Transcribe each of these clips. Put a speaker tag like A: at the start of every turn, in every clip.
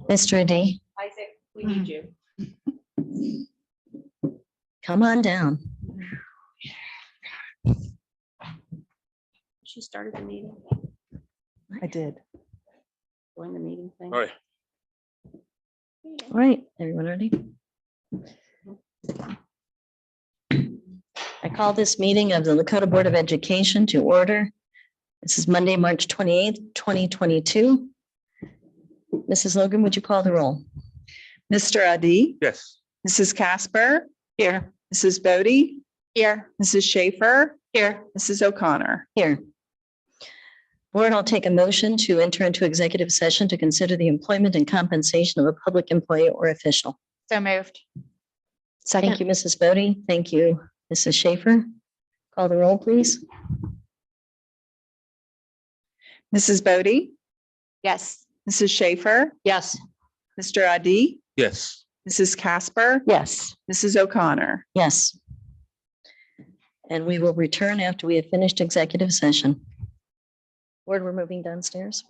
A: Mr. Adi,
B: Isaac, we need you.
A: come on down.
B: She started the meeting,
C: I did.
B: join the meeting thing.
D: All right.
A: All right, everyone ready? I call this meeting of the Lakota Board of Education to order. This is Monday, March 28th, 2022. Mrs. Logan, would you call the roll?
C: Mr. Adi,
D: Yes.
C: Mrs. Casper,
B: Here.
C: Mrs. Bodie,
B: Here.
C: Mrs. Schaefer,
B: Here.
C: Mrs. O'Connor.
A: Here. Board, I'll take a motion to enter into executive session to consider the employment and compensation of a public employee or official.
B: So moved.
A: Thank you, Mrs. Bodie. Thank you, Mrs. Schaefer. Call the roll, please.
C: Mrs. Bodie,
B: Yes.
C: Mrs. Schaefer,
B: Yes.
C: Mr. Adi,
D: Yes.
C: Mrs. Casper,
A: Yes.
C: Mrs. O'Connor.
A: Yes. And we will return after we have finished executive session. Board, we're moving downstairs.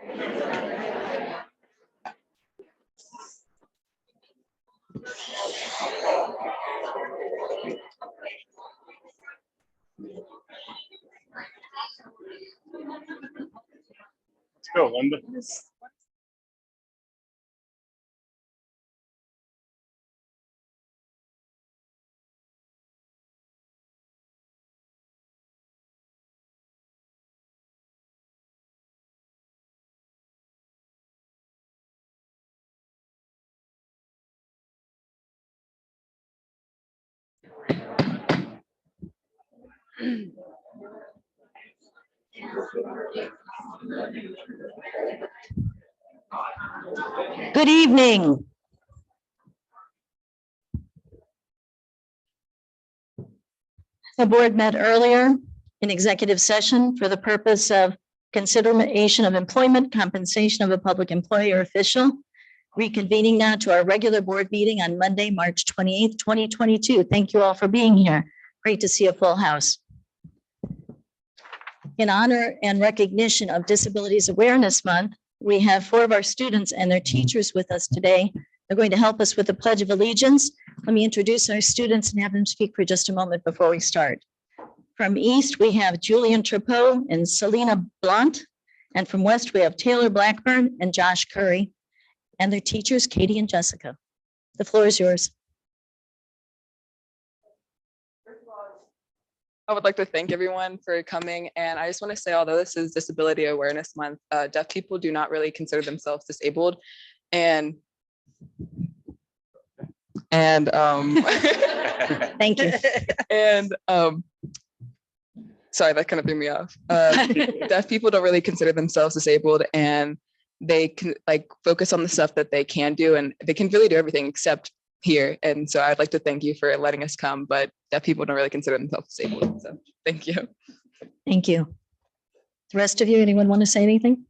D: Let's go, Linda.
A: Good evening. The board met earlier in executive session for the purpose of consideration of employment compensation of a public employee or official. Reconvening now to our regular board meeting on Monday, March 28th, 2022. Thank you all for being here. Great to see a full house. In honor and recognition of Disabilities Awareness Month, we have 4 of our students and their teachers with us today. They're going to help us with the Pledge of Allegiance. Let me introduce our students and have them speak for just a moment before we start. From East, we have Julian Trapeau and Selena Blunt. And from West, we have Taylor Blackburn and Josh Curry. And their teachers, Katie and Jessica. The floor is yours.
E: I would like to thank everyone for coming, and I just want to say, although this is Disability Awareness Month, deaf people do not really consider themselves disabled, and
A: Thank you.
E: and sorry, that kind of threw me off. Deaf people don't really consider themselves disabled, and they can focus on the stuff that they can do, and they can really do everything except here. And so I'd like to thank you for letting us come, but deaf people don't really consider themselves disabled. So thank you.
A: Thank you. The rest of you, anyone want to say anything?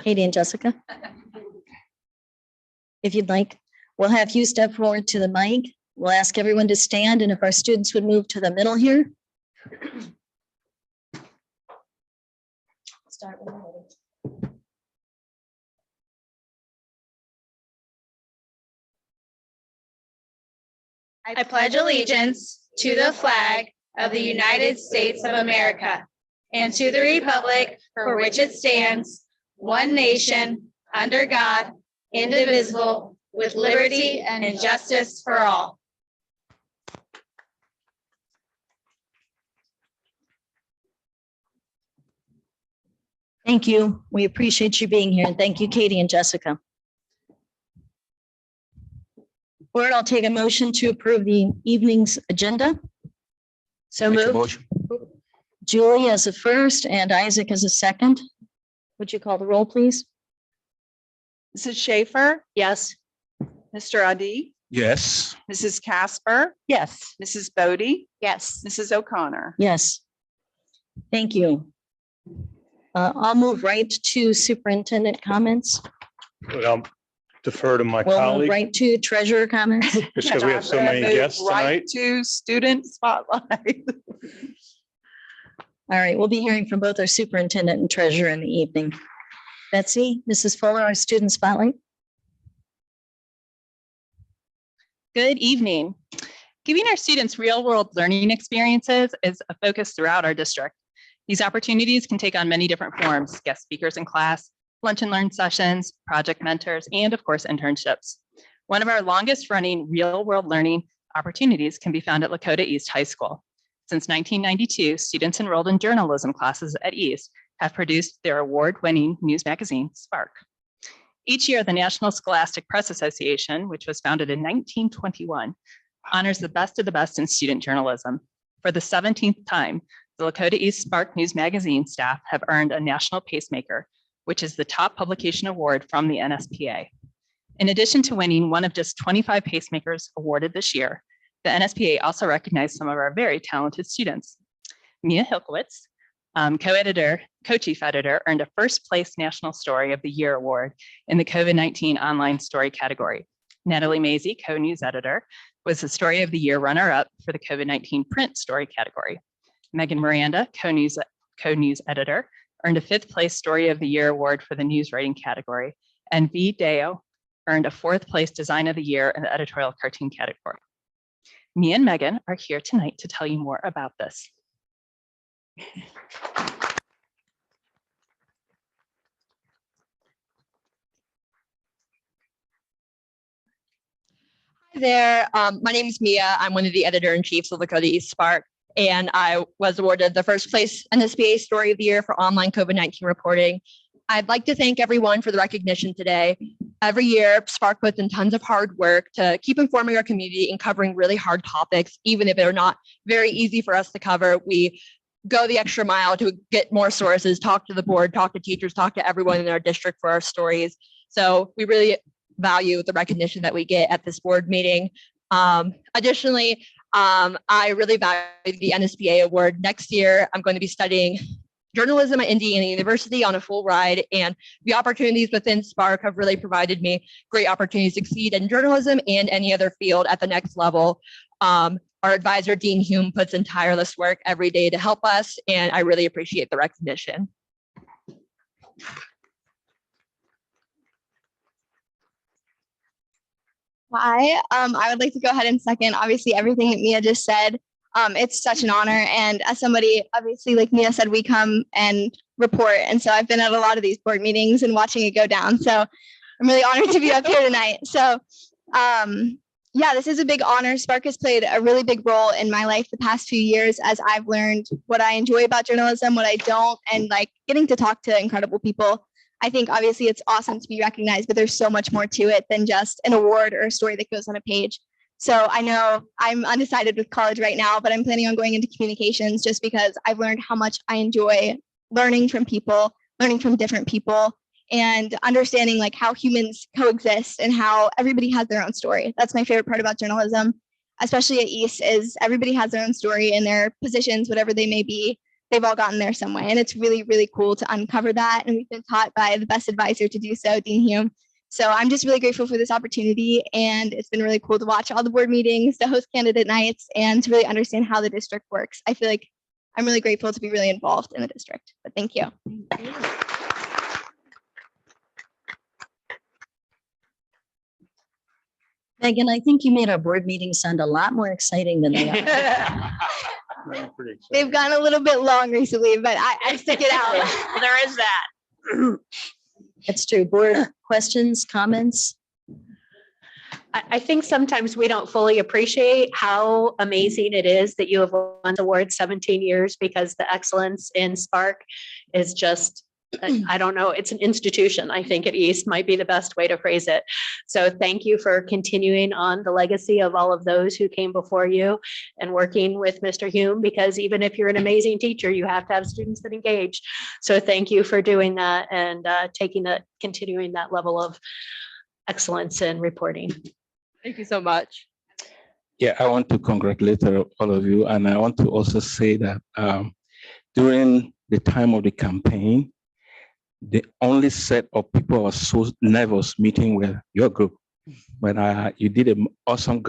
A: Katie and Jessica? If you'd like, we'll have you step forward to the mic. We'll ask everyone to stand, and if our students would move to the middle here. Start with you.
F: I pledge allegiance to the flag of the United States of America and to the republic for which it stands, one nation, under God, indivisible, with liberty and justice for all.
A: Thank you. We appreciate you being here. And thank you, Katie and Jessica. Board, I'll take a motion to approve the evening's agenda. So moved. Julie as a first and Isaac as a second. Would you call the roll, please?
C: Mrs. Schaefer,
A: Yes.
C: Mr. Adi,
D: Yes.
C: Mrs. Casper,
A: Yes.
C: Mrs. Bodie,
B: Yes.
C: Mrs. O'Connor.
A: Yes. Thank you. I'll move right to superintendent comments.
D: But I'll defer to my
A: We'll move
D: colleague,
A: right to treasurer comments.
D: just because we have so many guests
C: Right
D: tonight.
C: to student spotlight.
A: All right, we'll be hearing from both our superintendent and treasurer in the evening. Betsy, Mrs. Fuller, our student spotlight.
G: Good evening. Giving our students real-world learning experiences is a focus throughout our district. These opportunities can take on many different forms: guest speakers in class, lunch and learn sessions, project mentors, and of course, internships. One of our longest running real-world learning opportunities can be found at Lakota East High School. Since 1992, students enrolled in journalism classes at East have produced their award-winning news magazine, Spark. Each year, the National Scholastic Press Association, which was founded in 1921, honors the best of the best in student journalism. For the 17th time, the Lakota East Spark News Magazine staff have earned a National Pacemaker, which is the top publication award from the NSPA. In addition to winning one of just 25 pacemakers awarded this year, the NSPA also recognized some of our very talented students. Mia Hilkowitz, co-chief editor, earned a first place National Story of the Year award in the COVID-19 online story category. Natalie Mazie, co-news editor, was the Story of the Year runner-up for the COVID-19 print story category. Megan Miranda, co-news editor, earned a 5th place Story of the Year award for the news writing category, and V. Deo earned a 4th place Design of the Year in the editorial cartoon category. Me and Megan are here tonight to tell you more about this.
H: Hi there. My name is Mia. I'm one of the editor-in-chiefs of Lakota East Spark, and I was awarded the 1st place NSBA Story of the Year for online COVID-19 reporting. I'd like to thank everyone for the recognition today. Every year, Spark puts in tons of hard work to keep informing our community and covering really hard topics, even if they're not very easy for us to cover. We go the extra mile to get more sources, talk to the board, talk to teachers, talk to everyone in our district for our stories. So we really value the recognition that we get at this board meeting. Additionally, I really value the NSBA award. Next year, I'm going to be studying journalism at Indiana University on a full ride, and the opportunities within Spark have really provided me great opportunities to succeed in journalism and any other field at the next level. Our advisor, Dean Hume, puts in tireless work every day to help us, and I really appreciate the recognition.
F: Hi, I would like to go ahead and second, obviously, everything that Mia just said. It's such an honor. And as somebody, obviously, like Mia said, we come and report. And so I've been at a lot of these board meetings and watching it go down. So I'm really honored to be up here tonight. So yeah, this is a big honor. Spark has played a really big role in my life the past few years as I've learned what I enjoy about journalism, what I don't, and like getting to talk to incredible people. I think obviously it's awesome to be recognized, but there's so much more to it than just an award or a story that goes on a page. So I know I'm undecided with college right now, but I'm planning on going into communications just because I've learned how much I enjoy learning from people, learning from different people, and understanding like how humans coexist and how everybody has their own story. That's my favorite part about journalism, especially at East, is everybody has their own story in their positions, whatever they may be. They've all gotten there some way. And it's really, really cool to uncover that. And we've been taught by the best advisor to do so, Dean Hume. So I'm just really grateful for this opportunity. And it's been really cool to watch all the board meetings, to host candidate nights, and to really understand how the district works. I feel like I'm really grateful to be really involved in the district. But thank you.
A: Megan, I think you made our board meetings sound a lot more exciting than they are.
D: I'm pretty excited.
F: They've gone a little bit long recently, but I stick it out.
B: There is that.
A: It's true. Board questions, comments?
B: I think sometimes we don't fully appreciate how amazing it is that you have won the award 17 years, because the excellence in Spark is just, I don't know, it's an institution. I think at East might be the best way to phrase it. So thank you for continuing on the legacy of all of those who came before you and working with Mr. Hume, because even if you're an amazing teacher, you have to have students that engage. So thank you for doing that and continuing that level of excellence in reporting.
H: Thank you so much.
I: Yeah, I want to congratulate all of you. And I want to also say that during the time of the campaign, the only set of people who were so nervous meeting with your group. But you did an awesome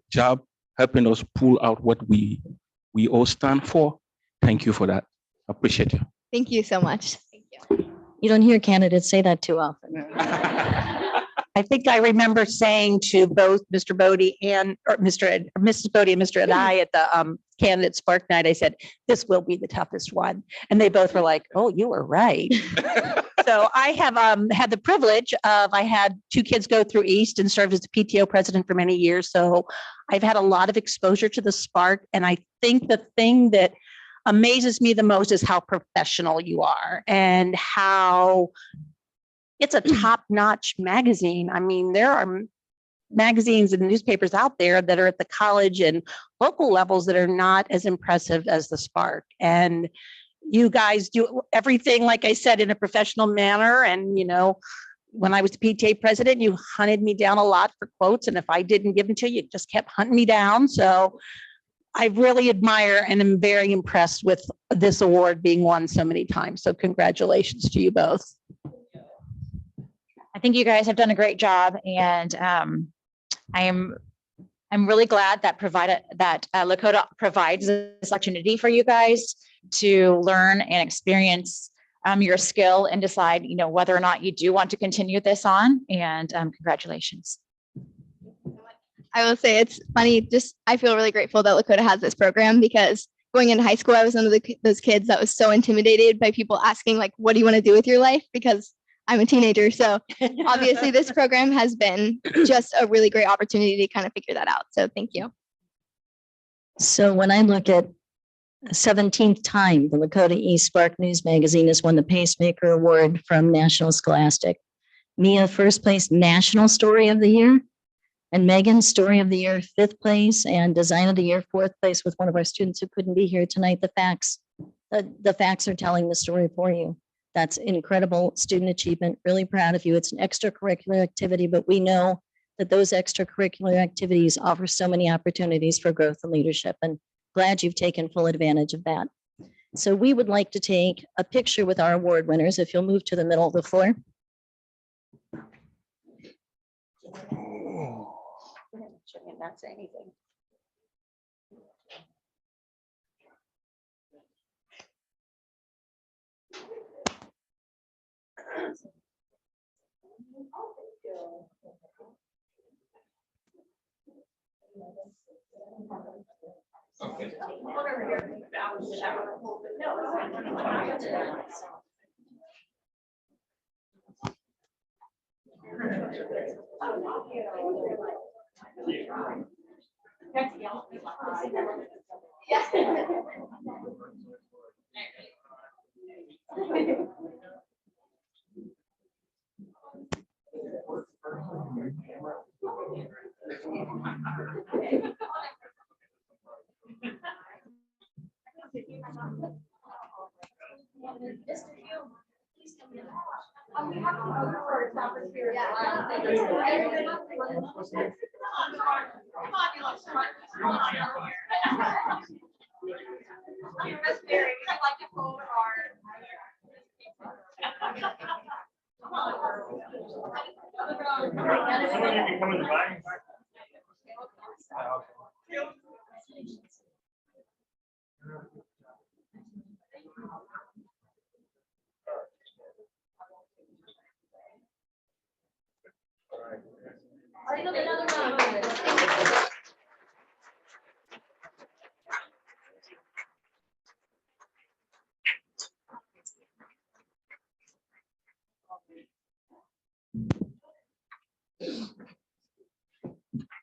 I: job helping us pull out what we all stand for. Thank you for that. I appreciate you.
F: Thank you so much. Thank you.
A: You don't hear candidates say that too often.
J: I think I remember saying to both Mr. Bodie and Mrs. Bodie and Mr. and I at the candidate Spark night, I said, this will be the toughest one. And they both were like, oh, you were right. So I have had the privilege of, I had 2 kids go through East and served as the PTO president for many years. So I've had a lot of exposure to the Spark. And I think the thing that amazes me the most is how professional you are and how it's a top-notch magazine. I mean, there are magazines and newspapers out there that are at the college and local levels that are not as impressive as the Spark. And you guys do everything, like I said, in a professional manner. And, you know, when I was the PTA president, you hunted me down a lot for quotes. And if I didn't give them to you, you just kept hunting me down. So I really admire and am very impressed with this award being won so many times. So congratulations to you both.
K: I think you guys have done a great job, and I'm really glad that Lakota provides this opportunity for you guys to learn and experience your skill and decide, whether or not you do want to continue this on. And congratulations.
F: I will say it's funny. I feel really grateful that Lakota has this program, because going into high school, I was one of those kids that was so intimidated by people asking, like, what do you want to do with your life? Because I'm a teenager. So obviously this program has been just a really great opportunity to kind of figure that out. So thank you.
A: So when I look at 17th time, the Lakota eSpark News Magazine has won the Pacemaker Award from National Scholastic. Mia, first place National Story of the Year. And Megan, Story of the Year, 5th place, and Design of the Year, 4th place, with one of our students who couldn't be here tonight. The facts are telling the story for you. That's incredible student achievement. Really proud of you. It's an extracurricular activity, but we know that those extracurricular activities offer so many opportunities for growth and leadership, and glad you've taken full advantage of that. So we would like to take a picture with our award winners. If you'll move to the middle of the floor.
B: Not say anything.
I: Okay.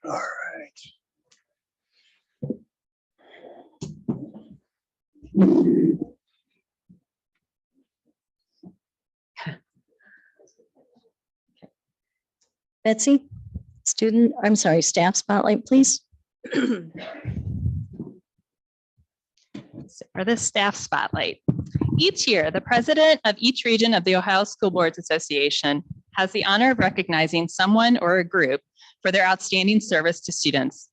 I: All right.
A: Betsy, staff spotlight, please.
G: For the staff spotlight. Each year, the president of each region of the Ohio School Boards Association has the honor of recognizing someone or a group for their outstanding service to students.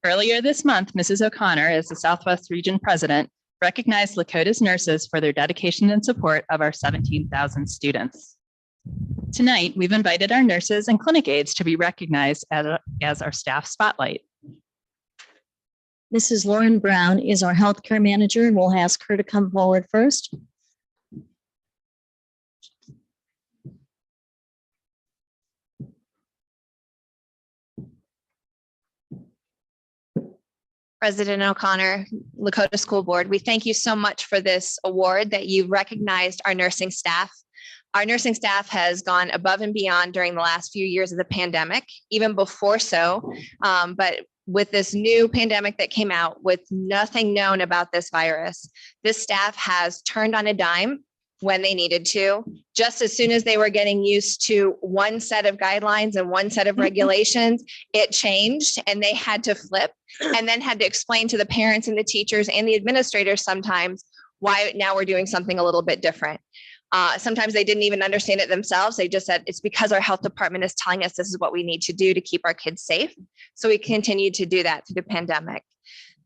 G: Earlier this month, Mrs. O'Connor, as the Southwest Region President, recognized Lakota's nurses for their dedication and support of our 17,000 students. Tonight, we've invited our nurses and clinic aides to be recognized as our staff spotlight.
A: Mrs. Lauren Brown is our healthcare manager, and we'll ask her to come forward first.
F: President O'Connor, Lakota School Board, we thank you so much for this award that you've recognized our nursing staff. Our nursing staff has gone above and beyond during the last few years of the pandemic, even before so. But with this new pandemic that came out with nothing known about this virus, this staff has turned on a dime when they needed to. Just as soon as they were getting used to one set of guidelines and one set of regulations, it changed and they had to flip and then had to explain to the parents and the teachers and the administrators sometimes why now we're doing something a little bit different. Sometimes they didn't even understand it themselves. They just said, it's because our health department is telling us this is what we need to do to keep our kids safe. So we continued to do that through the pandemic.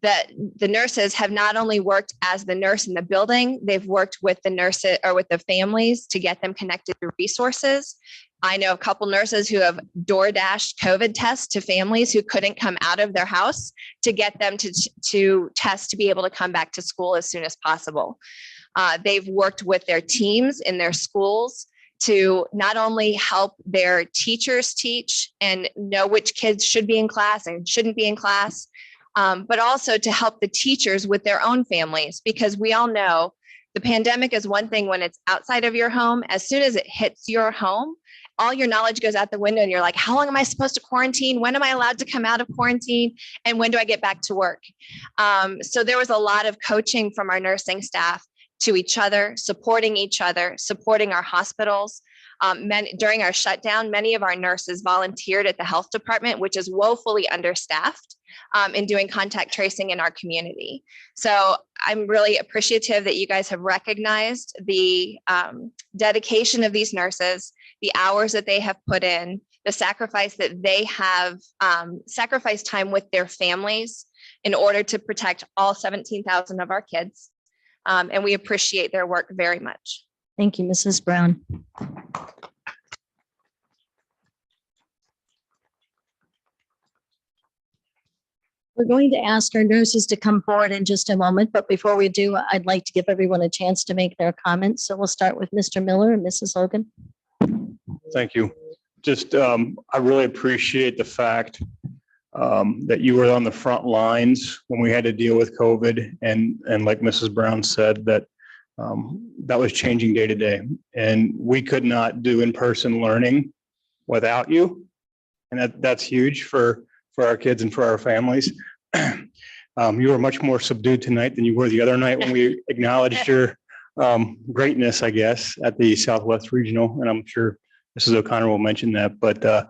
F: The nurses have not only worked as the nurse in the building, they've worked with the nurses or with the families to get them connected to resources. I know a couple nurses who have DoorDashed COVID tests to families who couldn't come out of their house to get them to test to be able to come back to school as soon as possible.
H: They've worked with their teams in their schools to not only help their teachers teach and know which kids should be in class and shouldn't be in class, but also to help the teachers with their own families, because we all know the pandemic is one thing when it's outside of your home. As soon as it hits your home, all your knowledge goes out the window and you're like, how long am I supposed to quarantine? When am I allowed to come out of quarantine? And when do I get back to work? So there was a lot of coaching from our nursing staff to each other, supporting our hospitals. During our shutdown, many of our nurses volunteered at the health department, which is woefully understaffed, in doing contact tracing in our community. So I'm really appreciative that you guys have recognized the dedication of these nurses, the hours that they have put in, the sacrifice that they have sacrificed time with their families in order to protect all 17,000 of our kids. And we appreciate their work very much.
A: Thank you, Mrs. Brown. We're going to ask our nurses to come forward in just a moment, but before we do, I'd like to give everyone a chance to make their comments. So we'll start with Mr. Miller and Mrs. Hogan.
D: Thank you. Just, I really appreciate the fact that you were on the front lines when we had to deal with COVID. And like Mrs. Brown said, that that was changing day to day. And we could not do in-person learning without you. And that's huge for our kids and for our families. You were much more subdued tonight than you were the other night when we acknowledged your greatness, I guess, at the Southwest Regional. And I'm sure Mrs. O'Connor will mention that, but a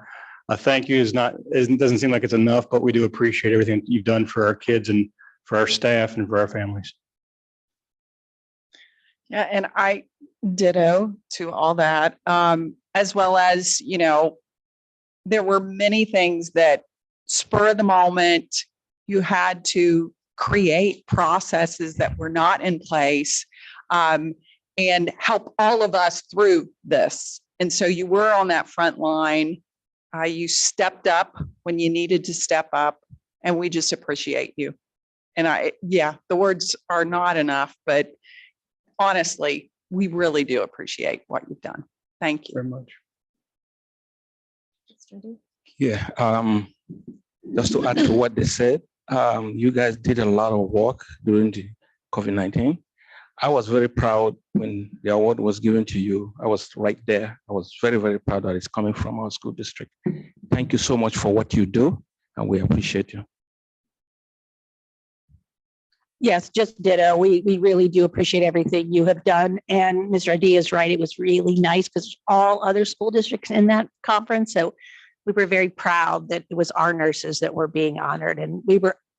D: thank you doesn't seem like it's enough, but we do appreciate everything you've done for our kids and for our staff and for our families.
C: Yeah, and I ditto to all that, as well as, you know, there were many things that spur of the moment, you had to create processes that were not in place, and help all of us through this. And so you were on that front line. You stepped up when you needed to step up, and we just appreciate you. And the words are not enough, but honestly, we really do appreciate what you've done. Thank you
D: very much.
I: Yeah, just to add to what they said, you guys did a lot of work during the COVID-19. I was very proud when the award was given to you. I was right there. I was very, very proud that it's coming from our school district. Thank you so much for what you do, and we appreciate you.
J: Yes, just ditto. We really do appreciate everything you have done. And Mr. Adi is right. It was really nice because all other school districts in that conference. So we were very proud that it was our nurses that were being honored. And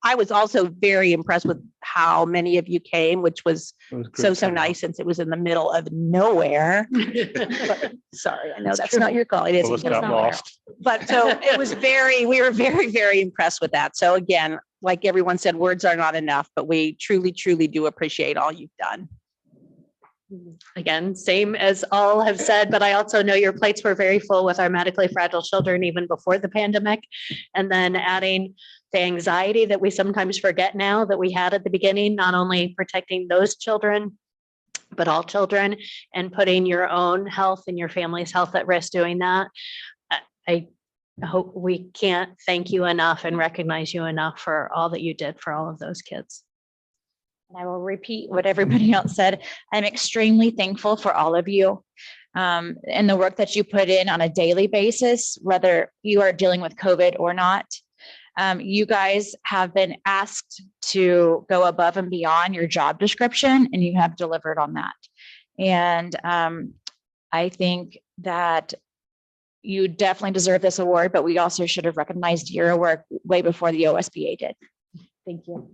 J: I was also very impressed with how many of you came, which was so nice since it was in the middle of nowhere. But, sorry, I know that's not your call. It is. But so it was we were very, very impressed with that. So again, like everyone said, words are not enough, but we truly, truly do appreciate all you've done.
B: Again, same as all have said, but I also know your plates were very full with our medically fragile children even before the pandemic. And then adding the anxiety that we sometimes forget now that we had at the beginning, not only protecting those children, but all children, and putting your own health and your family's health at risk doing that. I hope we can't thank you enough and recognize you enough for all that you did for all of those kids.
K: And I will repeat what everybody else said. I'm extremely thankful for all of you and the work that you put in on a daily basis, whether you are dealing with COVID or not. You guys have been asked to go above and beyond your job description, and you have delivered on that. And I think that you definitely deserve this award, but we also should have recognized your work way before the OSBA did. Thank you.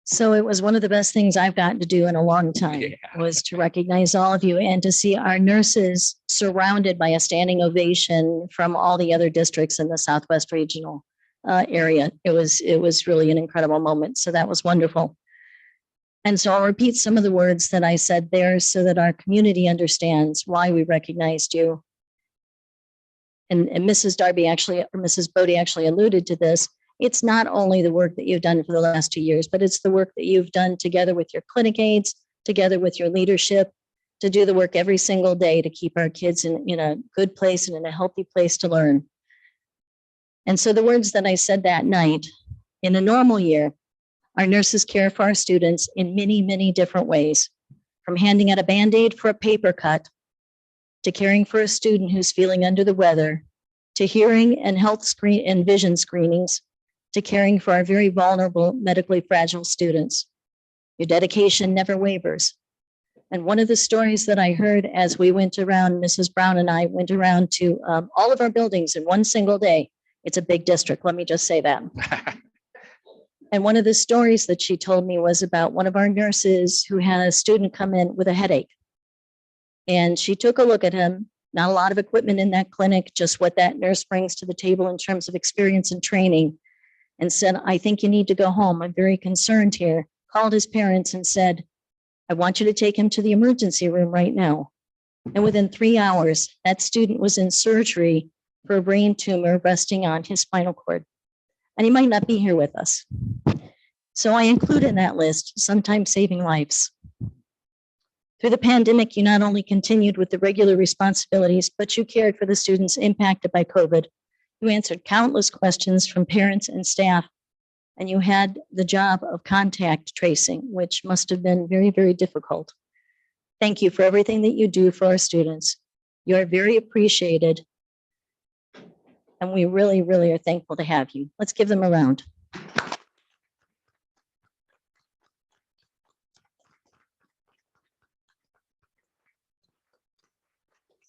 A: So it was one of the best things I've gotten to do in a long time, was to recognize all of you and to see our nurses surrounded by a standing ovation from all the other districts in the Southwest Regional area. It was really an incredible moment. So that was wonderful. And so I'll repeat some of the words that I said there so that our community understands why we recognized you. And Mrs. Darby actually, or Mrs. Bodie actually alluded to this. It's not only the work that you've done for the last 2 years, but it's the work that you've done together with your clinic aides, together with your leadership, to do the work every single day to keep our kids in a good place and in a healthy place to learn. And so the words that I said that night, in a normal year, our nurses care for our students in many, many different ways, from handing out a Band-Aid for a paper cut, to caring for a student who's feeling under the weather, to hearing and health screen and vision screenings, to caring for our very vulnerable, medically fragile students. Your dedication never wavers. And one of the stories that I heard as we went around, Mrs. Brown and I went around to all of our buildings in one single day. It's a big district, let me just say that. And one of the stories that she told me was about one of our nurses who had a student come in with a headache. And she took a look at him, not a lot of equipment in that clinic, just what that nurse brings to the table in terms of experience and training, and said, I think you need to go home. I'm very concerned here. Called his parents and said, I want you to take him to the emergency room right now. And within 3 hours, that student was in surgery for a brain tumor resting on his spinal cord. And he might not be here with us. So I include in that list, sometimes saving lives. Through the pandemic, you not only continued with the regular responsibilities, but you cared for the students impacted by COVID. You answered countless questions from parents and staff, and you had the job of contact tracing, which must have been very, very difficult. Thank you for everything that you do for our students. You are very appreciated, and we really, really are thankful to have you. Let's give them a round.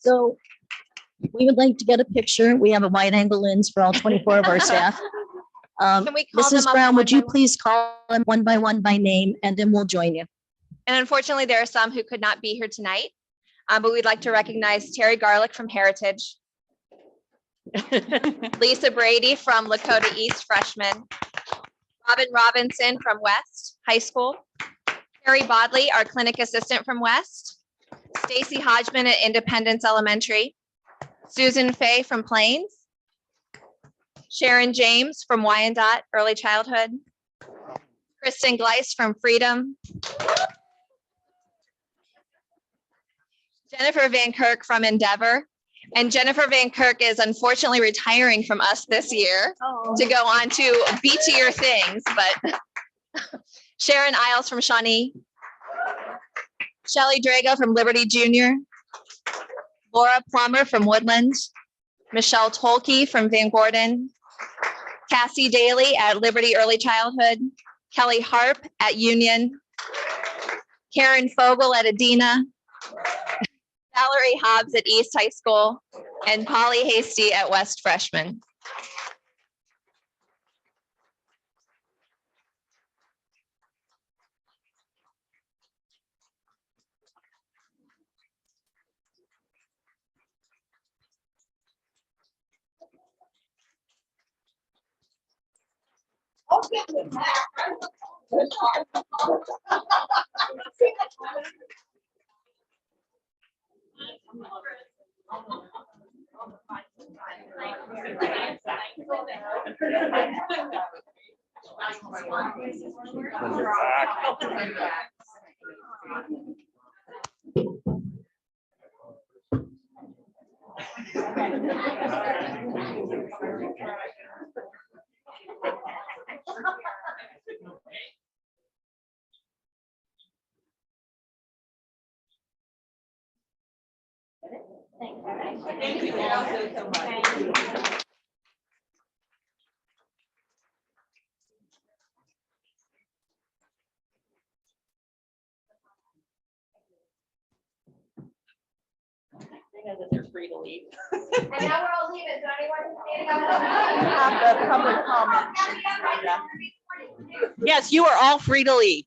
A: So we would like to get a picture. We have a wide angle lens for all 24 of our staff.
H: Can we call them
A: Mrs.
H: up
A: Brown,
H: one
A: would you
H: by one?
A: please call them one by name, and then we'll join you.
H: And unfortunately, there are some who could not be here tonight, but we'd like to recognize Terry Garlick from Heritage, Lisa Brady from Lakota East freshman, Robin Robinson from West High School, Carrie Bodley, our clinic assistant from West, Stacy Hodgman at Independence Elementary, Susan Fay from Plains, Sharon James from Wyandotte Early Childhood, Kristen Gleiss from Freedom, Jennifer Van Kirk from Endeavor. And Jennifer Van Kirk is unfortunately retiring from us this year to go on to beachier things, but Sharon Isles from Shawnee, Shelly Drago from Liberty Junior, Laura Plummer from Woodland, Michelle Tolke from Van Gordon, Cassie Daly at Liberty Early Childhood, Kelly Harp at Union, Karen Fogel at Adina, Valerie Hobbs at East High School, and Polly Hasty at West Freshman.
F: Thank you all so much.
J: They're free to leave.
F: And now we're all leaving, so anyone standing up?
J: Have the public comment. Yes, you are all free to leave.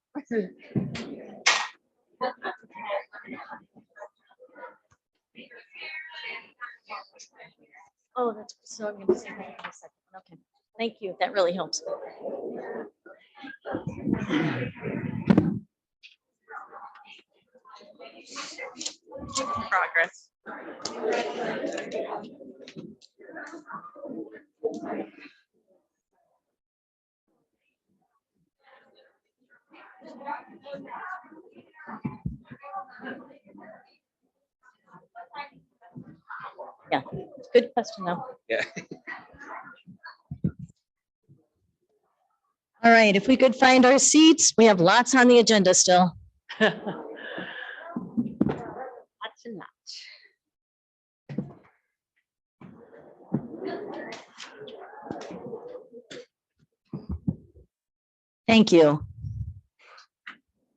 A: Oh, that's, so I'm gonna say that in a second. Okay, thank you. That really helps.
J: Progress.
A: Yeah, good question though.
I: Yeah.
A: All right, if we could find our seats, we have lots on the agenda still.
B: Lots and lots.
A: Thank you.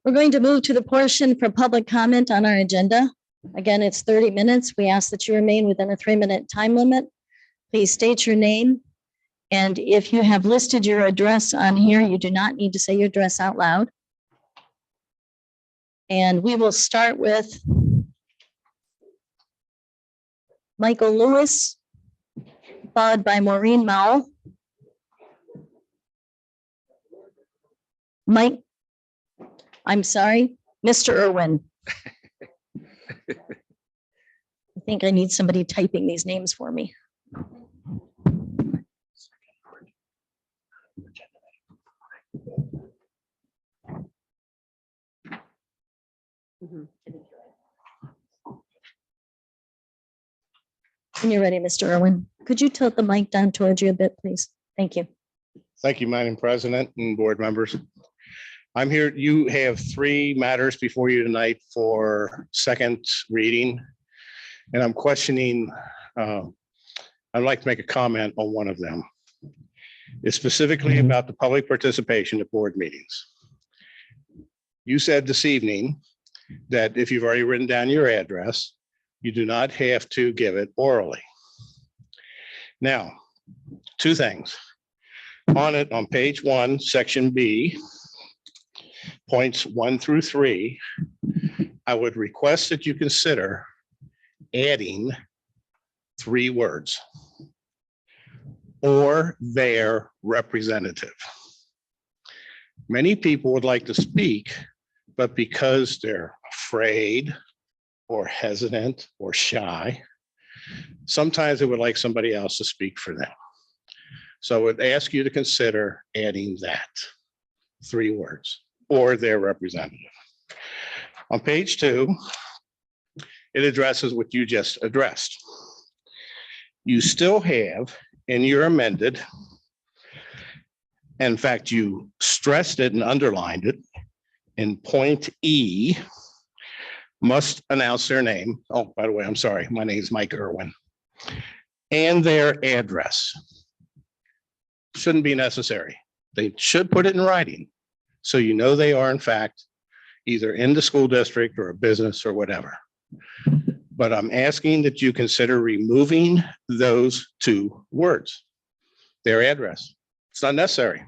A: We're going to move to the portion for public comment on our agenda. Again, it's 30 minutes. We ask that you remain within a 3-minute time limit. Please state your name. And if you have listed your address on here, you do not need to say your address out loud. And we will start with Michael Lewis, followed by Maureen Mao. Mike, I'm sorry, Mr. Irwin. I think I need somebody typing these names for me. When you're ready, Mr. Irwin, could you tilt the mic down towards you a bit, please? Thank you.
L: Thank you, Madam President and board members. I'm here, you have 3 matters before you tonight for second reading. And I'm questioning, I'd like to make a comment on one of them. It's specifically about the public participation at board meetings. You said this evening that if you've already written down your address, you do not have to give it orally. Now, 2 things. On it, on page 1, section B, points 1 through 3, I would request that you consider adding 3 words or their representative. Many people would like to speak, but because they're afraid or hesitant or shy, sometimes they would like somebody else to speak for them. So I would ask you to consider adding that 3 words or their representative. On page 2, it addresses what you just addressed. You still have in your amended, in fact, you stressed it and underlined it in point E, must announce their name. Oh, by the way, I'm sorry. My name is Mike Irwin. And their address. Shouldn't be necessary. They should put it in writing. So you know they are in fact either in the school district or a business or whatever. But I'm asking that you consider removing those 2 words, their address. It's not necessary.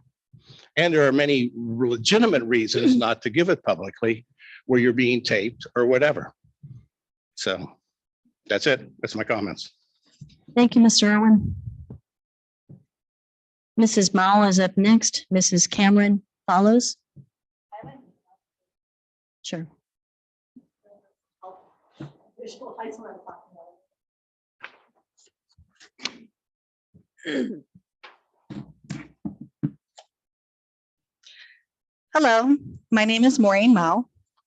L: And there are many legitimate reasons not to give it publicly where you're being taped or whatever. So that's it. That's my comments.
A: Thank you, Mr. Irwin. Mrs. Mao is up next. Mrs. Cameron follows. Sure.
M: Hello, my name is Maureen Mao.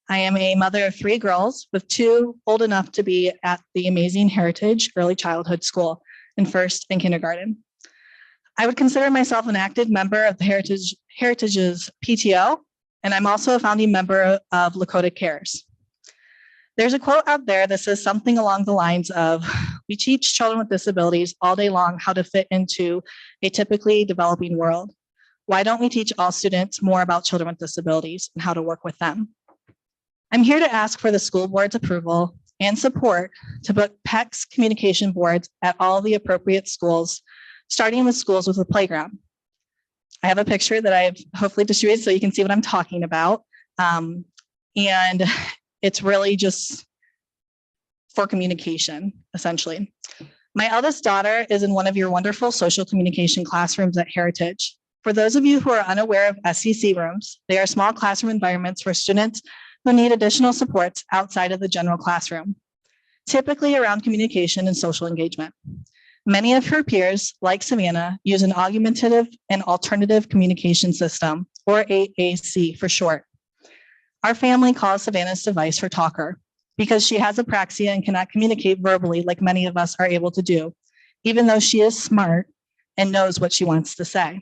M: I am a mother of 3 girls with 2 old enough to be at the Amazing Heritage Early Childhood School in first and kindergarten. I would consider myself an active member of the Heritage's PTO, and I'm also a founding member of Lakota Cares. There's a quote out there that says something along the lines of, we teach children with disabilities all day long how to fit into a typically developing world. Why don't we teach all students more about children with disabilities and how to work with them? I'm here to ask for the school board's approval and support to put PECS communication boards at all the appropriate schools, starting with schools with a playground. I have a picture that I've hopefully distributed so you can see what I'm talking about. And it's really just for communication, essentially. My eldest daughter is in one of your wonderful social communication classrooms at Heritage. For those of you who are unaware of SCC rooms, they are small classroom environments for students who need additional supports outside of the general classroom, typically around communication and social engagement. Many of her peers, like Savannah, use an augmentative and alternative communication system, or AAC for short. Our family calls Savannah's device her talker because she has apraxia and cannot communicate verbally like many of us are able to do, even though she is smart and knows what she wants to say.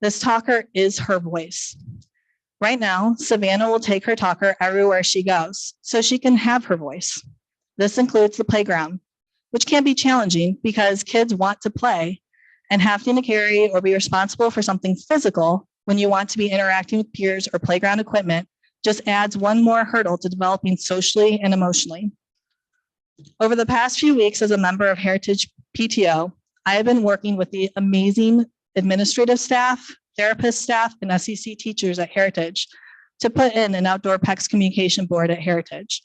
M: This talker is her voice. Right now, Savannah will take her talker everywhere she goes so she can have her voice. This includes the playground, which can be challenging because kids want to play, and having to carry or be responsible for something physical when you want to be interacting with peers or playground equipment just adds one more hurdle to developing socially and emotionally. Over the past few weeks as a member of Heritage PTO, I have been working with the amazing administrative staff, therapist staff, and SEC teachers at Heritage to put in an outdoor PECS communication board at Heritage.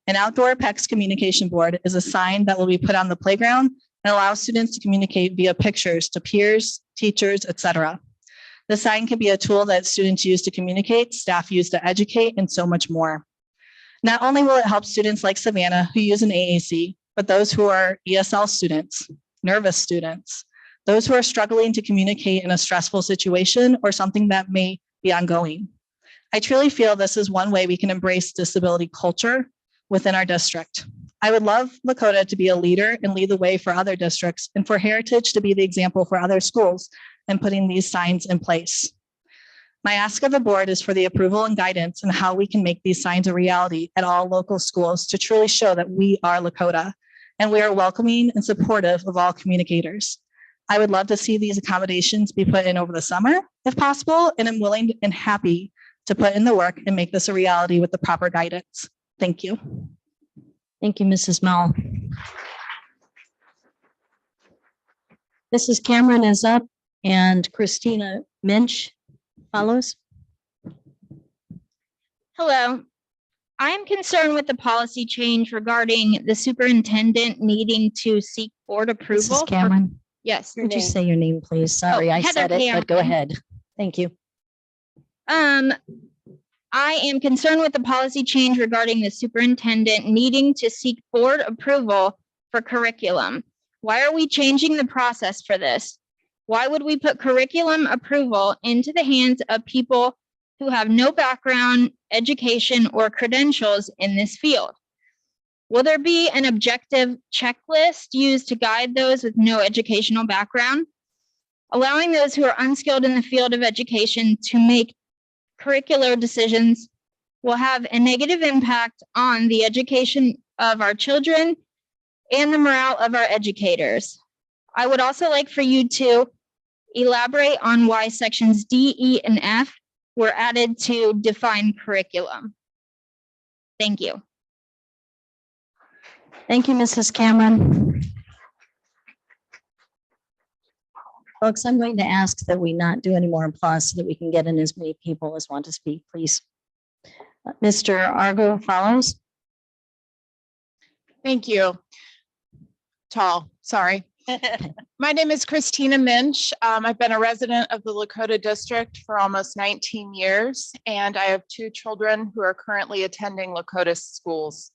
M: An outdoor PECS communication board is a sign that will be put on the playground and allow students to communicate via pictures to peers, teachers, etc. The sign can be a tool that students use to communicate, staff use to educate, and so much more. Not only will it help students like Savannah who use an AAC, but those who are ESL students, nervous students, those who are struggling to communicate in a stressful situation or something that may be ongoing. I truly feel this is one way we can embrace disability culture within our district. I would love Lakota to be a leader and lead the way for other districts and for Heritage to be the example for other schools and putting these signs in place. My ask of the board is for the approval and guidance on how we can make these signs a reality at all local schools to truly show that we are Lakota and we are welcoming and supportive of all communicators. I would love to see these accommodations be put in over the summer if possible, and I'm willing and happy to put in the work and make this a reality with the proper guidance. Thank you.
A: Thank you, Mrs. Mao. Mrs. Cameron is up and Christina Minch follows.
K: Hello. I am concerned with the policy change regarding the superintendent needing to seek board approval.
A: Mrs. Cameron,
K: Yes.
A: would you say your name, please? Sorry,
K: Oh,
A: I
K: Heather
A: said it, but go
K: Cameron.
A: ahead. Thank you.
K: I am concerned with the policy change regarding the superintendent needing to seek board approval for curriculum. Why are we changing the process for this? Why would we put curriculum approval into the hands of people who have no background, education, or credentials in this field? Will there be an objective checklist used to guide those with no educational background? Allowing those who are unskilled in the field of education to make curricular decisions will have a negative impact on the education of our children and the morale of our educators. I would also like for you to elaborate on why sections D, E, and F were added to define curriculum. Thank you.
A: Thank you, Mrs. Cameron. Folks, I'm going to ask that we not do any more applause so that we can get in as many people as want to speak, please. Mr. Argo follows.
N: Thank you. Tall, sorry. My name is Christina Minch. I've been a resident of the Lakota district for almost 19 years, and I have 2 children who are currently attending Lakota schools.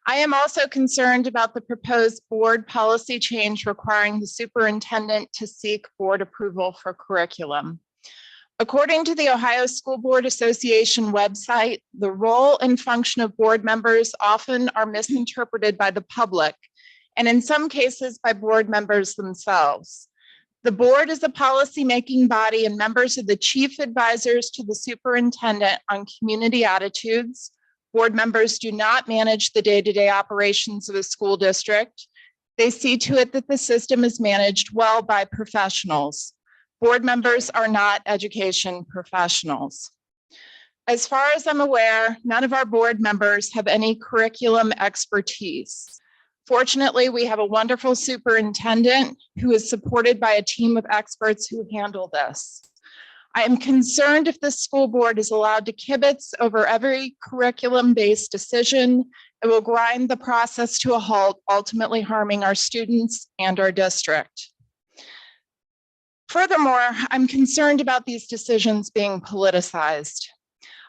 N: I am also concerned about the proposed board policy change requiring the superintendent to seek board approval for curriculum. According to the Ohio School Board Association website, the role and function of board members often are misinterpreted by the public, and in some cases by board members themselves. The board is a policy-making body, and members are the chief advisors to the superintendent on community attitudes. Board members do not manage the day-to-day operations of a school district. They see to it that the system is managed well by professionals. Board members are not education professionals. As far as I'm aware, none of our board members have any curriculum expertise. Fortunately, we have a wonderful superintendent who is supported by a team of experts who handle this. I am concerned if the school board is allowed to kibitz over every curriculum-based decision, it will grind the process to a halt, ultimately harming our students and our district. Furthermore, I'm concerned about these decisions being politicized.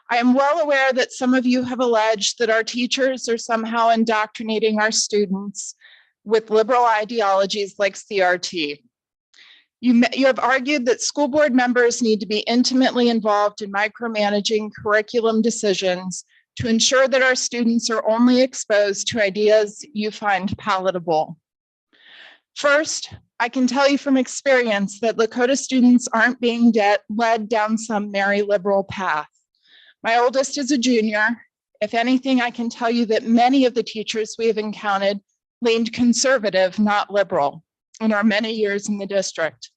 N: I am well aware that some of you have alleged that our teachers are somehow indoctrinating our students with liberal ideologies like CRT. You have argued that school board members need to be intimately involved in micromanaging curriculum decisions to ensure that our students are only exposed to ideas you find palatable. First, I can tell you from experience that Lakota students aren't being led down some merry liberal path. My oldest is a junior. If anything, I can tell you that many of the teachers we have encountered leaned conservative, not liberal, in our many years in the district.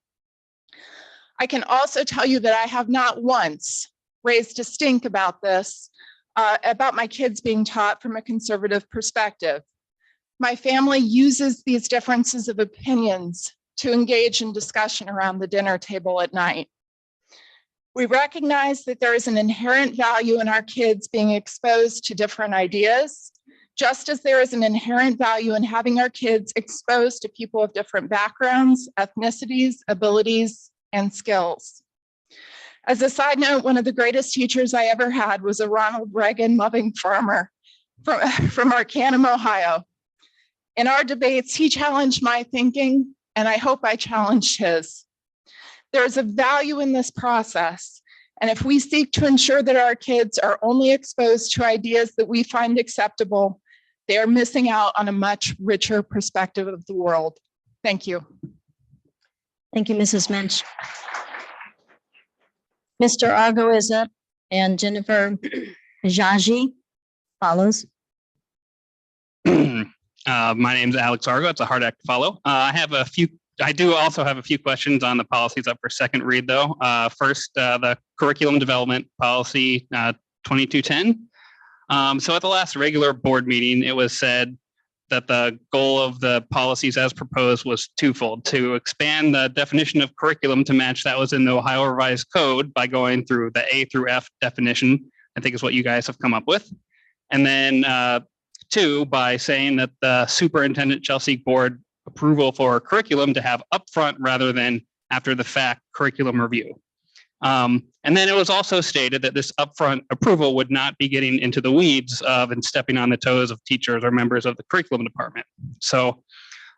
N: I can also tell you that I have not once raised a stink about this, about my kids being taught from a conservative perspective. My family uses these differences of opinions to engage in discussion around the dinner table at night. We recognize that there is an inherent value in our kids being exposed to different ideas, just as there is an inherent value in having our kids exposed to people of different backgrounds, ethnicities, abilities, and skills. As a side note, one of the greatest teachers I ever had was a Ronald Reagan loving farmer from Arcanum, Ohio. In our debates, he challenged my thinking, and I hope I challenged his. There is a value in this process, and if we seek to ensure that our kids are only exposed to ideas that we find acceptable, they are missing out on a much richer perspective of the world. Thank you.
A: Thank you, Mrs. Mensch. Mr. Argo is up and Jennifer Jaji follows.
O: My name is Alex Argo. It's a hard act to follow. I do also have a few questions on the policies up for second read, though. First, the curriculum development policy 2210. So at the last regular board meeting, it was said that the goal of the policies as proposed was twofold: to expand the definition of curriculum to match that was in the Ohio Revised Code by going through the A through F definition, I think is what you guys have come up with. And then two, by saying that the superintendent shall seek board approval for curriculum to have upfront rather than after the fact curriculum review. And then it was also stated that this upfront approval would not be getting into the weeds of and stepping on the toes of teachers or members of the curriculum department. So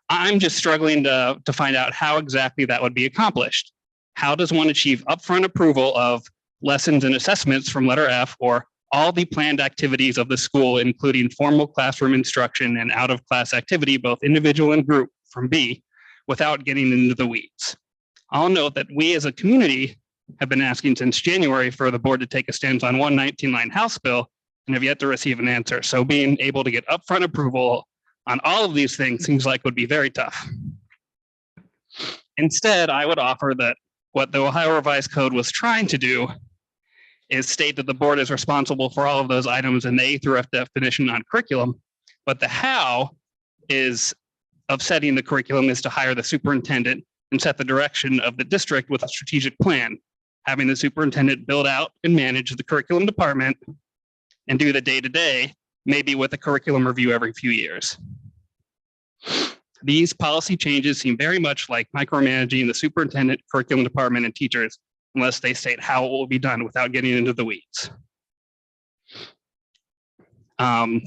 O: I'm just struggling to find out how exactly that would be accomplished. How does one achieve upfront approval of lessons and assessments from letter F or all the planned activities of the school, including formal classroom instruction and out-of-class activity, both individual and group, from B, without getting into the weeds? I'll note that we as a community have been asking since January for the board to take a stance on 119-line House bill and have yet to receive an answer. So being able to get upfront approval on all of these things seems like would be very tough. Instead, I would offer that what the Ohio Revised Code was trying to do is state that the board is responsible for all of those items in the A through F definition on curriculum, but the how is of setting the curriculum is to hire the superintendent and set the direction of the district with a strategic plan, having the superintendent build out and manage the curriculum department and do the day-to-day, maybe with a curriculum review every few years. These policy changes seem very much like micromanaging the superintendent, curriculum department, and teachers, unless they state how it will be done without getting into the weeds.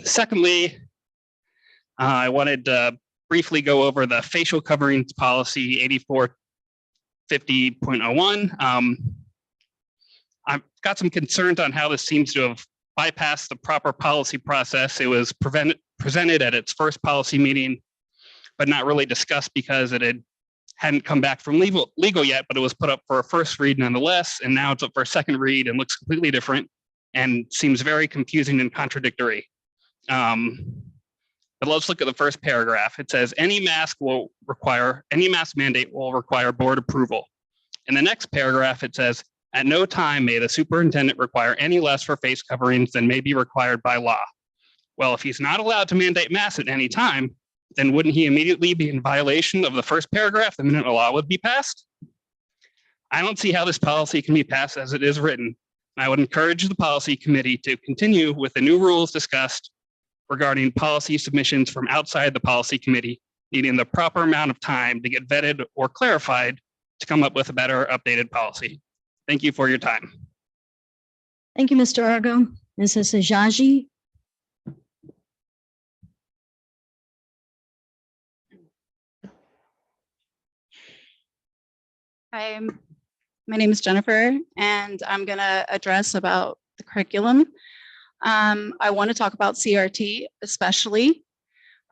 O: Secondly, I wanted to briefly go over the facial coverings policy 8450.01. I've got some concerns on how this seems to have bypassed the proper policy process. It was presented at its first policy meeting, but not really discussed because it hadn't come back from legal yet, but it was put up for a first read nonetheless, and now it's up for a second read and looks completely different and seems very confusing and contradictory. But let's look at the first paragraph. It says any mask mandate will require board approval. In the next paragraph, it says at no time may the superintendent require any less for face coverings than may be required by law. Well, if he's not allowed to mandate masks at any time, then wouldn't he immediately be in violation of the first paragraph the minute a law would be passed? I don't see how this policy can be passed as it is written. I would encourage the policy committee to continue with the new rules discussed regarding policy submissions from outside the policy committee, needing the proper amount of time to get vetted or clarified to come up with a better updated policy. Thank you for your time.
A: Thank you, Mr. Argo. Mrs. Ajaji.
P: My name is Jennifer, and I'm going to address about the curriculum. I want to talk about CRT especially.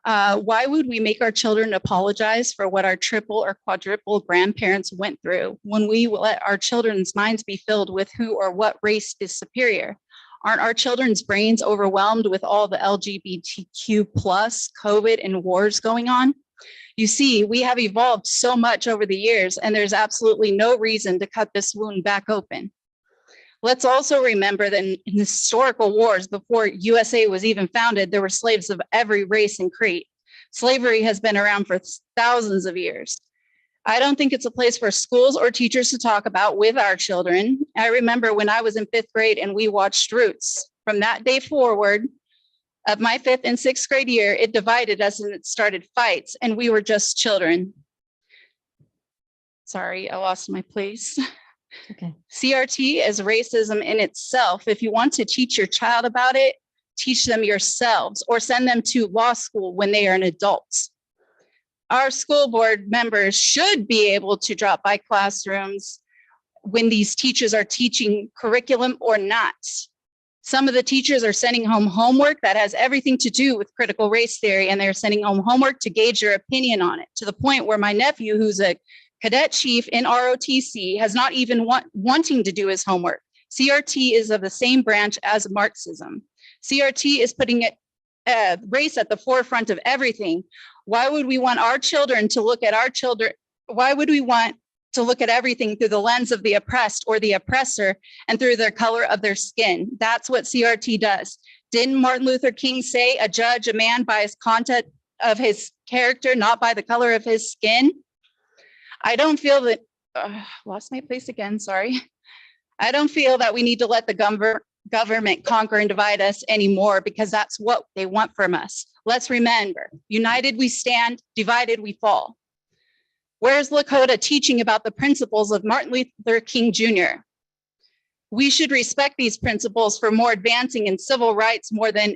P: Why would we make our children apologize for what our triple or quadruple grandparents went through when we let our children's minds be filled with who or what race is superior? Aren't our children's brains overwhelmed with all the LGBTQ plus COVID and wars going on? You see, we have evolved so much over the years, and there's absolutely no reason to cut this wound back open. Let's also remember that in historical wars before USA was even founded, there were slaves of every race and creed. Slavery has been around for thousands of years. I don't think it's a place for schools or teachers to talk about with our children. I remember when I was in 5th grade and we watched Roots. From that day forward, of my 5th and 6th grade year, it divided us and it started fights, and we were just children. Sorry, I lost my place.
A: Okay.
P: CRT is racism in itself. If you want to teach your child about it, teach them yourselves or send them to law school when they are an adult. Our school board members should be able to drop by classrooms when these teachers are teaching curriculum or not. Some of the teachers are sending home homework that has everything to do with critical race theory, and they're sending home homework to gauge your opinion on it, to the point where my nephew, who's a cadet chief in ROTC, has not even wanting to do his homework. CRT is of the same branch as Marxism. CRT is putting race at the forefront of everything. Why would we want our children to look at our children? Why would we want to look at everything through the lens of the oppressed or the oppressor and through their color of their skin? That's what CRT does. Didn't Martin Luther King say, a judge a man by his content of his character, not by the color of his skin? I don't feel that, lost my place again, sorry. I don't feel that we need to let the government conquer and divide us anymore, because that's what they want from us. Let's remember, united we stand, divided we fall. Where's Lakota teaching about the principles of Martin Luther King Jr.? We should respect these principles for more advancing in civil rights more than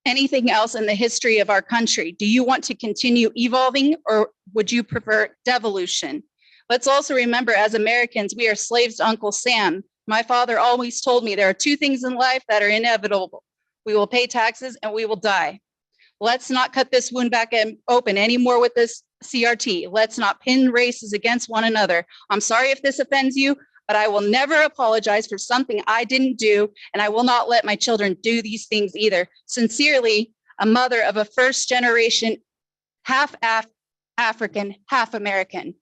P: anything else in the history of our country. Do you want to continue evolving, or would you prefer devolution? Let's also remember, as Americans, we are slaves to Uncle Sam. My father always told me there are 2 things in life that are inevitable. We will pay taxes and we will die. Let's not cut this wound back open anymore with this CRT. Let's not pin races against one another. I'm sorry if this offends you, but I will never apologize for something I didn't do, and I will not let my children do these things either. Sincerely, a mother of a first generation, half African, half American.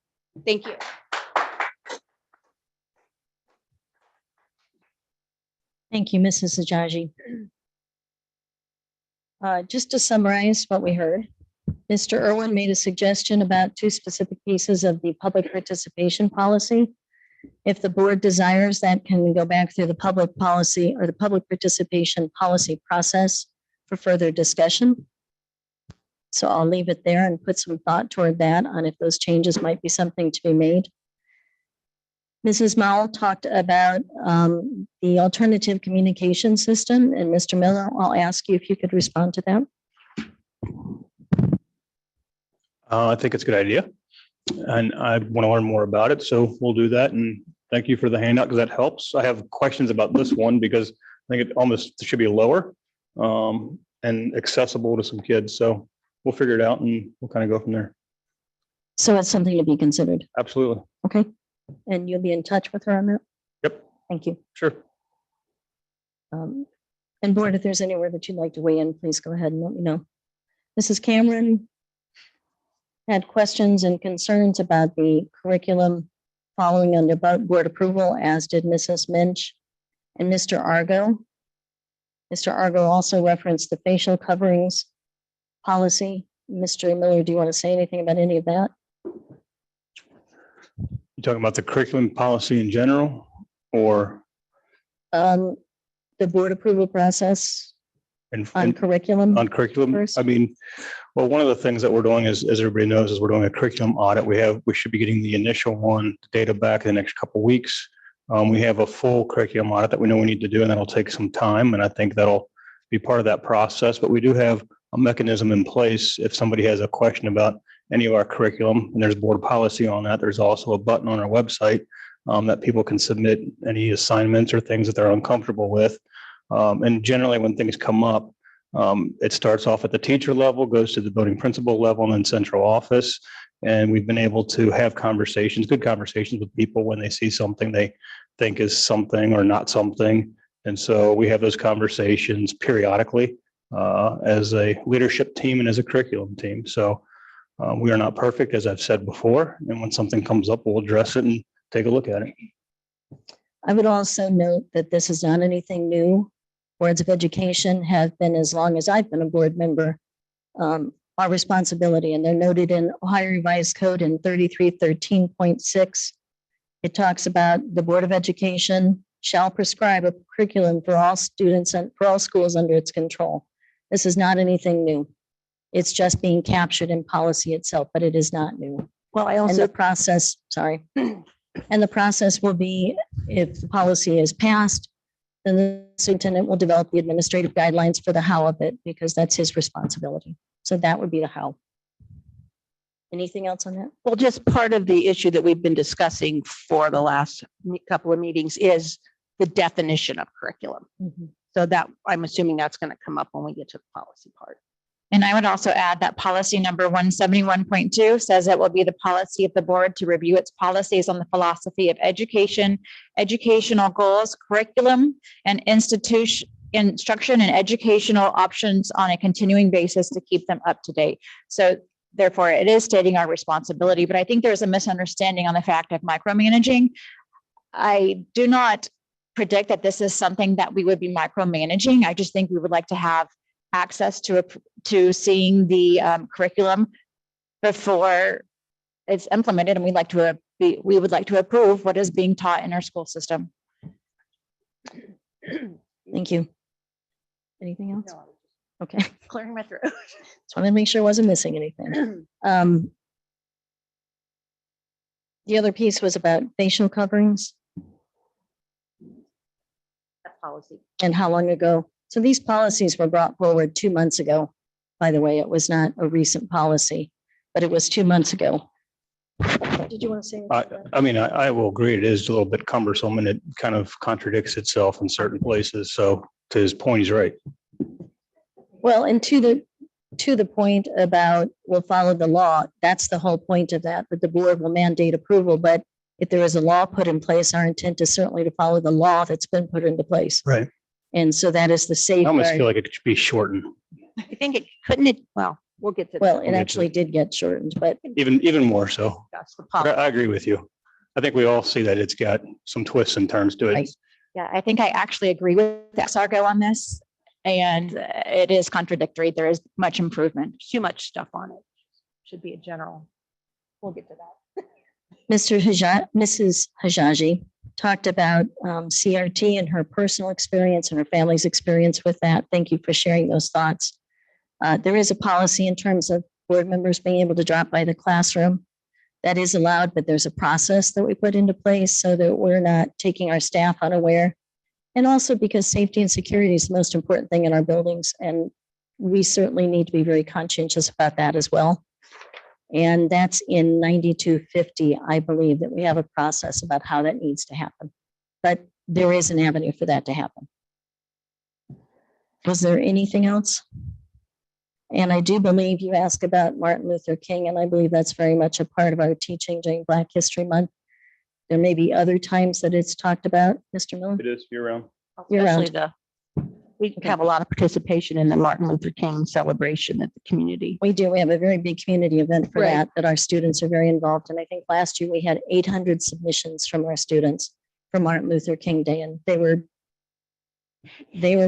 P: Thank you.
A: Thank you, Mrs. Ajaji. Just to summarize what we heard, Mr. Irwin made a suggestion about 2 specific pieces of the public participation policy. If the board desires, that can go back through the public policy or the public participation policy process for further discussion. So I'll leave it there and put some thought toward that on if those changes might be something to be made. Mrs. Mao talked about the alternative communication system, and Mr. Miller, I'll ask you if you could respond to that.
D: I think it's a good idea, and I want to learn more about it, so we'll do that. And thank you for the handout, because that helps. I have questions about this one because I think it almost should be lower and accessible to some kids. So we'll figure it out and we'll kind of go from there.
A: So it's something to be considered.
D: Absolutely.
A: Okay. And you'll be in touch with her on that?
D: Yep.
A: Thank you.
D: Sure.
A: And board, if there's anywhere that you'd like to weigh in, please go ahead and let me know. Mrs. Cameron had questions and concerns about the curriculum following under board approval, as did Mrs. Minch and Mr. Argo. Mr. Argo also referenced the facial coverings policy. Mr. Miller, do you want to say anything about any of that?
D: You talking about the curriculum policy in general, or
A: the board approval process on curriculum?
D: On curriculum,
A: first?
D: I mean, well, one of the things that we're doing is, as everybody knows, is we're doing a curriculum audit. We should be getting the initial one, data back in the next couple of weeks. We have a full curriculum audit that we know we need to do, and that'll take some time. And I think that'll be part of that process. But we do have a mechanism in place if somebody has a question about any of our curriculum, and there's board policy on that. There's also a button on our website that people can submit any assignments or things that they're uncomfortable with. And generally when things come up, it starts off at the teacher level, goes to the building principal level, and then central office. And we've been able to have conversations, good conversations with people when they see something they think is something or not something. And so we have those conversations periodically as a leadership team and as a curriculum team. So we are not perfect, as I've said before. And when something comes up, we'll address it and take a look at it.
A: I would also note that this is not anything new. Boards of education have been, as long as I've been a board member, our responsibility, and they're noted in Ohio Revised Code in 3313.6. It talks about the Board of Education shall prescribe a curriculum for all students and for all schools under its control. This is not anything new. It's just being captured in policy itself, but it is not new.
J: Well, I
A: And
J: also,
A: the process, sorry. And the process will be, if the policy is passed, then the superintendent will develop the administrative guidelines for the how of it, because that's his responsibility. So that would be the how. Anything else on that?
J: well, just part of the issue that we've been discussing for the last couple of meetings is the definition of curriculum. So that, I'm assuming that's going to come up when we get to the policy part.
K: And I would also add that policy number 171.2 says it will be the policy of the board to review its policies on the philosophy of education, educational goals, curriculum, and instruction and educational options on a continuing basis to keep them up to date. So therefore, it is stating our responsibility, but I think there's a misunderstanding on the fact of micromanaging. I do not predict that this is something that we would be micromanaging. I just think we would like to have access to seeing the curriculum before it's implemented, and we would like to approve what is being taught in our school system.
A: Thank you. Anything else? Okay.
J: Clearing my throat.
A: Just wanted to make sure I wasn't missing anything. The other piece was about facial coverings
J: That policy.
A: and how long ago. So these policies were brought forward 2 months ago. By the way, it was not a recent policy, but it was 2 months ago. Did you want to say?
D: I mean, I will agree. It is a little bit cumbersome and it kind of contradicts itself in certain places. So to his point, he's right.
A: Well, and to the point about we'll follow the law, that's the whole point of that the board will mandate approval. But if there is a law put in place, our intent is certainly to follow the law that's been put into place.
D: Right.
A: And so that is the
D: I almost feel
A: safeguard.
D: like it should be shortened,
J: I think it couldn't it, well, we'll get to.
A: Well,
J: that.
A: it actually did get shortened, but
D: even more so.
J: That's the
D: But
J: policy.
D: I agree with you. I think we all see that it's got some twists and turns to it.
A: Right.
K: Yeah, I think I actually agree with Sargo on this, and it is contradictory. There is much improvement.
J: Too much stuff on it. Should be a general. We'll get to that.
A: Mrs. Hajaji talked about CRT and her personal experience and her family's experience with that. Thank you for sharing those thoughts. There is a policy in terms of board members being able to drop by the classroom. That is allowed, but there's a process that we put into place so that we're not taking our staff unaware. And also because safety and security is the most important thing in our buildings. And we certainly need to be very conscientious about that as well. And that's in 9250, I believe that we have a process about how that needs to happen. But there is an avenue for that to happen. Was there anything else? And I do believe you asked about Martin Luther King, and I believe that's very much a part of our teaching during Black History Month. There may be other times that it's talked about, Mr. Miller.
D: It is year round.
A: Year
J: Especially
A: round.
J: we have a lot of participation in the Martin Luther King celebration at the community.
A: We do. We have a very big community event for
J: Right.
A: that our students are very involved in. I think last year we had 800 submissions from our students for Martin Luther King Day, and they were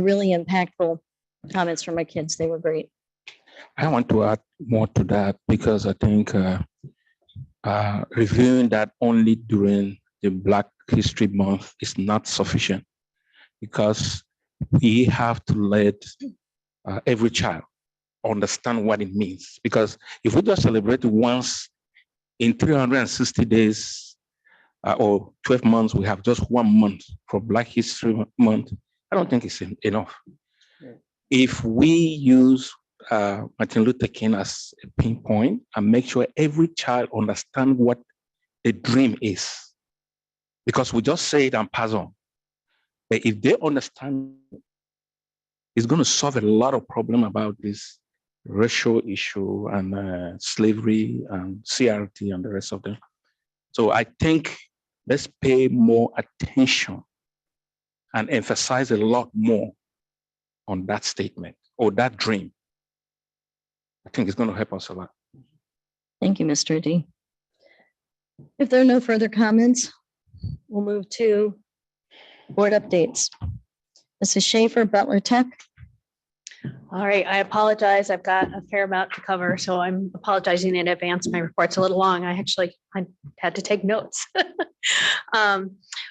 A: really impactful comments from our kids. They were great.
I: I want to add more to that because I think reviewing that only during the Black History Month is not sufficient because we have to let every child understand what it means. Because if we just celebrate once in 360 days or 12 months, we have just 1 month for Black History Month, I don't think it's enough. If we use Martin Luther King as a pinpoint and make sure every child understand what a dream is. Because we just say it and pass on. But if they understand, it's going to solve a lot of problem about this racial issue and slavery and CRT and the rest of them. So I think let's pay more attention and emphasize a lot more on that statement or that dream. I think it's going to help us a lot.
A: Thank you, Mr. D. If there are no further comments, we'll move to board updates. Mrs. Schaefer, Butler Tech.
B: All right, I apologize. I've got a fair amount to cover, so I'm apologizing in advance. My report's a little long. I had to take notes.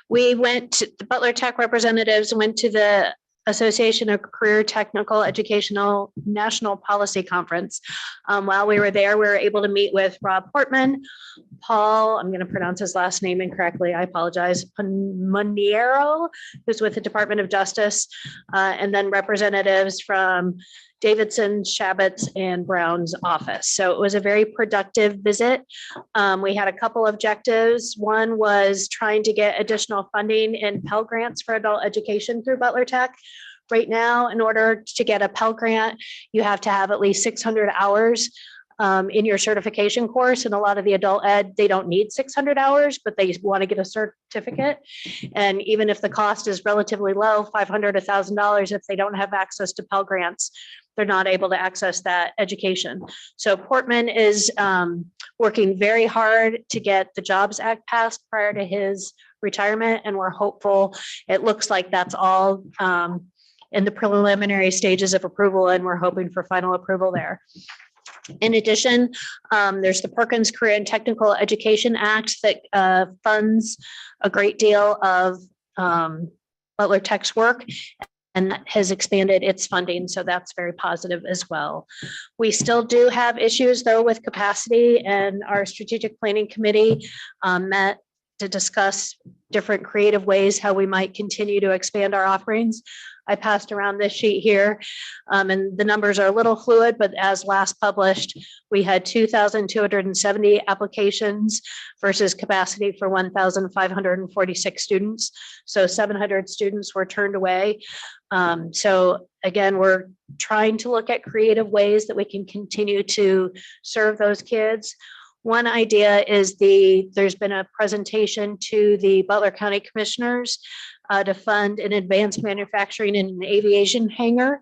B: We went to the Butler Tech representatives went to the Association of Career Technical Educational National Policy Conference. While we were there, we were able to meet with Rob Portman, Paul, I'm going to pronounce his last name incorrectly, I apologize, Moniero, who's with the Department of Justice, and then representatives from Davidson, Shabbat's, and Brown's office. So it was a very productive visit. We had a couple objectives. One was trying to get additional funding in Pell Grants for adult education through Butler Tech. Right now, in order to get a Pell Grant, you have to have at least 600 hours in your certification course. And a lot of the adult ed, they don't need 600 hours, but they want to get a certificate. And even if the cost is relatively low, $500, $1,000, if they don't have access to Pell Grants, they're not able to access that education. So Portman is working very hard to get the Jobs Act passed prior to his retirement. And we're hopeful. It looks like that's all in the preliminary stages of approval, and we're hoping for final approval there. In addition, there's the Perkins Career and Technical Education Act that funds a great deal of Butler Tech's work, and that has expanded its funding. So that's very positive as well. We still do have issues though with capacity, and our strategic planning committee met to discuss different creative ways how we might continue to expand our offerings. I passed around this sheet here, and the numbers are a little fluid, but as last published, we had 2,270 applications versus capacity for 1,546 students. So 700 students were turned away. So again, we're trying to look at creative ways that we can continue to serve those kids. One idea is there's been a presentation to the Butler County Commissioners to fund an advanced manufacturing and an aviation hangar,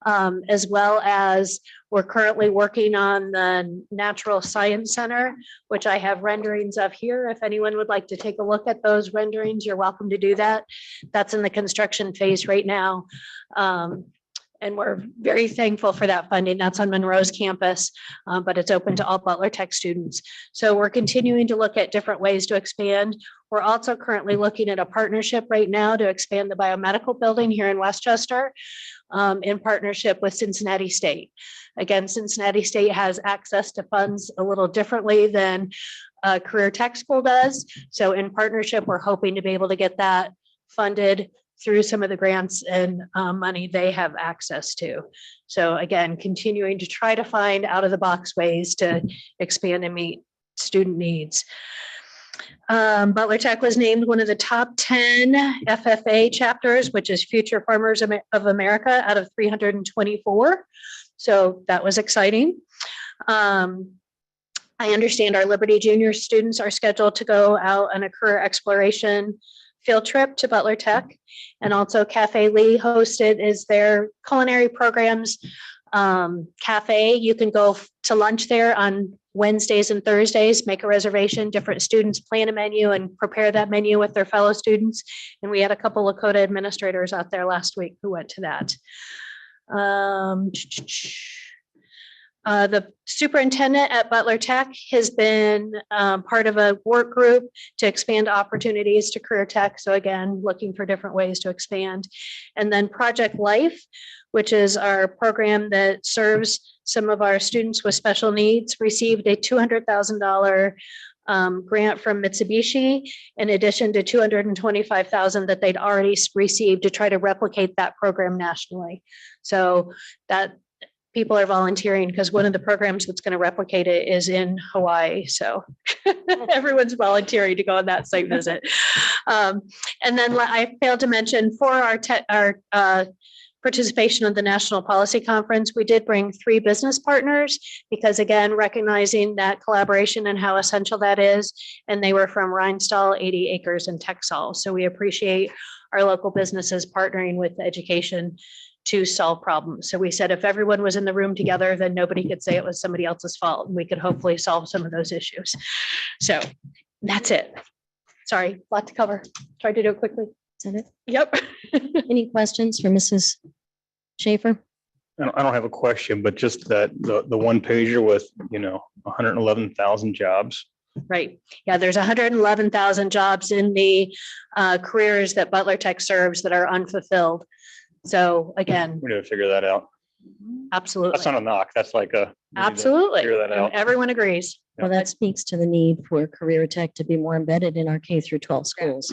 B: as well as we're currently working on the Natural Science Center, which I have renderings of here. If anyone would like to take a look at those renderings, you're welcome to do that. That's in the construction phase right now. And we're very thankful for that funding. That's on Monroe's campus, but it's open to all Butler Tech students. So we're continuing to look at different ways to expand. We're also currently looking at a partnership right now to expand the biomedical building here in Westchester in partnership with Cincinnati State. Again, Cincinnati State has access to funds a little differently than Career Tech School does. So in partnership, we're hoping to be able to get that funded through some of the grants and money they have access to. So again, continuing to try to find out of the box ways to expand and meet student needs. Butler Tech was named one of the top 10 FFA chapters, which is Future Farmers of America, out of 324. So that was exciting. I understand our Liberty Junior students are scheduled to go out on a career exploration field trip to Butler Tech, and also Cafe Lee hosted is their culinary programs cafe. You can go to lunch there on Wednesdays and Thursdays, make a reservation. Different students plan a menu and prepare that menu with their fellow students. And we had a couple of Lakota administrators out there last week who went to that. The superintendent at Butler Tech has been part of a work group to expand opportunities to Career Tech. So again, looking for different ways to expand. And then Project Life, which is our program that serves some of our students with special needs, received a $200,000 grant from Mitsubishi, in addition to $225,000 that they'd already received to try to replicate that program nationally. So that people are volunteering because one of the programs that's going to replicate it is in Hawaii. So everyone's volunteering to go on that site visit. And then I failed to mention for our participation in the National Policy Conference, we did bring 3 business partners because, again, recognizing that collaboration and how essential that is. And they were from Rhinestall, 80 Acres, and Texel. So we appreciate our local businesses partnering with education to solve problems. So we said if everyone was in the room together, then nobody could say it was somebody else's fault, and we could hopefully solve some of those issues. So that's it. Sorry, a lot to cover. Tried to do it quickly.
A: Is that it?
B: Yep.
A: Any questions for Mrs. Schaefer?
D: I don't have a question, but just that the one pager with, 111,000 jobs.
B: Right. Yeah, there's 111,000 jobs in the careers that Butler Tech serves that are unfulfilled. So again,
D: We need to figure that out.
B: absolutely.
D: That's not a knock. That's like a. we need to
B: Absolutely.
D: Figure that
B: And
D: out.
B: everyone agrees.
A: Well, that speaks to the need for career tech to be more embedded in our K through 12 schools,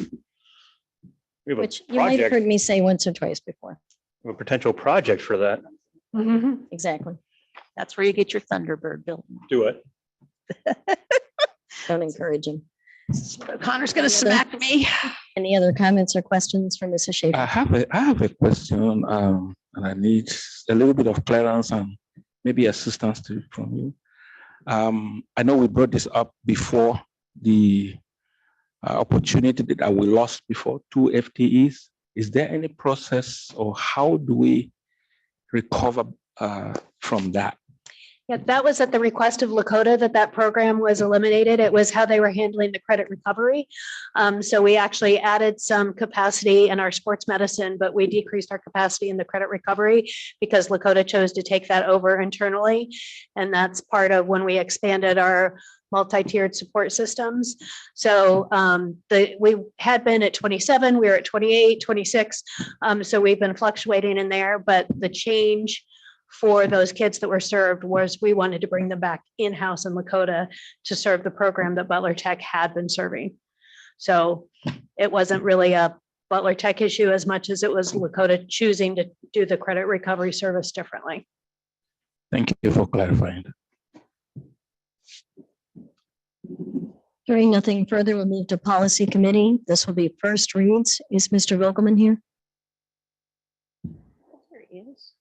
D: We have
A: which
D: a
A: you might have
D: project,
A: heard me say once or twice before.
D: we have a potential project for that.
B: Mhm.
A: Exactly.
J: That's where you get your Thunderbird building.
D: Do it.
A: Don't encourage him.
J: Connor's gonna
A: Any other-
J: smack me.
A: Any other comments or questions for Mrs. Schaefer?
I: I have a question, and I need a little bit of clearance and maybe assistance from you. I know we brought this up before the opportunity that we lost before, 2 FTEs. Is there any process or how do we recover from that?
B: Yeah, that was at the request of Lakota that program was eliminated. It was how they were handling the credit recovery. So we actually added some capacity in our sports medicine, but we decreased our capacity in the credit recovery because Lakota chose to take that over internally. And that's part of when we expanded our multi-tiered support systems. So we had been at 27, we were at 28, 26. So we've been fluctuating in there, but the change for those kids that were served was we wanted to bring them back in-house in Lakota to serve the program that Butler Tech had been serving. So it wasn't really a Butler Tech issue as much as it was Lakota choosing to do the credit recovery service differently.
I: Thank you for clarifying.
A: Hearing nothing further, we'll move to policy committee. This will be first reads. Is Mr. Vogelman here?
B: There he is.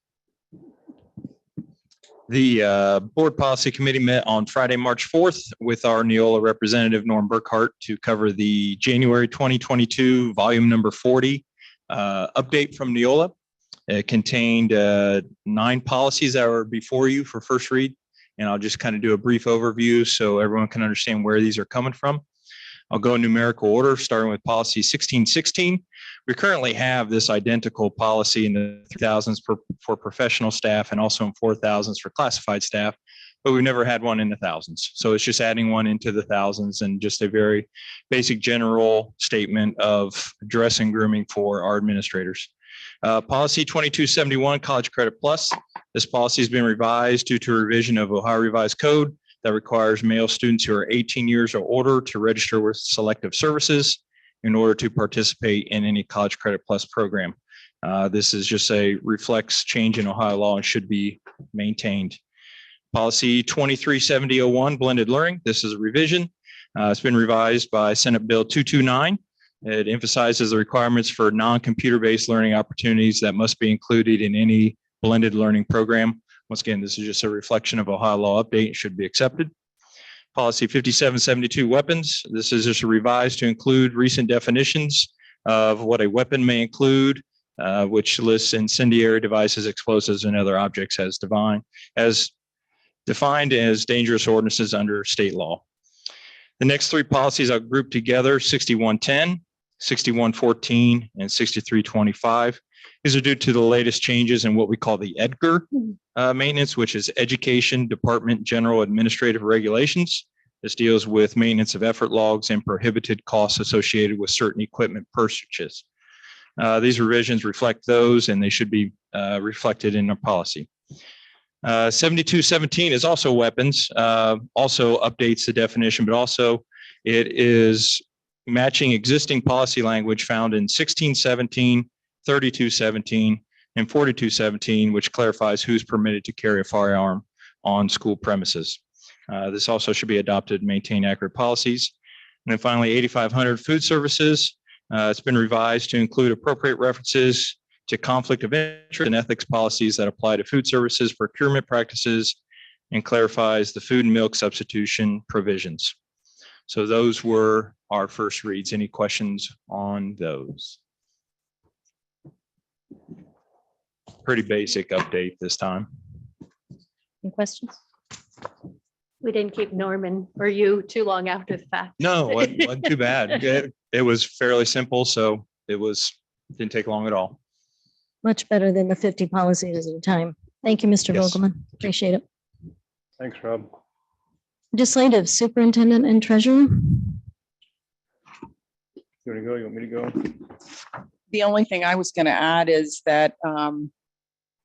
Q: The Board Policy Committee met on Friday, March 4th with our Neola representative, Norm Burkhart, to cover the January 2022 volume number 40 update from Neola. It contained 9 policies that were before you for first read, and I'll just kind of do a brief overview so everyone can understand where these are coming from. I'll go in numerical order, starting with policy 1616. We currently have this identical policy in the 3000s for professional staff and also in 4000s for classified staff, but we've never had one in the thousands. So it's just adding one into the thousands and just a very basic general statement of dress and grooming for our administrators. Policy 2271, College Credit Plus. This policy has been revised due to a revision of Ohio Revised Code that requires male students who are 18 years or older to register with Selective Services in order to participate in any College Credit Plus program. This is just a reflects change in Ohio law and should be maintained. Policy 237001, Blended Learning. This is a revision. It's been revised by Senate Bill 229. It emphasizes the requirements for non-computer-based learning opportunities that must be included in any blended learning program. Once again, this is just a reflection of Ohio law update and should be accepted. Policy 5772, weapons. This is just revised to include recent definitions of what a weapon may include, which lists incendiary devices, explosives, and other objects as defined as dangerous ordinances under state law. The next 3 policies I'll group together: 6110, 6114, and 6325. These are due to the latest changes in what we call the EDGAR maintenance, which is Education Department General Administrative Regulations. This deals with maintenance of effort logs and prohibited costs associated with certain equipment purchases. These revisions reflect those, and they should be reflected in our policy. 7217 is also weapons, also updates the definition, but also it is matching existing policy language found in 1617, 3217, and 4217, which clarifies who's permitted to carry a firearm on school premises. This also should be adopted and maintain accurate policies. And then finally, 8500 food services. It's been revised to include appropriate references to conflict of interest and ethics policies that apply to food services procurement practices, and clarifies the food and milk substitution provisions. So those were our first reads. Any questions on those? Pretty basic update this time.
A: Any questions?
B: We didn't keep Norman or you too long after the fact.
Q: No, wasn't too bad. It was fairly simple, so didn't take long at all.
A: Much better than the 50 policies at a time. Thank you, Mr.
Q: Yes.
A: Vogelman. Appreciate it.
D: Thanks, Rob.
A: Legislative Superintendent and Treasurer.
D: You want to go? You want me to go?
C: The only thing I was going to add is that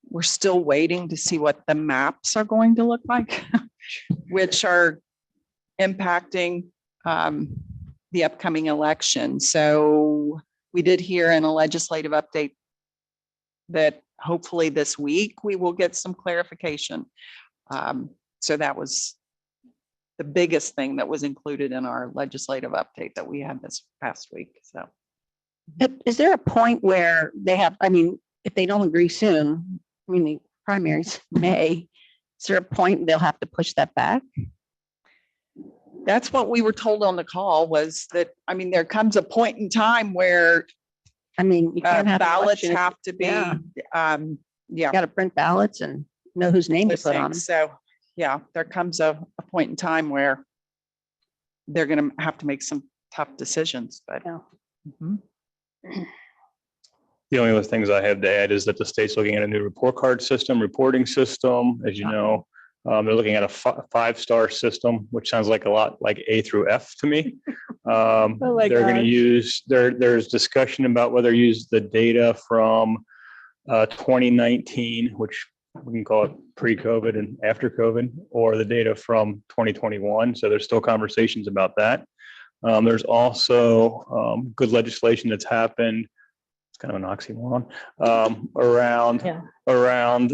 C: we're still waiting to see what the maps are going to look like, which are impacting the upcoming election. So we did hear in a legislative update that hopefully this week we will get some clarification. So that was the biggest thing that was included in our legislative update that we had this past week. So
J: Is there a point where they have, I mean, if they don't agree soon, I mean, the primaries May, is there a point they'll have to push that back?
C: that's what we were told on the call, was that, I mean, there comes a point in time where
J: I mean, you can't have an
C: ballots
J: election if-
C: have to be,
J: yeah.
C: yeah.
J: You got to print ballots and know whose name to
C: those
J: put on them.
C: things. So, yeah, there comes a point in time where they're going to have to make some tough decisions, but.
J: Yeah.
C: Mhm.
D: The only other things I have to add is that the state's looking at a new report card system, reporting system, as you know. They're looking at a 5-star system, which sounds like a lot like A through F to me.
J: my
D: They're going to
J: gosh.
D: use, there's discussion about whether use the data from 2019, which we can call it pre-COVID and after COVID, or the data from 2021. So there's still conversations about that. There's also good legislation that's happened. It's kind of an oxymoron around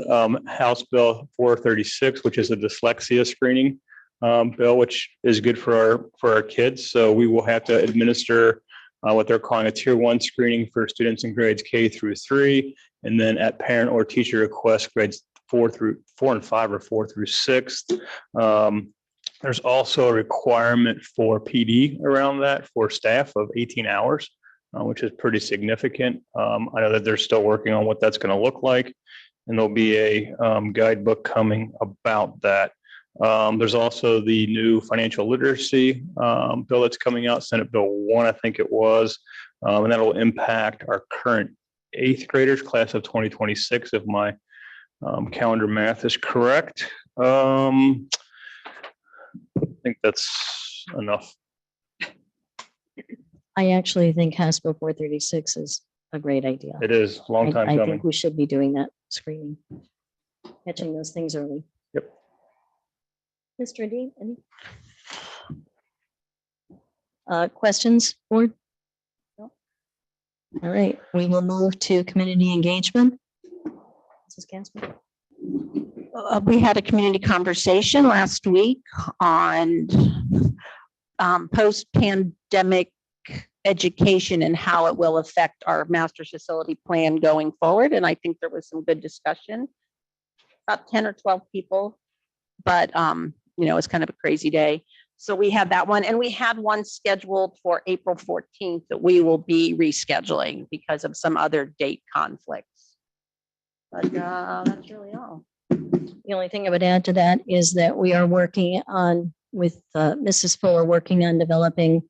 D: House Bill 436, which is a dyslexia screening bill, which is good for our kids. So we will have to administer what they're calling a tier 1 screening for students in grades K through 3, and then at parent or teacher request, grades 4 and 5 or 4 through 6. There's also a requirement for PD around that for staff of 18 hours. Which is pretty significant. I know that they're still working on what that's going to look like, and there'll be a guidebook coming about that. There's also the new financial literacy bill that's coming out, Senate Bill 1, I think it was, and that'll impact our current 8th graders, class of 2026, if my calendar math is correct. I think that's enough.
A: I actually think House Bill 436 is a great idea.
D: It is a long time
A: I
D: coming.
A: think we should be doing that screening, catching those things early.
D: Yep.
A: Mr. Dean, any questions, board? No? All right, we will move to community engagement. Mrs. Gaspar.
J: We had a community conversation last week on post-pandemic education and how it will affect our master's facility plan going forward. And I think there was some good discussion. About 10 or 12 people, but it's kind of a crazy day. So we had that one, and we had one scheduled for April 14th that we will be rescheduling because of some other date conflicts. But that's really all.
A: The only thing I would add to that is that we are working on, with Mrs. Fuller, working on developing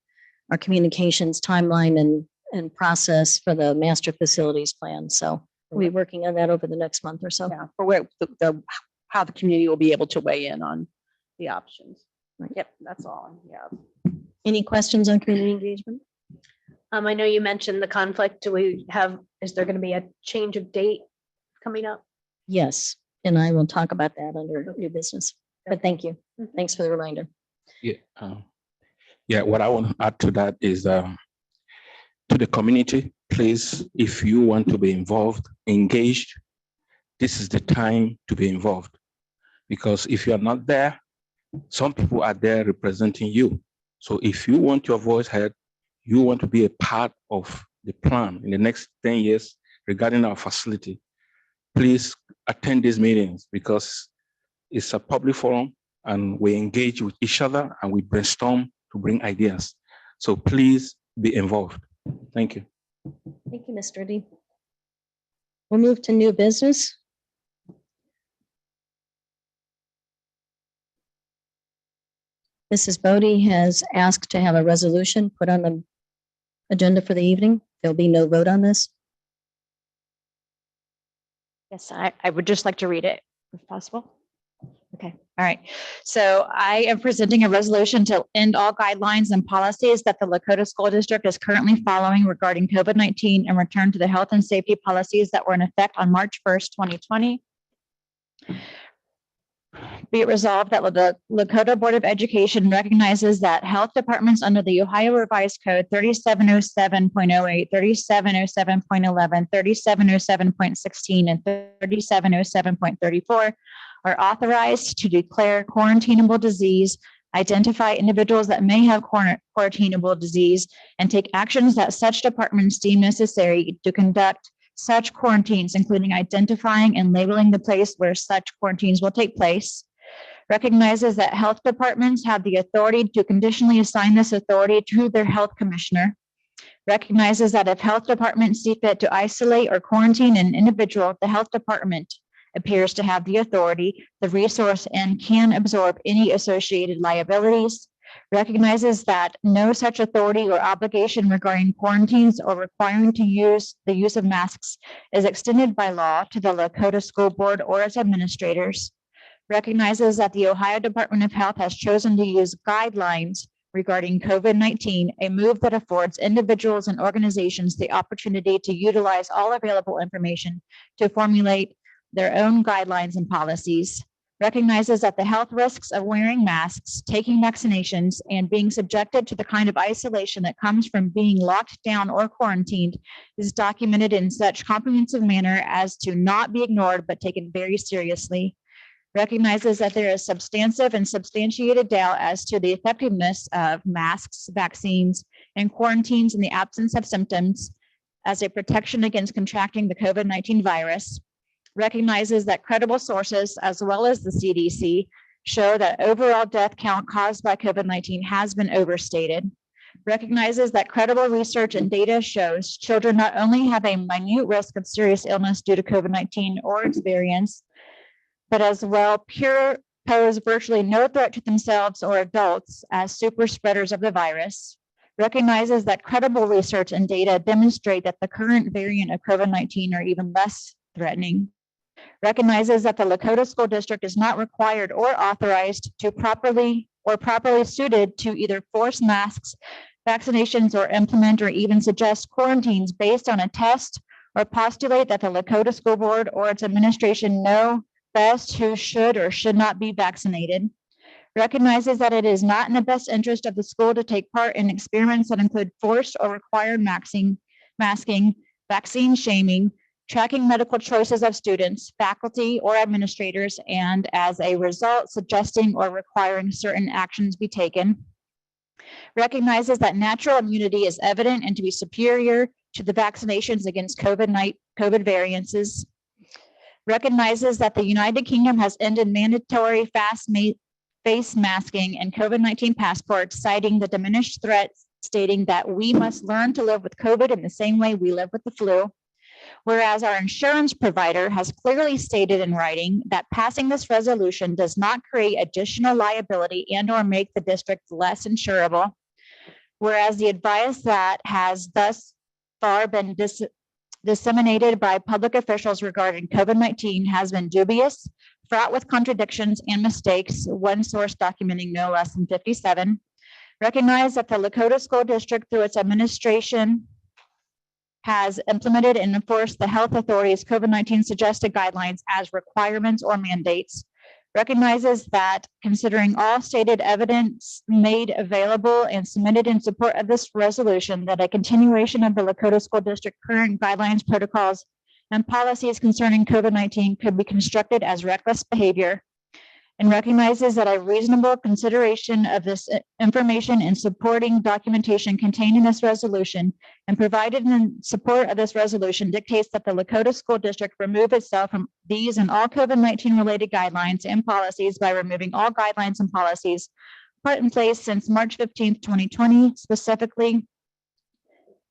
A: our communications timeline and process for the master facilities plan. So we'll be working on that over the next month or so.
J: Yeah, for where how the community will be able to weigh in on the options.
A: Right.
J: Yep, that's all. Yeah.
A: Any questions on community engagement?
B: I know you mentioned the conflict. Is there going to be a change of date coming up?
A: Yes, and I will talk about that under new business. But thank you. Thanks for the reminder.
I: Yeah, what I want to add to that is to the community, please, if you want to be involved, engaged this is the time to be involved. Because if you are not there, some people are there representing you. So if you want your voice heard, you want to be a part of the plan in the next 10 years regarding our facility, please attend these meetings because it's a public forum and we engage with each other and we brainstorm to bring ideas. So please be involved. Thank you.
A: Thank you, Mr. D. We'll move to new business. Mrs. Bodie has asked to have a resolution put on the agenda for the evening. There'll be no vote on this.
K: Yes, I would just like to read it if possible. Okay, all right. So I am presenting a resolution to end all guidelines and policies that the Lakota School District is currently following regarding COVID-19 and return to the health and safety policies that were in effect on March 1st, 2020. Be it resolved that the Lakota Board of Education recognizes that health departments under the Ohio Revised Code 3707.08, 3707.11, 3707.16, and 3707.34 are authorized to declare quarantinable disease, identify individuals that may have quarantinable disease, and take actions that such departments deem necessary to conduct such quarantines, including identifying and labeling the place where such quarantines will take place. Recognizes that health departments have the authority to conditionally assign this authority to their health commissioner. Recognizes that if health departments see fit to isolate or quarantine an individual, the health department appears to have the authority, the resource, and can absorb any associated liabilities. Recognizes that no such authority or obligation regarding quarantines or requiring to use the use of masks is extended by law to the Lakota School Board or its administrators. Recognizes that the Ohio Department of Health has chosen to use guidelines regarding COVID-19, a move that affords individuals and organizations the opportunity to utilize all available information to formulate their own guidelines and policies. Recognizes that the health risks of wearing masks, taking vaccinations, and being subjected to the kind of isolation that comes from being locked down or quarantined is documented in such comprehensive manner as to not be ignored but taken very seriously. Recognizes that there is substantive and substantiated doubt as to the effectiveness of masks, vaccines, and quarantines in the absence of symptoms as a protection against contracting the COVID-19 virus. Recognizes that credible sources, as well as the CDC, show that overall death count caused by COVID-19 has been overstated. Recognizes that credible research and data shows children not only have a minute risk of serious illness due to COVID-19 or its variants, but as well pose virtually no threat to themselves or adults as super spreaders of the virus. Recognizes that credible research and data demonstrate that the current variant of COVID-19 are even less threatening. Recognizes that the Lakota School District is not required or authorized to properly suited to either force masks, vaccinations, or implement or even suggest quarantines based on a test or postulate that the Lakota School Board or its administration know best who should or should not be vaccinated. Recognizes that it is not in the best interest of the school to take part in experiments that include forced or required masking, vaccine shaming, tracking medical choices of students, faculty, or administrators, and as a result, suggesting or requiring certain actions be taken. Recognizes that natural immunity is evident and to be superior to the vaccinations against COVID variants. Recognizes that the United Kingdom has ended mandatory face masking and COVID-19 passports, citing the diminished threats, stating that we must learn to live with COVID in the same way we live with the flu. Whereas our insurance provider has clearly stated in writing that passing this resolution does not create additional liability and or make the district less insurable. Whereas the advice that has thus far been disseminated by public officials regarding COVID-19 has been dubious, fraught with contradictions and mistakes, one source documenting no less than 57. Recognize that the Lakota School District through its administration has implemented and enforced the health authorities' COVID-19 suggested guidelines as requirements or mandates. Recognizes that considering all stated evidence made available and submitted in support of this resolution, that a continuation of the Lakota School District current guidelines, protocols, and policies concerning COVID-19 could be constructed as reckless behavior, and recognizes that a reasonable consideration of this information and supporting documentation contained in this resolution and provided in support of this resolution dictates that the Lakota School District remove itself from these and all COVID-19 related guidelines and policies by removing all guidelines and policies put in place since March 15th, 2020, specifically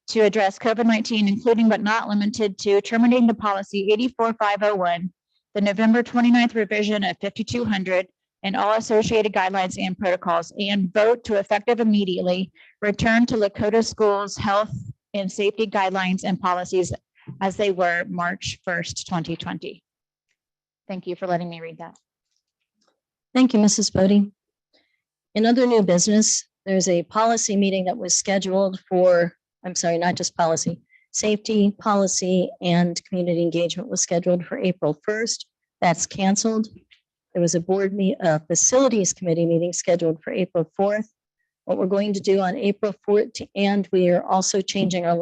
K: to address COVID-19, including but not limited to terminating the policy 84501, the November 29th revision of 5200, and all associated guidelines and protocols, and vote to effective immediately return to Lakota schools' health and safety guidelines and policies as they were March 1st, 2020. Thank you for letting me read that.
A: Thank you, Mrs. Bodie. In other new business, there's a policy meeting that was scheduled for, I'm sorry, not just policy, safety, policy, and community engagement was scheduled for April 1st. That's canceled. There was a facilities committee meeting scheduled for April 4th. What we're going to do on April 14th, and we are also changing our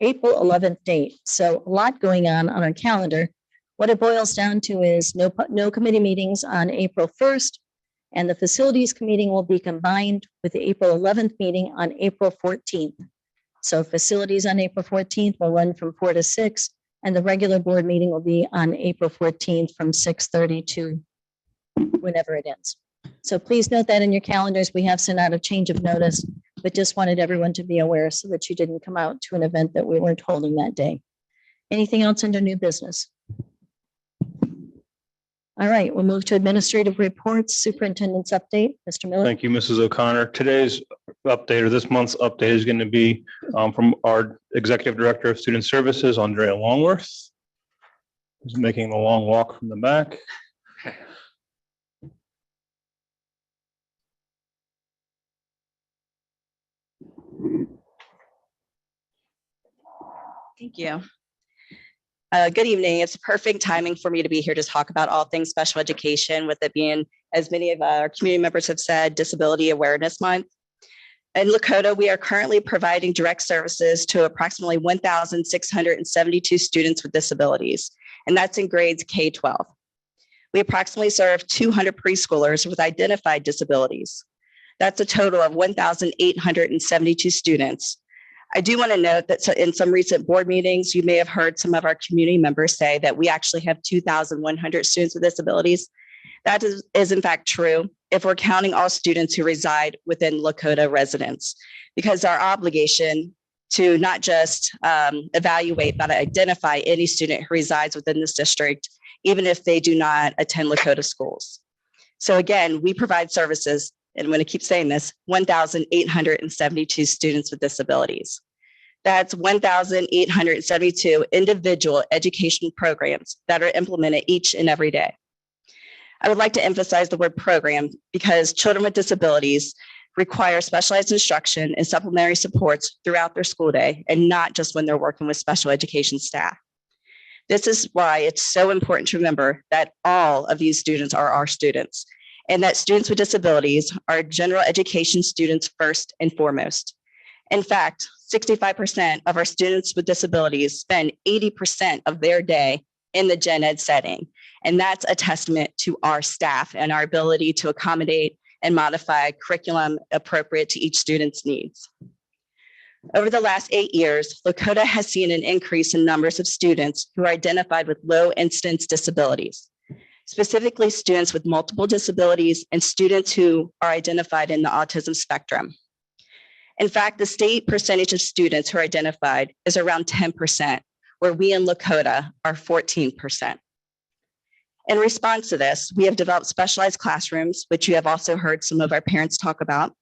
A: April 11th date. So a lot going on our calendar. What it boils down to is no committee meetings on April 1st, and the facilities committee will be combined with the April 11th meeting on April 14th. So facilities on April 14th will run from 4 to 6, and the regular board meeting will be on April 14th from 6:30 to whenever it ends. So please note that in your calendars. We have sent out a change of notice, but just wanted everyone to be aware so that you didn't come out to an event that we weren't holding that day. Anything else under new business? All right, we'll move to administrative reports. Superintendent's update, Mr. Miller.
D: Thank you, Mrs. O'Connor. Today's update, or this month's update, is going to be from our Executive Director of Student Services, Andrea Longworth, who's making the long walk from the back.
R: Thank you. Good evening. It's perfect timing for me to be here to talk about all things special education, with it being, as many of our community members have said, Disability Awareness Month. In Lakota, we are currently providing direct services to approximately 1,672 students with disabilities, and that's in grades K-12. We approximately serve 200 preschoolers with identified disabilities. That's a total of 1,872 students. I do want to note that in some recent board meetings, you may have heard some of our community members say that we actually have 2,100 students with disabilities. That is in fact true if we're counting all students who reside within Lakota residents, because our obligation to not just evaluate, but identify any student who resides within this district, even if they do not attend Lakota schools. So again, we provide services, and I'm going to keep saying this, 1,872 students with disabilities. That's 1,872 individual education programs that are implemented each and every day. I would like to emphasize the word program because children with disabilities require specialized instruction and supplementary supports throughout their school day, and not just when they're working with special education staff. This is why it's so important to remember that all of these students are our students, and that students with disabilities are general education students first and foremost. In fact, 65% of our students with disabilities spend 80% of their day in the gen ed setting. And that's a testament to our staff and our ability to accommodate and modify curriculum appropriate to each student's needs. Over the last 8 years, Lakota has seen an increase in numbers of students who are identified with low incidence disabilities, specifically students with multiple disabilities and students who are identified in the autism spectrum. In fact, the state percentage of students who are identified is around 10%, where we in Lakota are 14%. In response to this, we have developed specialized classrooms, which you have also heard some of our parents talk about,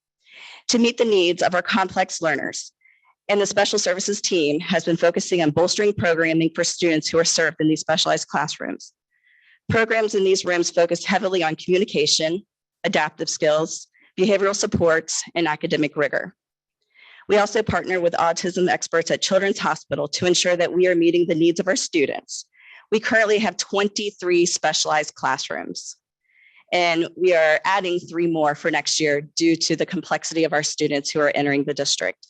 R: to meet the needs of our complex learners. And the special services team has been focusing on bolstering programming for students who are served in these specialized classrooms. Programs in these rooms focus heavily on communication, adaptive skills, behavioral supports, and academic rigor. We also partner with autism experts at Children's Hospital to ensure that we are meeting the needs of our students. We currently have 23 specialized classrooms, and we are adding 3 more for next year due to the complexity of our students who are entering the district.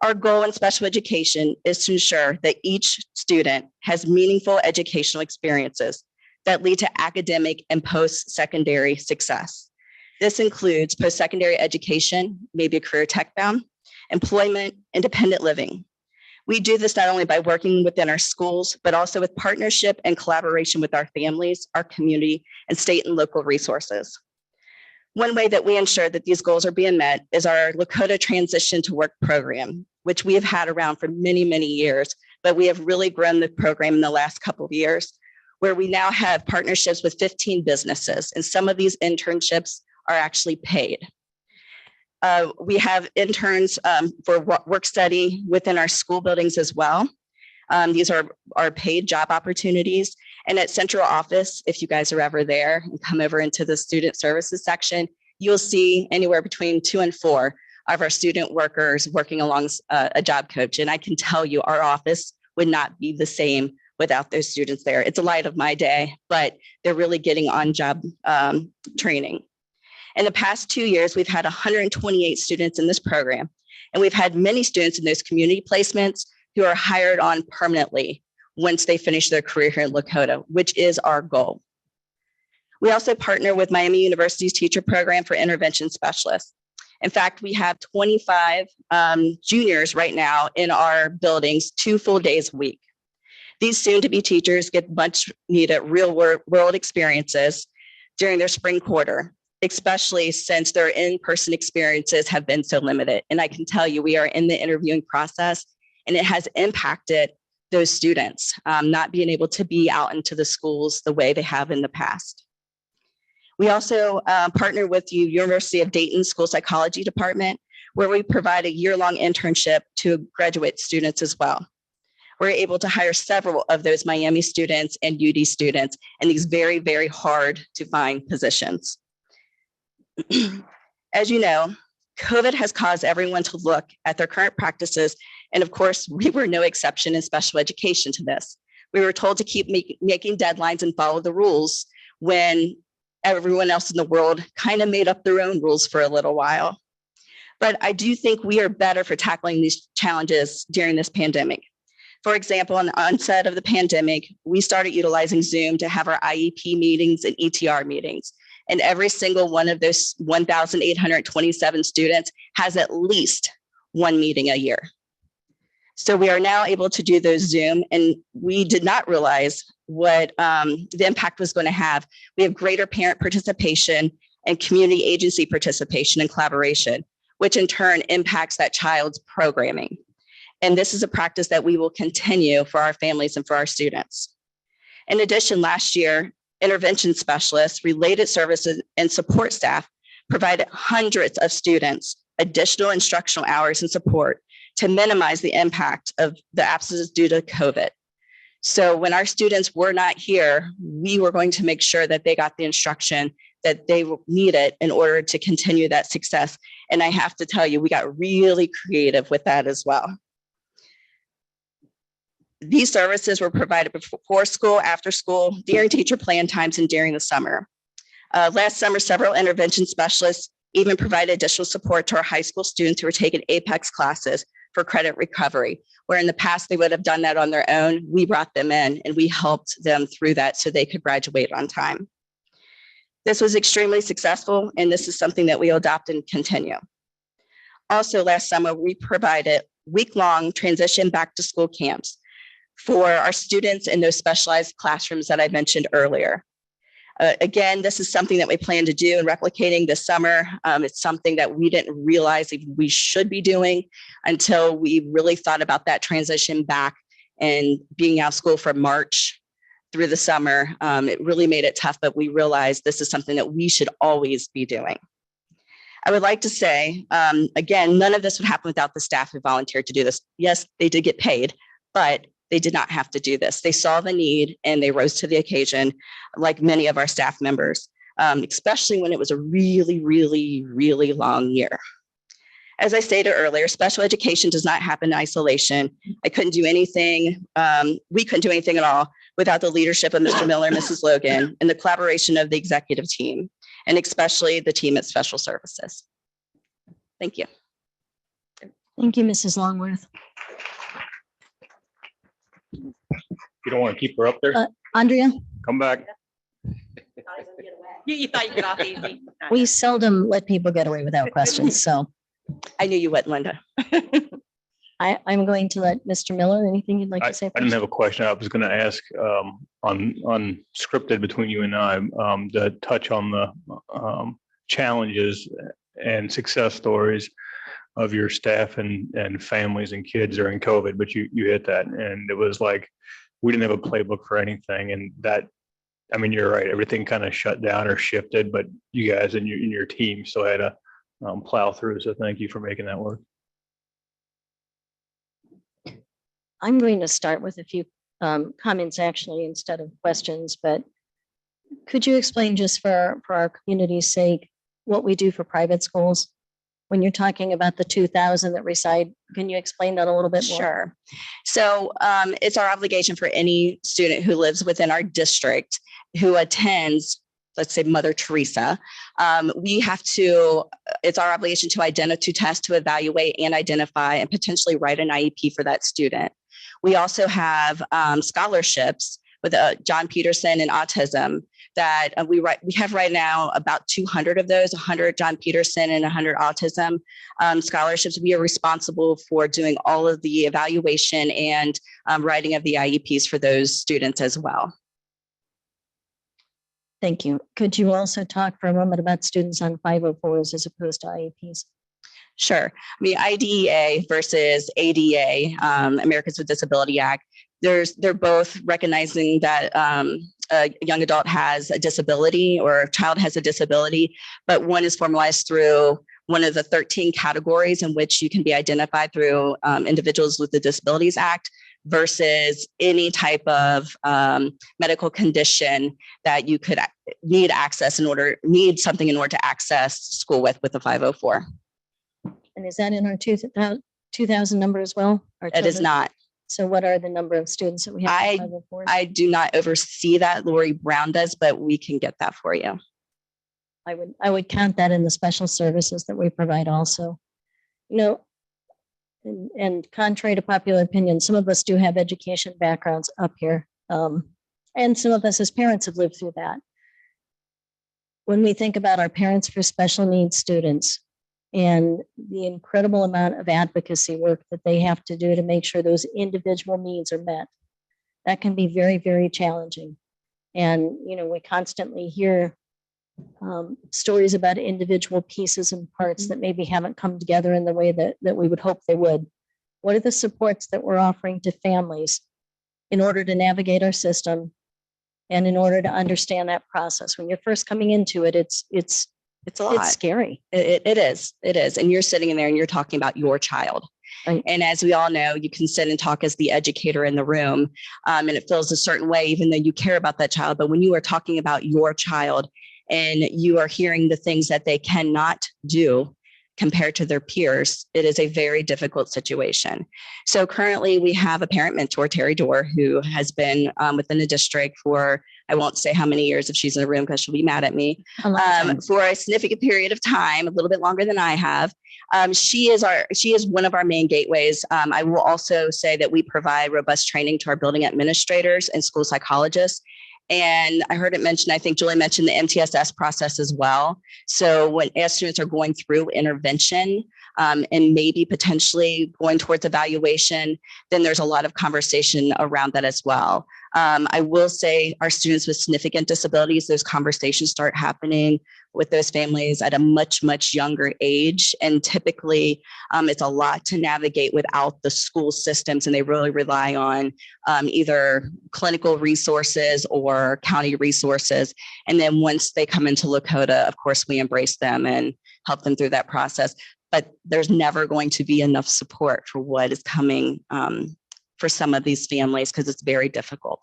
R: Our goal in special education is to ensure that each student has meaningful educational experiences that lead to academic and post-secondary success. This includes post-secondary education, maybe a career tech bound, employment, independent living. We do this not only by working within our schools, but also with partnership and collaboration with our families, our community, and state and local resources. One way that we ensure that these goals are being met is our Lakota Transition to Work program, which we have had around for many, many years, but we have really grown the program in the last couple of years, where we now have partnerships with 15 businesses, and some of these internships are actually paid. We have interns for work study within our school buildings as well. These are paid job opportunities. And at central office, if you guys are ever there and come over into the student services section, you'll see anywhere between 2 and 4 of our student workers working along a job coach. And I can tell you our office would not be the same without those students there. It's a light of my day, but they're really getting on-job training. In the past 2 years, we've had 128 students in this program, and we've had many students in those community placements who are hired on permanently once they finish their career here in Lakota, which is our goal. We also partner with Miami University's teacher program for intervention specialists. In fact, we have 25 juniors right now in our buildings, 2 full days a week. These soon-to-be teachers get much needed real-world experiences during their spring quarter, especially since their in-person experiences have been so limited. And I can tell you, we are in the interviewing process, and it has impacted those students not being able to be out into the schools the way they have in the past. We also partner with the University of Dayton School Psychology Department, where we provide a year-long internship to graduate students as well. We're able to hire several of those Miami students and UD students in these very, very hard to find positions. As you know, COVID has caused everyone to look at their current practices. And of course, we were no exception in special education to this. We were told to keep making deadlines and follow the rules when everyone else in the world kind of made up their own rules for a little while. But I do think we are better for tackling these challenges during this pandemic. For example, on the onset of the pandemic, we started utilizing Zoom to have our IEP meetings and ETR meetings. And every single one of those 1,827 students has at least one meeting a year. So we are now able to do those Zoom, and we did not realize what the impact was going to have. We have greater parent participation and community agency participation and collaboration, which in turn impacts that child's programming. And this is a practice that we will continue for our families and for our students. In addition, last year, intervention specialists, related services, and support staff provided hundreds of students additional instructional hours and support to minimize the impact of the absences due to COVID. So when our students were not here, we were going to make sure that they got the instruction that they needed in order to continue that success. And I have to tell you, we got really creative with that as well. These services were provided before school, after school, during teacher plan times, and during the summer. Last summer, several intervention specialists even provided additional support to our high school students who were taking APEX classes for credit recovery, where in the past they would have done that on their own. We brought them in and we helped them through that so they could graduate on time. This was extremely successful, and this is something that we'll adopt and continue. Also, last summer, we provided week-long transition back to school camps for our students in those specialized classrooms that I mentioned earlier. Again, this is something that we plan to do and replicating this summer. It's something that we didn't realize we should be doing until we really thought about that transition back and being out of school from March through the summer. It really made it tough, but we realized this is something that we should always be doing. I would like to say, again, none of this would happen without the staff who volunteered to do this. Yes, they did get paid, but they did not have to do this. They saw the need and they rose to the occasion, like many of our staff members, especially when it was a really, really, really long year. As I stated earlier, special education does not happen in isolation. I couldn't do anything, we couldn't do anything at all without the leadership of Mr. Miller and Mrs. Logan and the collaboration of the executive team, and especially the team at Special Services. Thank you.
A: Thank you, Mrs. Longworth.
D: You don't want to keep her up there?
A: Andrea,
D: Come back.
H: You thought you got off easy.
A: we seldom let people get away without questions, so
R: I knew you would, Linda.
A: I'm going to let Mr. Miller, anything you'd like
D: I
A: to say?
D: didn't have a question. I was going to ask on scripted between you and I to touch on the challenges and success stories of your staff and families and kids during COVID, but you hit that, and it was like we didn't have a playbook for anything, and that, I mean, you're right. Everything kind of shut down or shifted, but you guys and your team still had to plow through. So thank you for making that work.
A: I'm going to start with a few comments actually instead of questions, but could you explain just for our community's sake what we do for private schools? When you're talking about the 2,000 that reside, can you explain that a little bit more?
R: Sure. So it's our obligation for any student who lives within our district who attends, let's say Mother Teresa, we have to, it's our obligation to test, to evaluate and identify and potentially write an IEP for that student. We also have scholarships with John Peterson and autism that we have right now about 200 of those, 100 John Peterson and 100 autism scholarships. We are responsible for doing all of the evaluation and writing of the IEPs for those students as well.
A: Thank you. Could you also talk for a moment about students on 504s as opposed to IEPs?
R: Sure. I mean, IDEA versus ADA, Americans with Disability Act, they're both recognizing that a young adult has a disability or a child has a disability, but one is formalized through one of the 13 categories in which you can be identified through Individuals with the Disabilities Act versus any type of medical condition that you could need something in order to access school with the 504.
A: And is that in our 2,000 number as well?
R: It is not.
A: So what are the number of students that we have?
R: I do not oversee that. Lori Brown does, but we can get that for you.
A: I would count that in the special services that we provide also. You know, and contrary to popular opinion, some of us do have education backgrounds up here. And some of us as parents have lived through that. When we think about our parents for special needs students, and the incredible amount of advocacy work that they have to do to make sure those individual needs are met, that can be very, very challenging. And, you know, we constantly hear stories about individual pieces and parts that maybe haven't come together in the way that we would hope they would. What are the supports that we're offering to families in order to navigate our system and in order to understand that process? When you're first coming into it, it's a lot. It's scary.
R: It is. And you're sitting in there and you're talking about your child. Right. And as we all know, you can sit and talk as the educator in the room, and it feels a certain way, even though you care about that child. But when you are talking about your child and you are hearing the things that they cannot do compared to their peers, it is a very difficult situation. So currently we have a parent mentor, Terry Dorr, who has been within the district for, I won't say how many years if she's in the room because she'll be mad at me, for a significant period of time, a little bit longer than I have. She is one of our main gateways. I will also say that we provide robust training to our building administrators and school psychologists. And I heard it mentioned, I think Julie mentioned the MTSS process as well. So as students are going through intervention and maybe potentially going towards evaluation, then there's a lot of conversation around that as well. I will say our students with significant disabilities, those conversations start happening with those families at a much, much younger age. And typically it's a lot to navigate without the school systems, and they really rely on either clinical resources or county resources. And then once they come into Lakota, of course, we embrace them and help them through that process. But there's never going to be enough support for what is coming for some of these families because it's very difficult.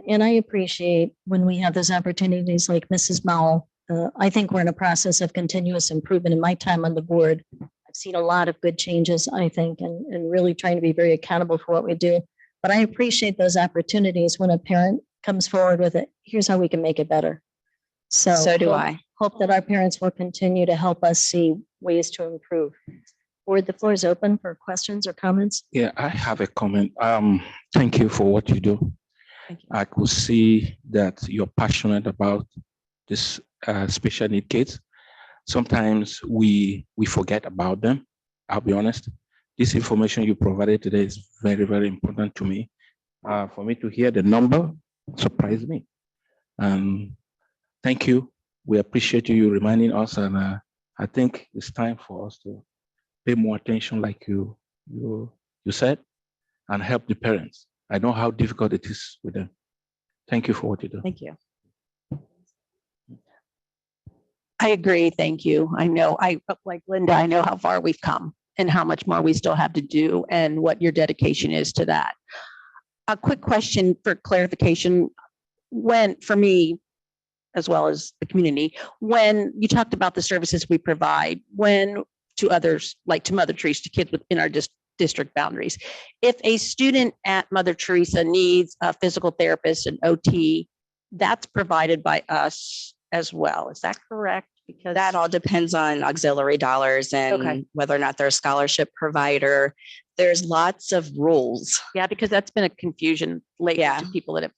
A: And I appreciate when we have those opportunities like Mrs. Mao. I think we're in a process of continuous improvement. In my time on the board, I've seen a lot of good changes, I think, and really trying to be very accountable for what we do. But I appreciate those opportunities when a parent comes forward with it. Here's how we can make it better. So
R: do I.
A: Hope that our parents will continue to help us see ways to improve. Board, the floor is open for questions or comments.
I: Yeah, I have a comment. Thank you for what you do. I could see that you're passionate about this special need kids. Sometimes we forget about them. I'll be honest. This information you provided today is very, very important to me. For me to hear the number surprised me. Thank you. We appreciate you reminding us, and I think it's time for us to pay more attention, like you said, and help the parents. I know how difficult it is with them. Thank you for what you do.
J: Thank you. I agree. Thank you. I know, like Linda, I know how far we've come and how much more we still have to do and what your dedication is to that. A quick question for clarification. When, for me, as well as the community, when you talked about the services we provide, when to others, like to Mother Teresa, to kids within our district boundaries, if a student at Mother Teresa needs a physical therapist and OT, that's provided by us as well. Is that correct? Because
R: that all depends on auxiliary dollars and whether or not they're a scholarship provider. There's lots of rules.
J: Yeah, because that's been a confusion lately to people that have.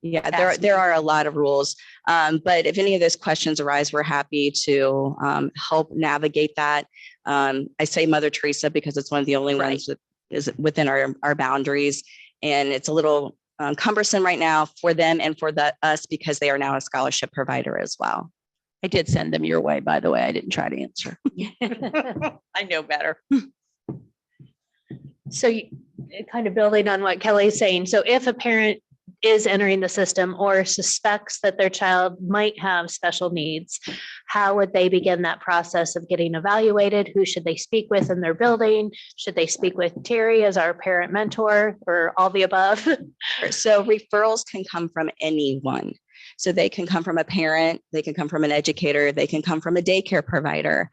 R: Yeah, there are a lot of rules. But if any of those questions arise, we're happy to help navigate that. I say Mother Teresa because it's one of the only ones that is within our boundaries. And it's a little cumbersome right now for them and for us because they are now a scholarship provider as well.
J: I did send them your way, by the way. I didn't try to answer. I know better.
B: So kind of building on what Kelly's saying. So if a parent is entering the system or suspects that their child might have special needs, how would they begin that process of getting evaluated? Who should they speak with in their building? Should they speak with Terry as our parent mentor, or all the above?
R: So referrals can come from anyone. So they can come from a parent, they can come from an educator, they can come from a daycare provider.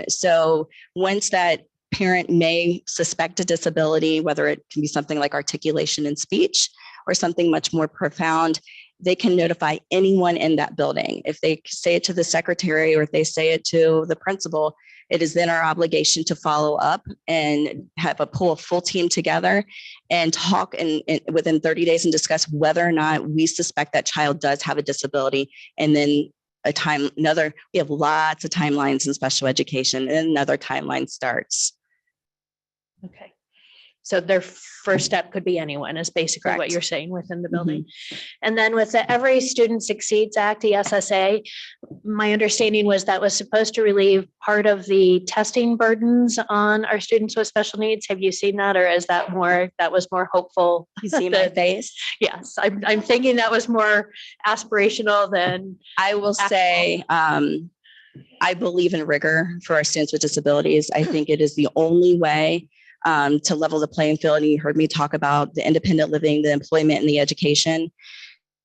R: So once that parent may suspect a disability, whether it can be something like articulation and speech or something much more profound, they can notify anyone in that building. If they say it to the secretary or if they say it to the principal, it is then our obligation to follow up and pull a full team together and talk within 30 days and discuss whether or not we suspect that child does have a disability. And then we have lots of timelines in special education, and another timeline starts.
B: Okay. So their first step could be anyone, is basically what
R: Correct.
B: you're saying within the building. And then with the Every Student Succeeds Act, the SSA, my understanding was that was supposed to relieve part of the testing burdens on our students with special needs. Have you seen that, or is that was more hopeful?
R: You see my face?
B: Yes, I'm thinking that was more aspirational than.
R: I will say, I believe in rigor for our students with disabilities. I think it is the only way to level the playing field. And you heard me talk about the independent living, the employment, and the education.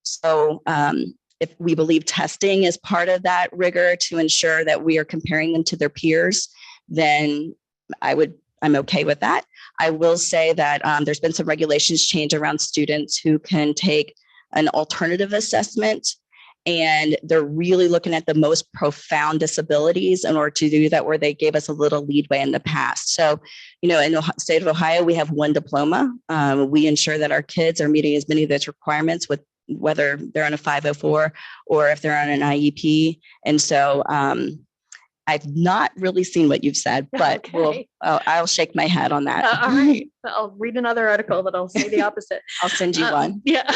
R: So if we believe testing is part of that rigor to ensure that we are comparing them to their peers, then I'm okay with that. I will say that there's been some regulations change around students who can take an alternative assessment, and they're really looking at the most profound disabilities in order to do that, where they gave us a little leadway in the past. So, in the state of Ohio, we have one diploma. We ensure that our kids are meeting as many of those requirements, with whether they're on a 504 or if they're on an IEP. And so I've not really seen what you've said, but I'll shake my head on that.
B: All right. I'll read another article that'll say the opposite.
R: I'll send you one.
B: Yeah.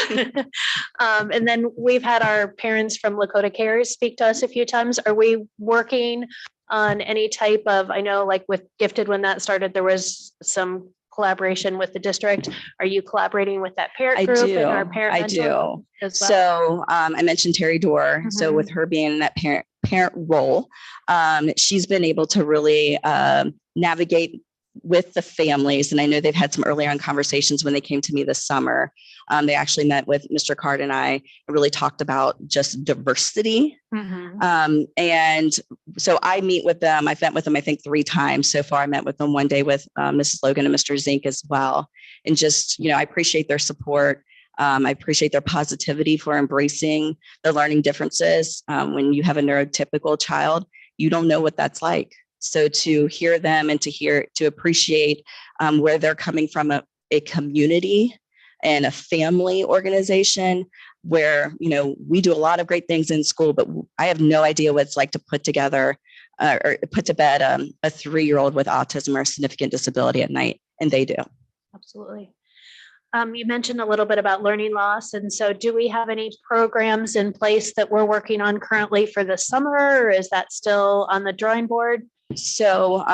B: And then we've had our parents from Lakota Cares speak to us a few times. Are we working on any type of, I know like with Gifted, when that started, there was some collaboration with the district. Are you collaborating with that parent group and our parent mentor as well?
R: So I mentioned Terry Dorr. So with her being in that parent role, she's been able to really navigate with the families. And I know they've had some earlier on conversations when they came to me this summer. They actually met with Mr. Card and I and really talked about just diversity. And so I meet with them. I've met with them, I think 3 times so far. I met with them one day with Mrs. Logan and Mr. Zink as well. And just, I appreciate their support. I appreciate their positivity for embracing the learning differences. When you have a neurotypical child, you don't know what that's like. So to hear them and to appreciate where they're coming from, a community and a family organization where, we do a lot of great things in school, but I have no idea what it's like to put together or put to bed a 3-year-old with autism or significant disability at night, and they do.
B: Absolutely. You mentioned a little bit about learning loss. And so do we have any programs in place that we're working on currently for the summer, or is that still on the drawing board?
R: So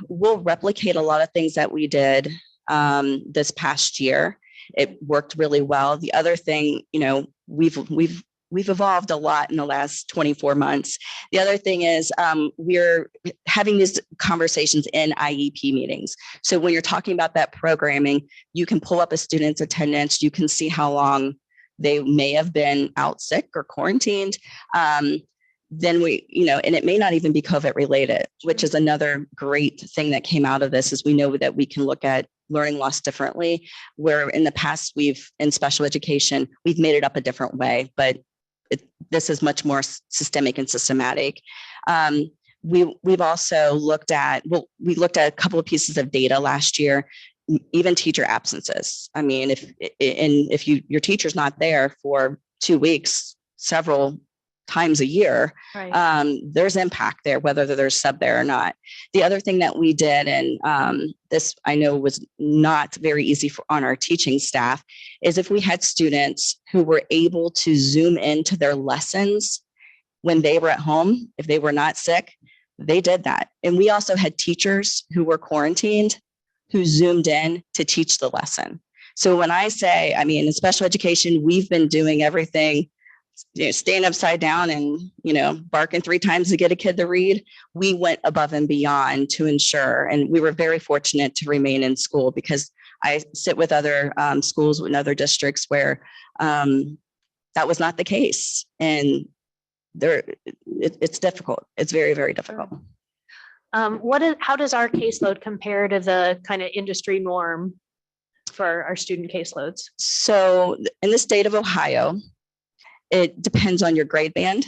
R: we'll replicate a lot of things that we did this past year. It worked really well. The other thing, we've evolved a lot in the last 24 months. The other thing is we're having these conversations in IEP meetings. So when you're talking about that programming, you can pull up a student's attendance. You can see how long they may have been out sick or quarantined. Then and it may not even be COVID related, which is another great thing that came out of this, is we know that we can look at learning loss differently, where in the past in special education, we've made it up a different way, but this is much more systemic and systematic. We've also looked at a couple of pieces of data last year, even teacher absences. I mean, if your teacher's not there for 2 weeks, several times a year,
B: right.
R: There's impact there, whether there's sub there or not. The other thing that we did, and this I know was not very easy on our teaching staff, is if we had students who were able to Zoom into their lessons when they were at home, if they were not sick, they did that. And we also had teachers who were quarantined who Zoomed in to teach the lesson. So when I say, in special education, we've been doing everything, stand upside down and, barking 3 times to get a kid to read. We went above and beyond to ensure, and we were very fortunate to remain in school, because I sit with other schools in other districts where that was not the case. And it's difficult. It's very, very difficult.
B: How does our caseload compare to the kind of industry norm for our student caseloads?
R: So in the state of Ohio, it depends on your grade band.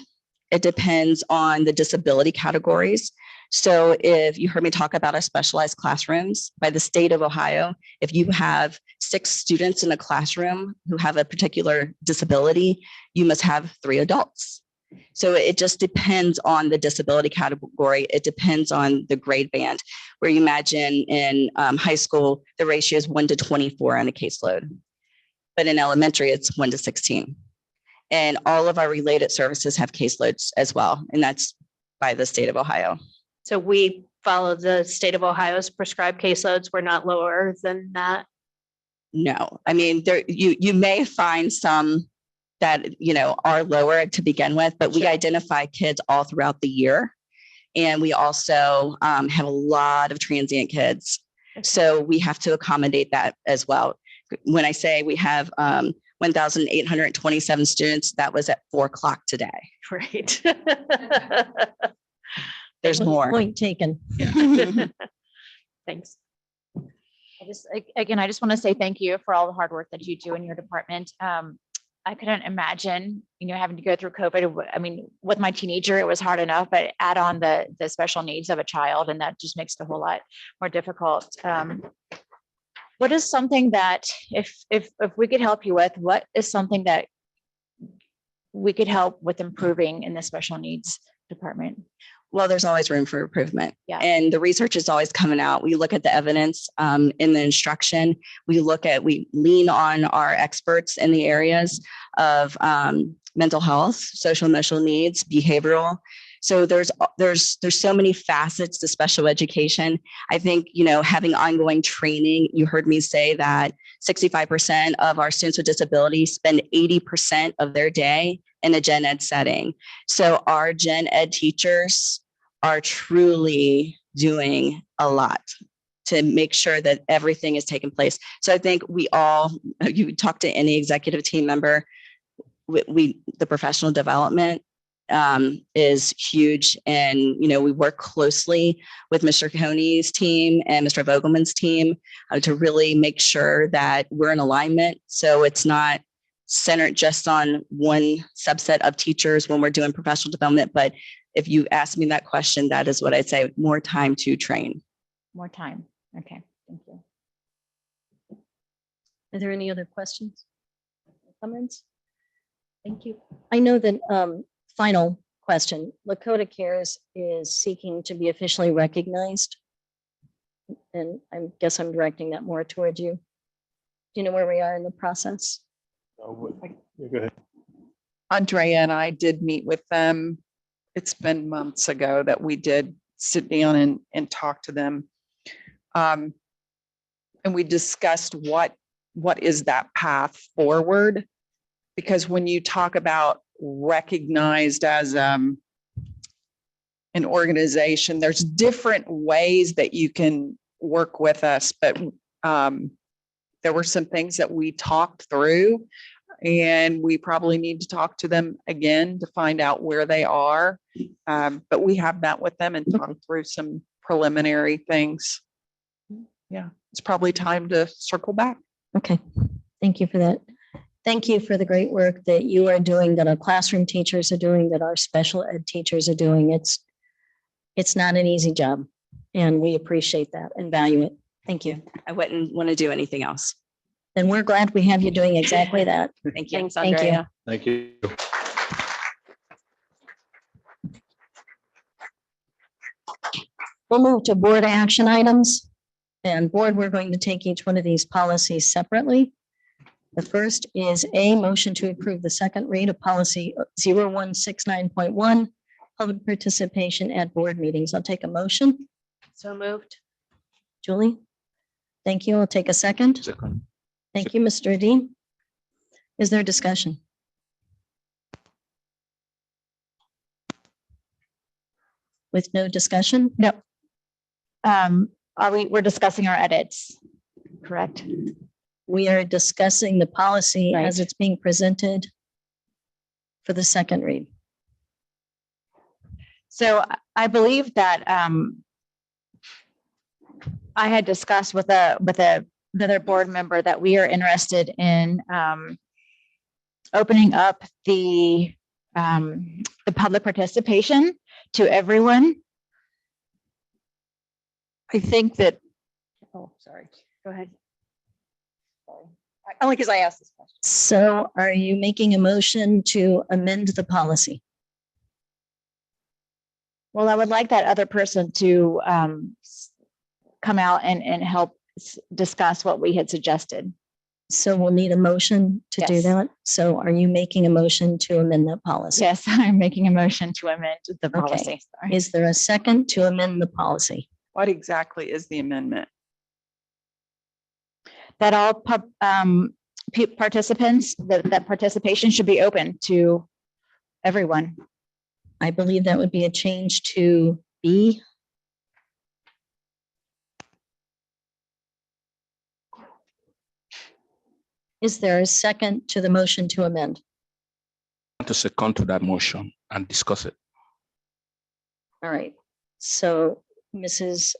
R: It depends on the disability categories. So if you heard me talk about our specialized classrooms, by the state of Ohio, if you have 6 students in a classroom who have a particular disability, you must have 3 adults. So it just depends on the disability category. It depends on the grade band, where you imagine in high school, the ratio is 1 to 24 on a caseload. But in elementary, it's 1 to 16. And all of our related services have caseloads as well. And that's by the state of Ohio.
B: So we follow the state of Ohio's prescribed caseloads. We're not lower than that.
R: No, you may find some that, are lower to begin with, but we identify kids all throughout the year. And we also have a lot of transient kids. So we have to accommodate that as well. When I say we have 1,827 students, that was at 4:00 today.
B: Right.
R: There's more.
A: Point taken.
B: Thanks.
K: I just want to say thank you for all the hard work that you do in your department. I couldn't imagine, having to go through COVID. With my teenager, it was hard enough, but add on the special needs of a child, and that just makes it a whole lot more difficult. What is something that if we could help you with, what is something that we could help with improving in the special needs department?
R: Well, there's always room for improvement.
K: Yeah.
R: And the research is always coming out. We look at the evidence in the instruction. We lean on our experts in the areas of mental health, social emotional needs, behavioral. So there's so many facets to special education. I think, having ongoing training, you heard me say that 65% of our students with disabilities spend 80% of their day in a gen ed setting. So our gen ed teachers are truly doing a lot to make sure that everything is taking place. So I think you talk to any executive team member, the professional development is huge. And, we work closely with Mr. Coney's team and Mr. Vogelman's team to really make sure that we're in alignment. So it's not centered just on one subset of teachers when we're doing professional development, but if you ask me that question, that is what I'd say, more time to train.
K: More time. Okay, thank you.
A: Are there any other questions? Comments? Thank you. I know that, final question, Lakota Cares is seeking to be officially recognized. And I guess I'm directing that more towards you. Do you know where we are in the process?
D: Go ahead.
C: Andrea and I did meet with them. It's been months ago that we did sit down and talk to them. And we discussed what is that path forward? Because when you talk about recognized as an organization, there's different ways that you can work with us, but there were some things that we talked through, and we probably need to talk to them again to find out where they are. But we have met with them and talked through some preliminary things. Yeah, it's probably time to circle back.
A: Okay, thank you for that. Thank you for the great work that you are doing, that our classroom teachers are doing, that our special ed teachers are doing. It's not an easy job, and we appreciate that and value it. Thank you.
R: I wouldn't want to do anything else.
A: And we're glad we have you doing exactly that.
R: Thank you.
K: Thanks,
A: Thank you.
K: Andrea.
D: Thank you.
A: We'll move to board action items. And board, we're going to take each one of these policies separately. The first is a motion to approve the second read of policy 0169.1, public participation at board meetings. I'll take a motion.
B: So moved.
A: Julie? Thank you. I'll take a second.
I: Second.
A: Thank you, Mr. Dean. Is there discussion? With no discussion?
K: No. We're discussing our edits, correct?
A: We are discussing the policy as it's being presented for the second read.
K: So I believe that I had discussed with another board member that we are interested in opening up the public participation to everyone. I think that,
C: Oh, sorry. Go ahead.
K: only because I asked this question.
A: So are you making a motion to amend the policy?
K: Well, I would like that other person to come out and help discuss what we had suggested.
A: So we'll need a motion to do
K: Yes.
A: that. So are you making a motion to amend that policy?
K: Yes, I'm making a motion to amend the policy. Sorry.
A: Is there a second to amend the policy?
C: What exactly is the amendment?
K: That all participants, that participation should be open to everyone.
A: I believe that would be a change to B. Is there a second to the motion to amend?
I: To second to that motion and discuss it.
A: All right. So Mrs.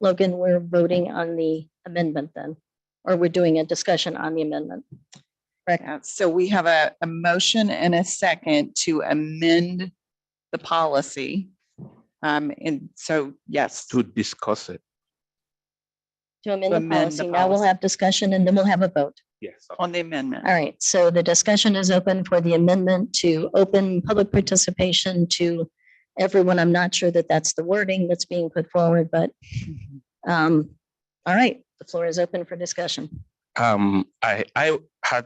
A: Logan, we're voting on the amendment then, or we're doing a discussion on the amendment.
C: Yeah, so we have a motion and a second to amend the policy. And so, yes.
I: To discuss it.
A: To amend
C: To
A: the
C: amend the
A: policy. Now we'll
C: policy.
A: have discussion and then we'll have a vote.
I: Yes.
C: On the amendment.
A: All right. So the discussion is open for the amendment to open public participation to everyone. I'm not sure that that's the wording that's being put forward, but all right. The floor is open for discussion.
I: I had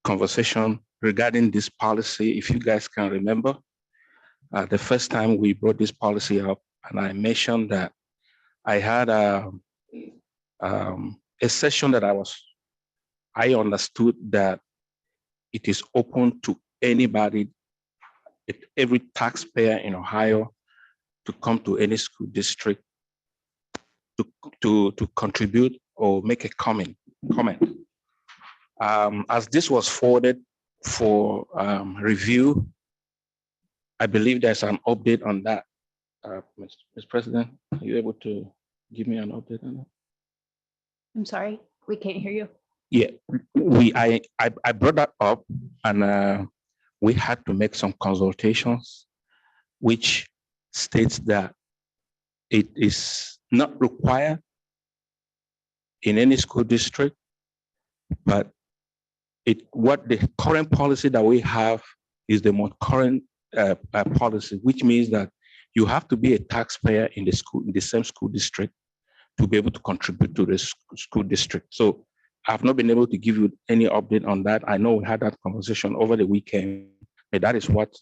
I: conversation regarding this policy, if you guys can remember. The first time we brought this policy up, and I mentioned that I had a session that I understood that it is open to anybody, every taxpayer in Ohio to come to any school district to contribute or make a comment. As this was forwarded for review, I believe there's an update on that. Mr. President, are you able to give me an update on that?
B: I'm sorry, we can't hear you.
I: Yeah, I brought that up, and we had to make some consultations which states that it is not required in any school district, but what the current policy that we have is the most current policy, which means that you have to be a taxpayer in the same school district to be able to contribute to the school district. So I've not been able to give you any update on that. I know we had that conversation over the weekend, but that is what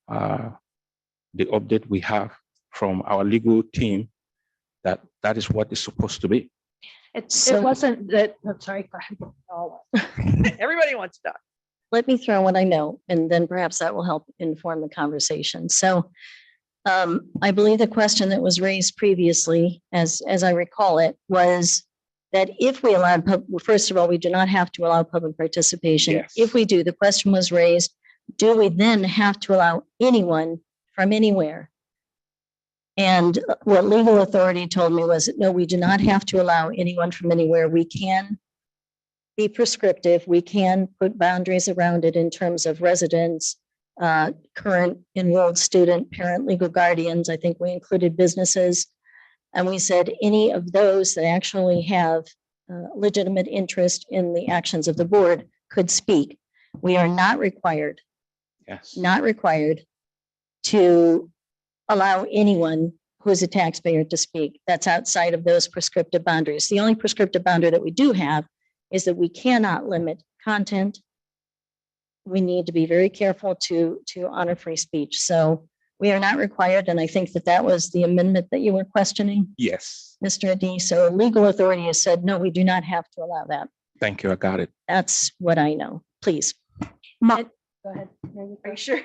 I: the update we have from our legal team, that is what is supposed to be.
B: It
A: So-
B: wasn't that, I'm sorry. go ahead.
J: Everybody wants to know.
A: Let me throw what I know, and then perhaps that will help inform the conversation. So I believe the question that was raised previously, as I recall it, was that if we allowed, first of all, we do not have to allow public participation.
I: Yes.
A: If we do, the question was raised, do we then have to allow anyone from anywhere? And what legal authority told me was, no, we do not have to allow anyone from anywhere. We can be prescriptive. We can put boundaries around it in terms of residents, current enrolled student, parent, legal guardians. I think we included businesses. And we said any of those that actually have legitimate interest in the actions of the board could speak. We are not required,
I: Yes.
A: not required to allow anyone who is a taxpayer to speak. That's outside of those prescriptive boundaries. The only prescriptive boundary that we do have is that we cannot limit content. We need to be very careful to honor free speech. So we are not required, and I think that was the amendment that you were questioning,
I: Yes.
A: Mr. Adi. So legal authority has said, no, we do not have to allow that.
I: Thank you. I got it.
A: That's what I know. Please.
B: Go ahead.
J: Are you sure?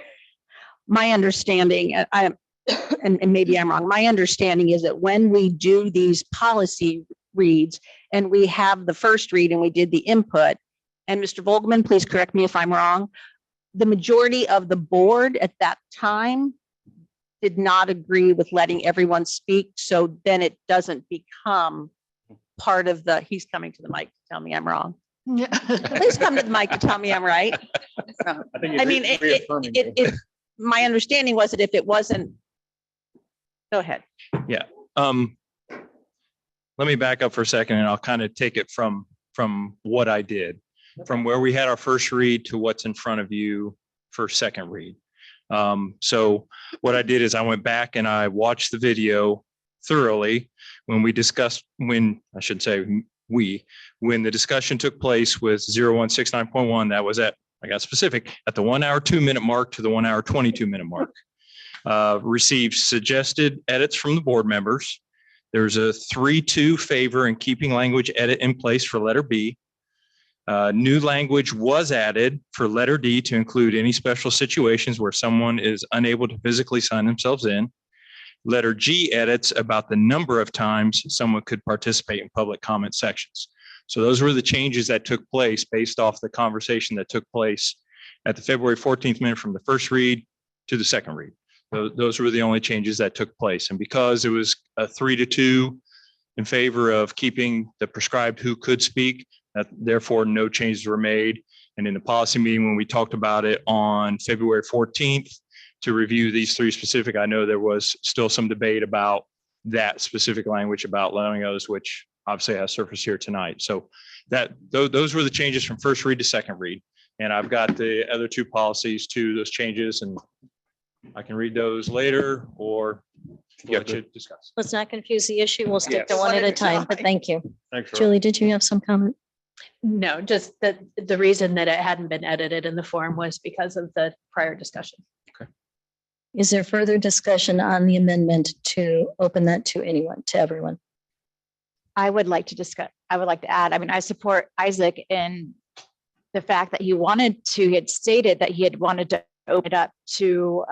J: My understanding, and maybe I'm wrong, my understanding is that when we do these policy reads and we have the first read and we did the input, and Mr. Volkman, please correct me if I'm wrong, the majority of the board at that time did not agree with letting everyone speak. So then it doesn't become part of he's coming to the mic to tell me I'm wrong. Please come to the mic to tell me I'm right. I mean, my understanding was that if it wasn't, go ahead.
Q: Yeah. Let me back up for a second and I'll kind of take it from what I did, from where we had our first read to what's in front of you for second read. So what I did is I went back and I watched the video thoroughly when we discussed, when the discussion took place with 0169.1, that was I got specific, at the 1 hour, 2 minute mark to the 1 hour, 22 minute mark. Received suggested edits from the board members. There's a 3-2 favor in keeping language edit in place for letter B. New language was added for letter D to include any special situations where someone is unable to physically sign themselves in. Letter G edits about the number of times someone could participate in public comment sections. So those were the changes that took place based off the conversation that took place at the February 14th minute from the first read to the second read. Those were the only changes that took place. And because it was a 3-2 in favor of keeping the prescribed who could speak, that therefore no changes were made. And in the policy meeting, when we talked about it on February 14th to review these three specific, I know there was still some debate about that specific language about allowing those, which obviously has surfaced here tonight. So those were the changes from first read to second read. And I've got the other two policies to those changes, and I can read those later or let you discuss.
A: Let's not confuse the issue. We'll stick to
Q: Yes.
A: one at a time, but thank you.
D: Thanks.
A: Julie, did you have some comment?
B: No, just that the reason that it hadn't been edited in the form was because of the prior discussion.
A: Is there further discussion on the amendment to open that to anyone, to everyone?
K: I would like to add, I mean, I support Isaac in the fact that he had stated that he had wanted to open it up to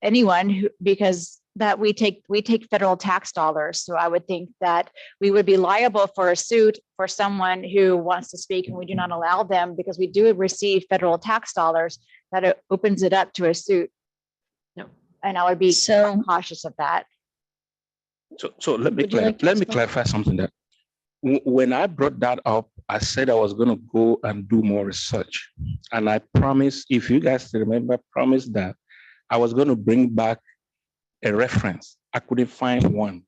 K: anyone who, because that we take federal tax dollars. So I would think that we would be liable for a suit for someone who wants to speak and we do not allow them because we do receive federal tax dollars, that it opens it up to a suit.
B: No.
K: And I would be cautious of that.
I: So let me clarify something that when I brought that up, I said I was going to go and do more research. And I promised, if you guys remember, promised that I was going to bring back a reference. I couldn't find one.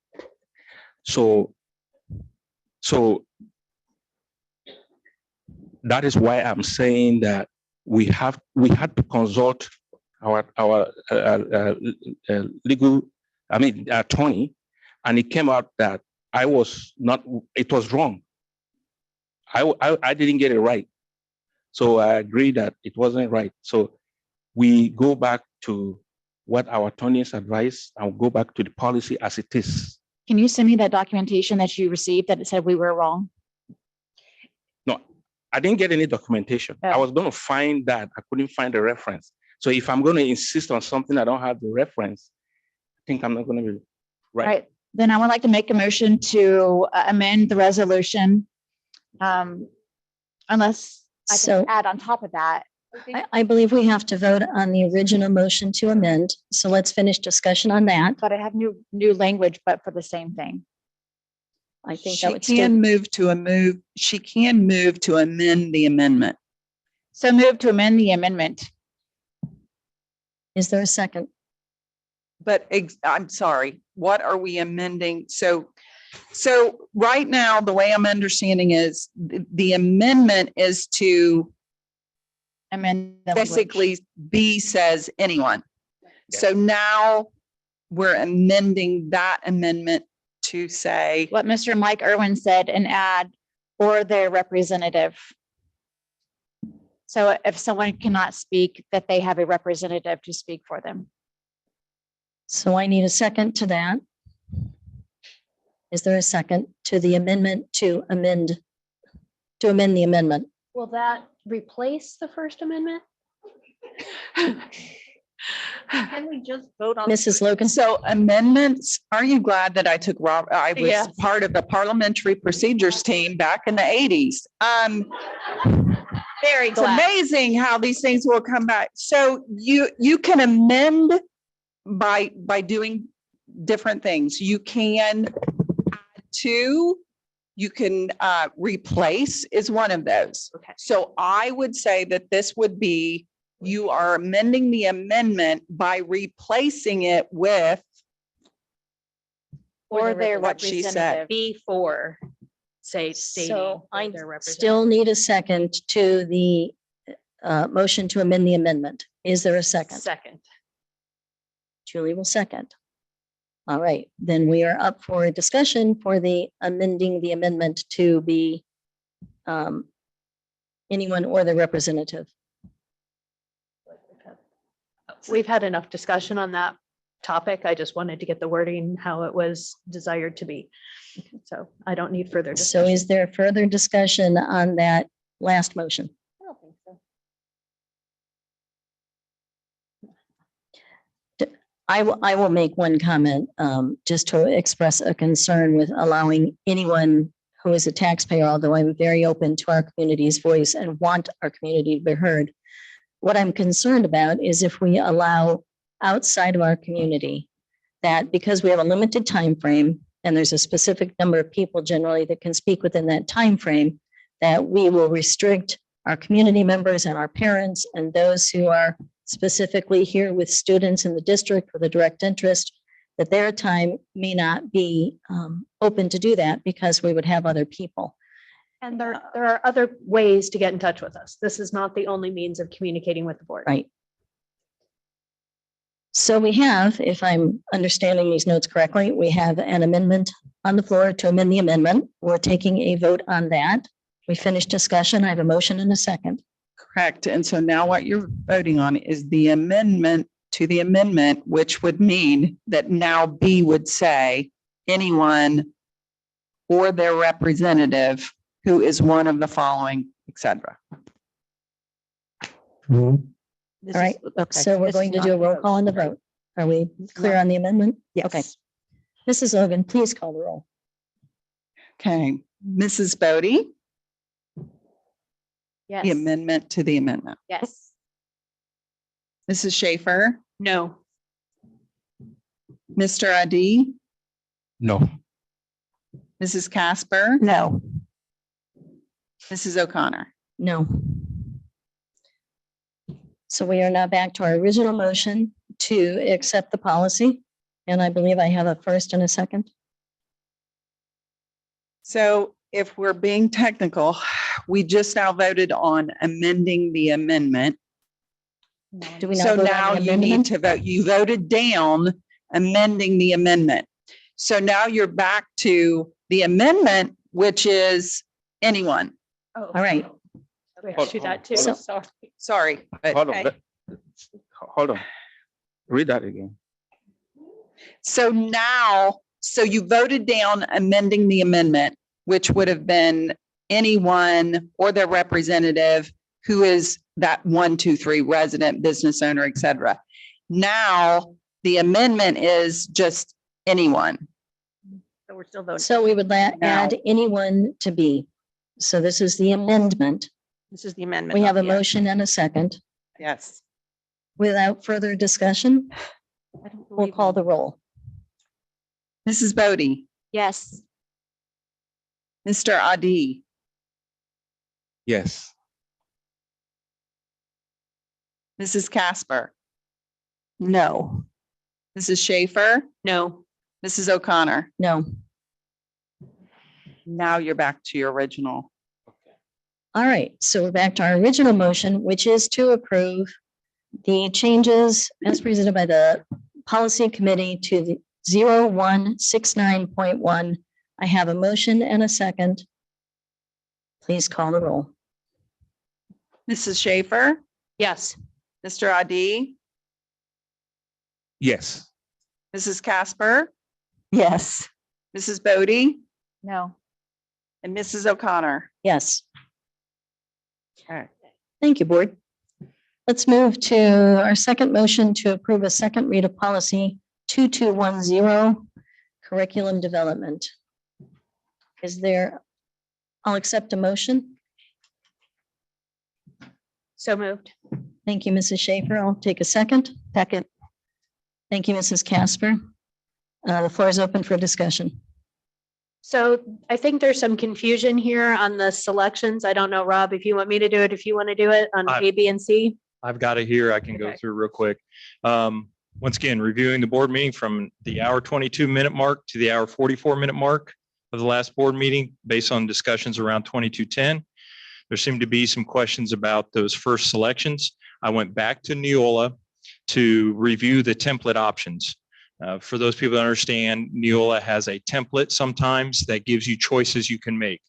I: So that is why I'm saying that we had to consult our legal, attorney, and it came out that it was wrong. I didn't get it right. So I agree that it wasn't right. So we go back to what our attorneys advise and go back to the policy as it is.
K: Can you send me that documentation that you received that it said we were wrong?
I: No, I didn't get any documentation.
K: Oh.
I: I was going to find that. I couldn't find the reference. So if I'm going to insist on something I don't have the reference, I think I'm not going to be right.
K: Right. Then I would like to make a motion to amend the resolution. Unless I
A: So-
K: can add on top of that.
A: I believe we have to vote on the original motion to amend. So let's finish discussion on that.
K: But I have new language, but for the same thing.
A: I think
C: She
A: that would still,
C: can move to amend the amendment.
K: So move to amend the amendment.
A: is there a second?
C: But I'm sorry, what are we amending? So right now, the way I'm understanding is the amendment is to
K: Amend. the language.
C: basically B says anyone. So now we're amending that amendment to say,
K: What Mr. Mike Irwin said and add or their representative. So if someone cannot speak, that they have a representative to speak for them.
A: So I need a second to that. Is there a second to the amendment to amend the amendment?
B: Will that replace the First Amendment? Can we just vote on?
A: Mrs. Logan?
C: so amendments, are you glad that I was
B: Yes.
C: part of the parliamentary procedures team back in the 80s?
K: Very
C: It's amazing how these things will come back. So you can amend by doing different things. You can add to, you can replace is one of those.
B: Okay.
C: So I would say that this would be, you are amending the amendment by replacing it with
K: Or their
C: what she said.
K: representative.
B: Before, say, stating.
A: So I
B: their representative.
A: still need a second to the motion to amend the amendment. Is there a second?
B: Second.
A: Julie will second. All right, then we are up for a discussion for the amending the amendment to be anyone or the representative.
B: We've had enough discussion on that topic. I just wanted to get the wording how it was desired to be. So I don't need further
A: So
B: discussion.
A: is there further discussion on that last motion?
B: I don't think so.
A: I will make one comment, just to express a concern with allowing anyone who is a taxpayer, although I'm very open to our community's voice and want our community to be heard. What I'm concerned about is if we allow outside of our community, that because we have a limited time frame and there's a specific number of people generally that can speak within that time frame, that we will restrict our community members and our parents and those who are specifically here with students in the district with a direct interest, that their time may not be open to do that because we would have other people.
B: And there are other ways to get in touch with us. This is not the only means of communicating with the board.
A: Right. So we have, if I'm understanding these notes correctly, we have an amendment on the floor to amend the amendment. We're taking a vote on that. We finished discussion. I have a motion and a second.
C: Correct. And so now what you're voting on is the amendment to the amendment, which would mean that now B would say anyone or their representative who is one of the following, et cetera.
A: All right. So we're going to do a roll call on the vote. Are we clear on the amendment?
C: Yes.
A: Okay. Mrs. Logan, please call the roll.
C: Okay, Mrs. Bodie,
K: Yes.
C: the amendment to the amendment.
K: Yes.
C: Mrs. Schaefer,
B: No.
C: Mr. Adi,
I: No.
C: Mrs. Casper,
J: No.
C: Mrs. O'Connor.
A: No. So we are now back to our original motion to accept the policy. And I believe I have a first and a second.
C: So if we're being technical, we just now voted on amending the amendment.
A: Do we not
C: So
A: vote on
C: now
A: the
C: you need
A: amendment?
C: to vote, you voted down amending the amendment. So now you're back to the amendment, which is anyone.
A: All right.
B: We have to do that too.
A: So-
B: Sorry.
C: Sorry. but-
I: Hold on,
B: Okay.
I: hold on. Read that again.
C: So now, so you voted down amending the amendment, which would have been anyone or their representative who is that 1, 2, 3 resident, business owner, et cetera. Now, the amendment is just anyone.
J: So we're still voting.
A: So we would add anyone to B. So this is the amendment.
J: This is the amendment.
A: We have a
J: not the act.
A: motion and a second.
C: Yes.
A: Without further discussion,
J: I don't
A: we'll
J: believe
A: call
J: in-
A: the roll.
C: Mrs. Bodie,
B: Yes.
C: Mr. Adi,
I: Yes.
C: Mrs. Casper,
J: No.
C: Mrs. Schaefer,
B: No.
C: Mrs. O'Connor.
A: No.
C: Now you're back to your original.
A: All right, so we're back to our original motion, which is to approve the changes as presented by the policy committee to the 0169.1. I have a motion and a second. Please call the roll.
C: Mrs. Schaefer,
B: Yes.
C: Mr. Adi,
I: Yes.
C: Mrs. Casper,
J: Yes.
C: Mrs. Bodie,
K: No.
C: and Mrs. O'Connor.
A: Yes.
C: Okay.
A: Thank you, board. Let's move to our second motion to approve a second read of policy 2210, curriculum development. Is there, I'll accept a motion.
B: So moved.
A: Thank you, Mrs. Schaefer. I'll take a second.
J: Second.
A: Thank you, Mrs. Casper. The floor is open for discussion.
B: So I think there's some confusion here on the selections. I don't know, Rob, if you want me to do it, if you want to do it on
Q: I-
B: A, B, and C.
Q: I've got it here. I can go
B: Okay.
Q: through real quick. Once again, reviewing the board meeting from the hour 22-minute mark to the hour 44-minute mark of the last board meeting, based on discussions around 2210. There seemed to be some questions about those first selections. I went back to Neola to review the template options. For those people that understand, Neola has a template sometimes that gives you choices you can make.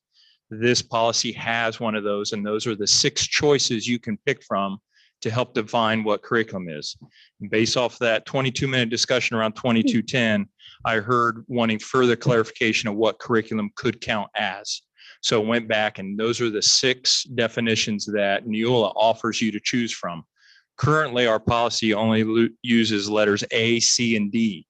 Q: This policy has one of those, and those are the 6 choices you can pick from to help define what curriculum is. And based off that 22-minute discussion around 2210, I heard wanting further clarification of what curriculum could count as. So went back, and those are the 6 definitions that Neola offers you to choose from. Currently, our policy only uses letters A, C, and D.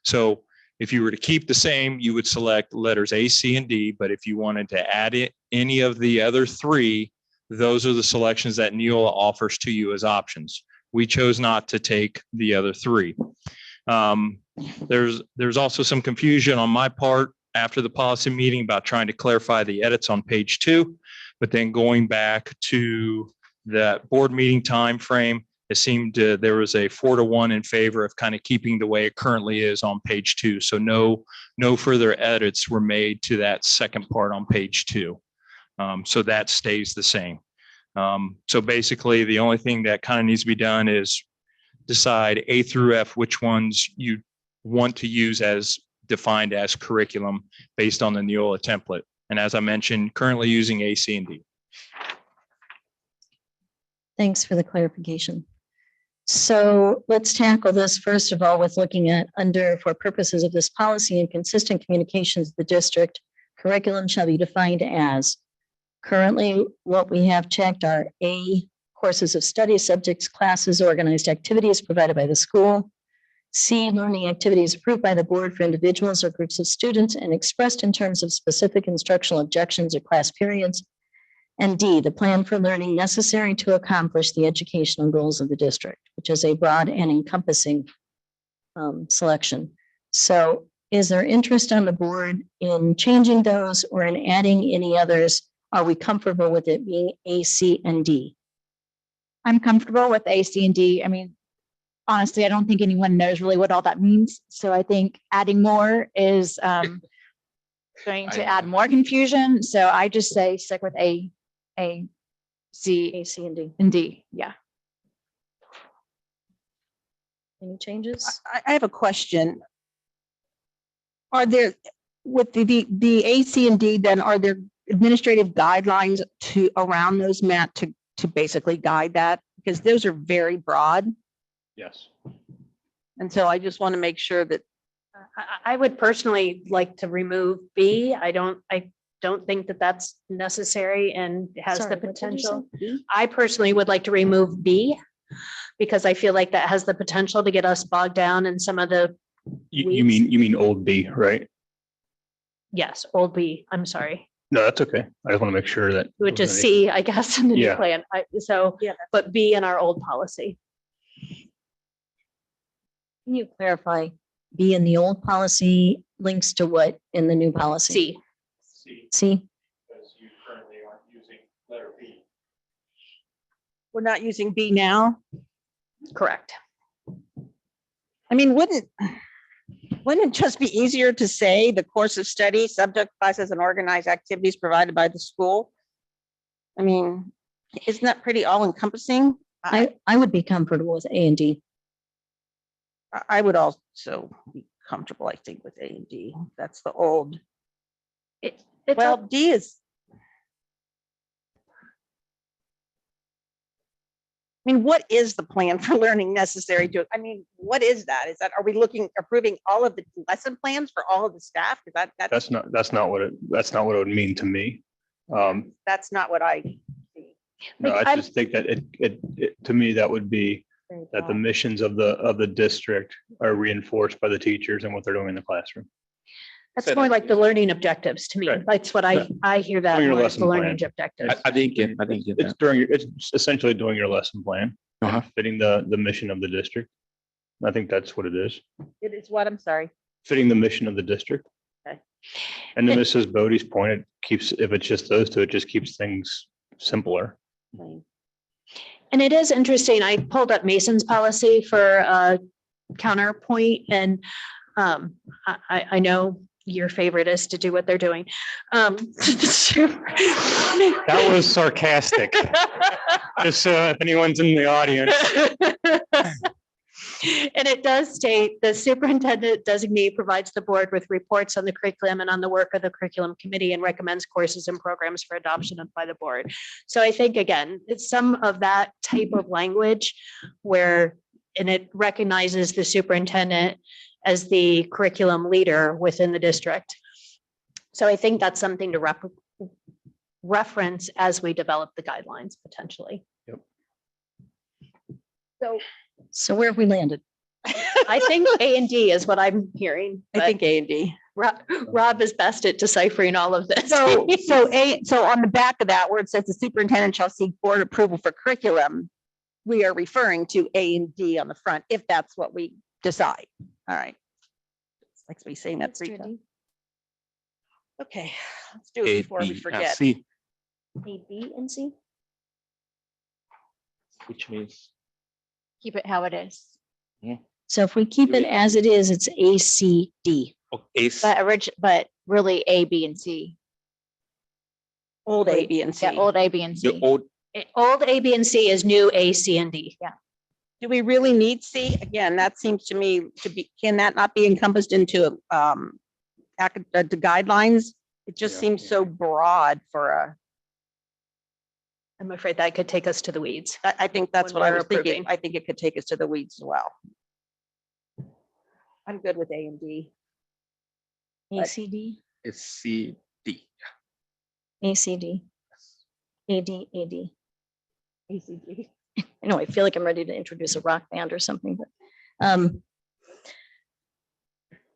Q: So if you were to keep the same, you would select letters A, C, and D. But if you wanted to add it, any of the other 3, those are the selections that Neola offers to you as options. We chose not to take the other 3. There's also some confusion on my part after the policy meeting about trying to clarify the edits on page 2, but then going back to that board meeting time frame, it seemed there was a 4-to-1 in favor of kind of keeping the way it currently is on page 2. So no further edits were made to that second part on page 2. So that stays the same. So basically, the only thing that kind of needs to be done is decide A through F which ones you want to use as defined as curriculum based on the Neola template. And as I mentioned, currently using A, C, and D.
A: Thanks for the clarification. So let's tackle this first of all with looking at under, for purposes of this policy and consistent communications, the district curriculum shall be defined as. Currently, what we have checked are A, courses of study, subjects, classes, organized activities provided by the school. C, learning activities approved by the board for individuals or groups of students and expressed in terms of specific instructional objections or class periods. And D, the plan for learning necessary to accomplish the educational goals of the district, which is a broad and encompassing selection. So is there interest on the board in changing those or in adding any others? Are we comfortable with it being A, C, and D?
K: I'm comfortable with A, C, and D. I mean, honestly, I don't think anyone knows really what all that means. So I think adding more is going to add more confusion. So I just say stick with A, C,
A: C, and D.
K: and D. Yeah.
A: Any changes?
J: I have a question. Are there, with the A, C, and D, then are there administrative guidelines to around those, Matt, to basically guide that? Because those are very broad.
D: Yes.
J: And so I just want to make sure that
B: I would personally like to remove B. I don't think that that's necessary and has
A: Sorry,
B: the
A: what did you say?
B: potential. I personally would like to remove B because I feel like that has the potential to get us bogged down in some of the,
D: You mean old B, right?
B: yes, old B, I'm sorry,
D: No, that's okay. I just want to make sure that.
B: which is C, I guess, in the new
D: Yeah.
B: plan. But B in our old policy.
A: Can you clarify? B in the old policy links to what in the new policy?
B: C.
A: C?
D: Because you currently aren't using letter B.
J: we're not using B now.
B: Correct.
J: I mean, wouldn't it just be easier to say the course of study, subject classes, and organized activities provided by the school? I mean, isn't that pretty all encompassing?
A: I would be comfortable with A and D.
J: I would also be comfortable, I think, with A and D. That's the old. Well, D is. I mean, what is the plan for learning necessary to, I mean, what is that? Is that, are we approving all of the lesson plans for all of the staff? Because
D: That's not what it would mean to me.
J: that's not what I see.
D: No, I just think that it to me, that would be that the missions of the district are reinforced by the teachers and what they're doing in the classroom.
B: That's more like the learning objectives to me.
D: Right.
B: That's what I hear that
D: Doing your
B: more as the
D: lesson
B: learning
D: plan.
B: objectives.
I: I didn't get
D: It's it's essentially doing your lesson plan, fitting the mission of the district. I think that's what it is,
J: It is what, I'm sorry.
D: fitting the mission of the district.
J: Okay.
D: And to Mrs. Bodie's point, it keeps, if it's just those two, it just keeps things simpler.
B: And it is interesting. I pulled up Mason's policy for a counterpoint, and I know your favorite is to do what they're doing.
D: That was sarcastic. Just if anyone's in the audience.
B: And it does state the superintendent designee provides the board with reports on the curriculum and on the work of the curriculum committee and recommends courses and programs for adoption by the board. So I think, again, it's some of that type of language where, and it recognizes the superintendent as the curriculum leader within the district. So I think that's something to reference as we develop the guidelines potentially.
D: Yep.
A: So where have we landed?
B: I think A and D is what I'm hearing.
J: I think A and D.
B: Rob is best at deciphering all of this.
J: So on the back of that, where it says the superintendent shall seek board approval for curriculum, we are referring to A and D on the front, if that's what we decide. All right. It's like me saying that 3 times. Okay, let's do it before we forget.
I: C,
A: A, B, and C?
I: which means
K: Keep it how it is.
A: So if we keep it as it is, it's A, C, D.
K: But really A, B, and C.
J: Old A, B, and C.
K: Yeah, old A, B, and C.
I: the old,
B: Old A, B, and C is new A, C, and D.
K: Yeah.
J: Do we really need C? Again, that seems to me to be, can that not be encompassed into the guidelines? It just seems so broad for a.
B: I'm afraid that could take us to the weeds.
J: I think that's
B: When
J: what I
B: we're
J: was thinking.
B: approving.
J: I think it could take us to the weeds as well. I'm good with A and D.
A: A, C, D,
I: it's C, D.
A: A, C, D, A, D, A, D.
J: A, C, D.
A: I know, I feel like I'm ready to introduce a rock band or something, but,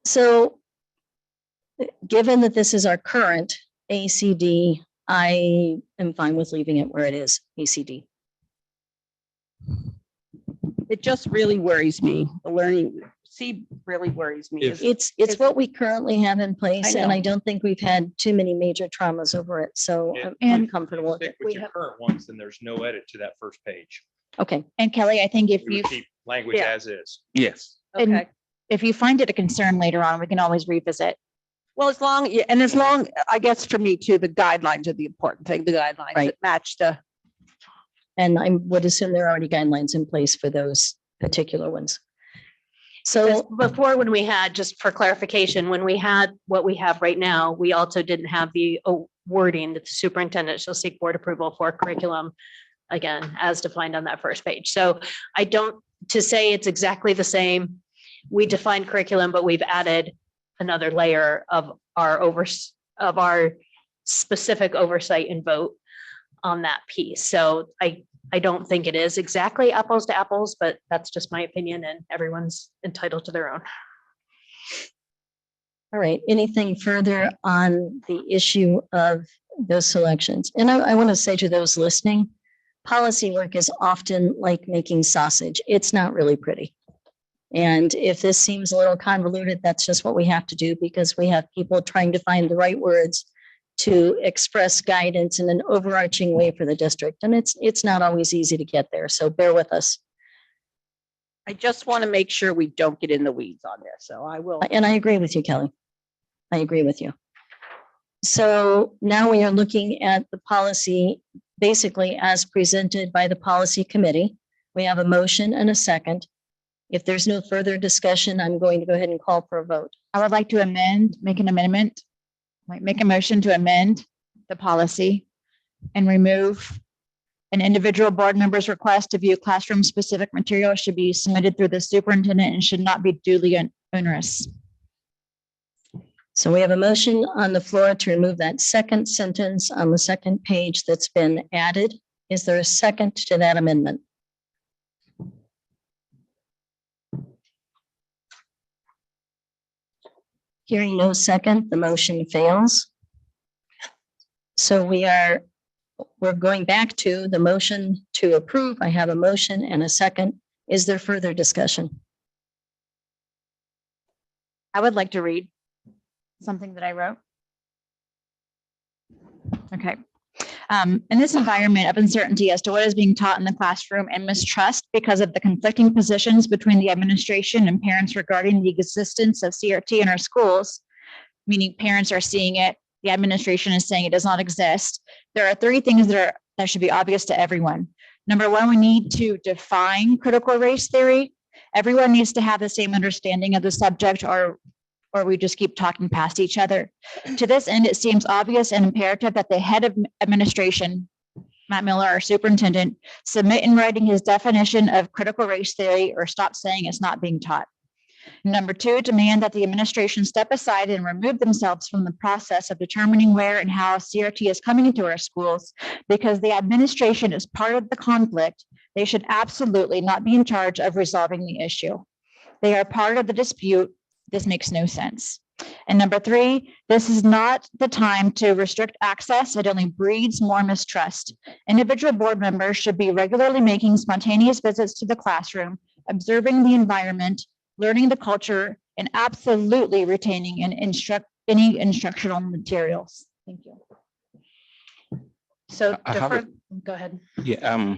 A: so given that this is our current ACD, I am fine with leaving it where it is, ACD.
J: It just really worries me. The learning, C really worries me.
A: It's what we currently have in place, and
J: know.
A: I don't think we've had too many major traumas over it, so I'm
K: And-
A: comfortable with
Q: Stick
A: it.
Q: with your current ones, then there's no edit to that first page.
A: Okay,
K: And Kelly, I think if
Q: We
K: you,
Q: would keep Language
K: Yeah.
Q: as is.
I: Yes.
K: And if you find it a concern later on, we can always revisit.
J: Well, as long, yeah, and as long, I guess for me too, the guidelines are the important thing, the guidelines
A: Right.
J: that match the.
A: And I would assume there are already guidelines in place for those particular ones.
B: Because
A: So
B: before, when we had, just for clarification, when we had what we have right now, we also didn't have the wording that the superintendent shall seek board approval for curriculum, again, as defined on that first page. So I don't, to say it's exactly the same, we defined curriculum, but we've added another layer of our specific oversight and vote on that piece. So I don't think it is exactly apples to apples, but that's just my opinion and everyone's entitled to their own.
A: all right, anything further on the issue of those selections? And I want to say to those listening, policy work is often like making sausage. It's not really pretty. And if this seems a little convoluted, that's just what we have to do because we have people trying to find the right words to express guidance in an overarching way for the district. And it's not always easy to get there. So bear with us.
J: I just want to make sure we don't get in the weeds on this. So I will.
A: And I agree with you, Kelly. I agree with you. So now we are looking at the policy basically as presented by the policy committee. We have a motion and a second. If there's no further discussion, I'm going to go ahead and call for a vote.
K: I would like to make an amendment, make a motion to amend the policy and remove an individual board member's request to view classroom specific material should be submitted through the superintendent and should not be duly onerous.
A: So we have a motion on the floor to remove that second sentence on the second page that's been added. Is there a second to that amendment? Hearing no second, the motion fails. So we're going back to the motion to approve. I have a motion and a second. Is there further discussion?
K: I would like to read something that I wrote. Okay. In this environment of uncertainty as to what is being taught in the classroom and mistrust because of the conflicting positions between the administration and parents regarding the existence of CRT in our schools, meaning parents are seeing it, the administration is saying it does not exist. There are three things that should be obvious to everyone. Number one, we need to define critical race theory. Everyone needs to have the same understanding of the subject or we just keep talking past each other. To this end, it seems obvious and imperative that the head of administration, Matt Miller, our superintendent, submit in writing his definition of critical race theory or stop saying it's not being taught. Number two, demand that the administration step aside and remove themselves from the process of determining where and how CRT is coming into our schools because the administration is part of the conflict. They should absolutely not be in charge of resolving the issue. They are part of the dispute. This makes no sense. And number three, this is not the time to restrict access. It only breeds more mistrust. Individual board members should be regularly making spontaneous visits to the classroom, observing the environment, learning the culture, and absolutely retaining and any instructional materials. Thank you.
B: So
I: I have a-
B: go ahead.
I: Yeah,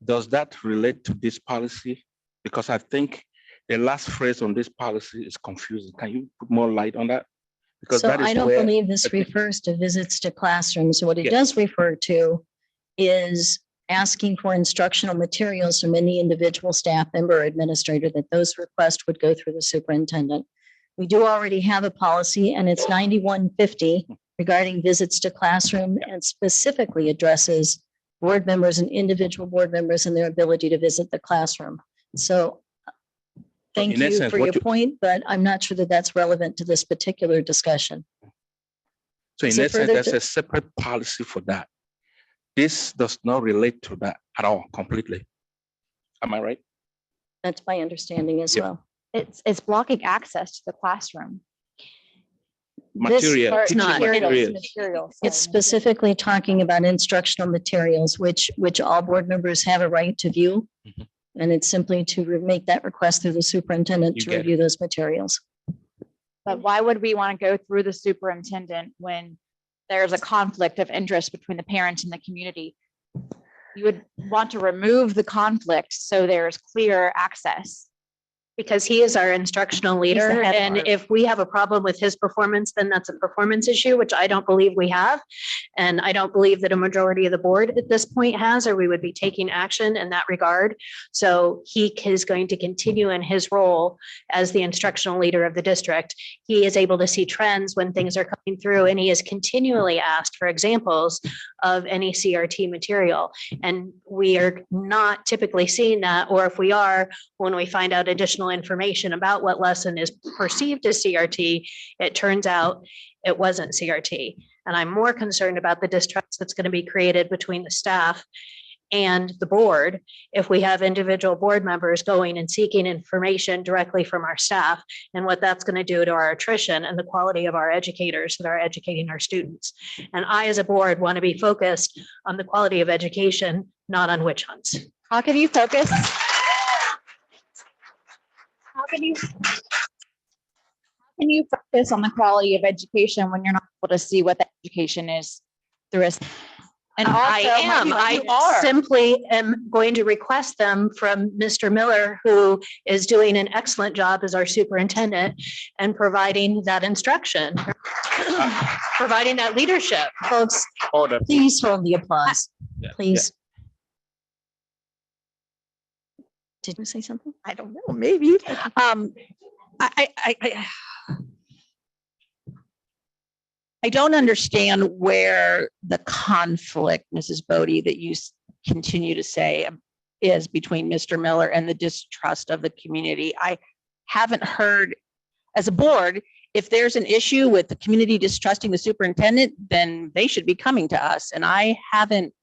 I: does that relate to this policy? Because I think the last phrase on this policy is confusing. Can you put more light on that? Because
A: So
I: that is
A: I don't
I: where-
A: believe this refers to visits to classrooms. What it
I: Yes.
A: does refer to is asking for instructional materials from any individual staff member or administrator, that those requests would go through the superintendent. We do already have a policy and it's 9150 regarding visits to classroom and specifically addresses board members and individual board members and their ability to visit the classroom. So thank
I: in
A: you
I: essence,
A: for
I: what
A: your
I: you-
A: point, but I'm not sure that that's relevant to this particular discussion.
I: So in
A: Is there
I: essence,
A: further
I: there's
A: di-
I: a separate policy for that. This does not relate to that at all completely. Am I right?
A: That's my understanding as
I: Yeah.
A: well.
K: It's blocking access to the classroom.
A: This
I: Material,
A: part-
I: teaching materials.
K: Materials.
A: It's specifically talking about instructional materials, which all board members have a right to view.
I: Mhm.
A: And it's simply to make that request through the superintendent
I: You
A: to
I: get it.
A: review those materials.
K: But why would we want to go through the superintendent when there's a conflict of interest between the parents and the community? you would want to remove the conflict so there's clear access.
B: Because he is our instructional
K: He's the
B: leader,
K: head of
B: and
K: our-
B: if we have a problem with his performance, then that's a performance issue, which I don't believe we have. And I don't believe that a majority of the board at this point has, or we would be taking action in that regard. So he is going to continue in his role as the instructional leader of the district. He is able to see trends when things are coming through, and he is continually asked for examples of any CRT material. And we are not typically seeing that, or if we are, when we find out additional information about what lesson is perceived as CRT, it turns out it wasn't CRT. And I'm more concerned about the distrust that's going to be created between the staff and the board if we have individual board members going and seeking information directly from our staff, and what that's going to do to our attrition and the quality of our educators that are educating our students. And I, as a board, want to be focused on the quality of education, not on witch hunts.
K: How can you focus? How can you focus on the quality of education when you're not able to see what the education is through a? And also,
B: I simply am going to request them from Mr. Miller, who is doing an excellent job as our superintendent and providing that instruction, providing that leadership.
A: Folks,
D: Order.
A: please hold the applause, please. Did you say something?
J: I don't know, maybe. I don't understand where the conflict, Mrs. Bodie, that you continue to say is between Mr. Miller and the distrust of the community. I haven't heard, as a board, if there's an issue with the community distrusting the superintendent, then they should be coming to us. And I haven't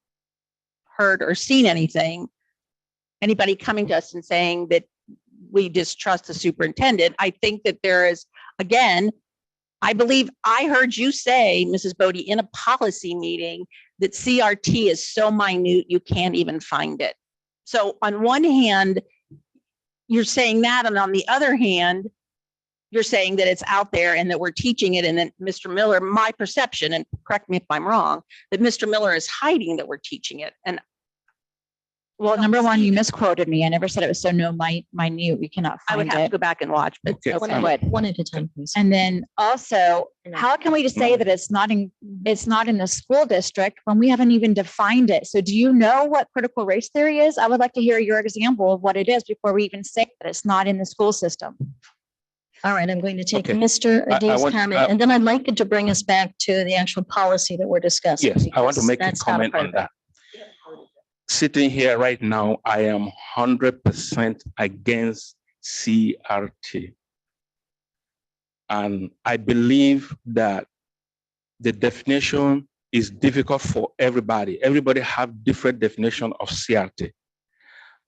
J: heard or seen anybody coming to us and saying that we distrust the superintendent. I think that there is, again, I believe I heard you say, Mrs. Bodie, in a policy meeting that CRT is so minute, you can't even find it. So on one hand, you're saying that, and on the other hand, you're saying that it's out there and that we're teaching it. And then Mr. Miller, my perception, and correct me if I'm wrong, that Mr. Miller is hiding that we're teaching it. And
K: well, number one, you misquoted me. I never said it was so minute. We cannot
J: I would
K: find
J: have to
K: it.
J: go back and watch, but
I: Okay.
A: One at a time, please.
K: And then also, how can we just say that it's not in the school district when we haven't even defined it? So do you know what critical race theory is? I would like to hear your example of what it is before we even say that it's not in the school system.
A: All right, I'm going to take
I: Okay.
A: Mr.
I: I
A: Aday's
I: want-
A: comment, and then I'd like it to bring us back to the actual policy that we're discussing.
I: Yes, I want to
A: because
I: make a
A: that's not
I: comment
A: part
I: on
A: of it.
I: that. Sitting here right now, I am 100% against CRT. And I believe that the definition is difficult for everybody. Everybody have different definition of CRT.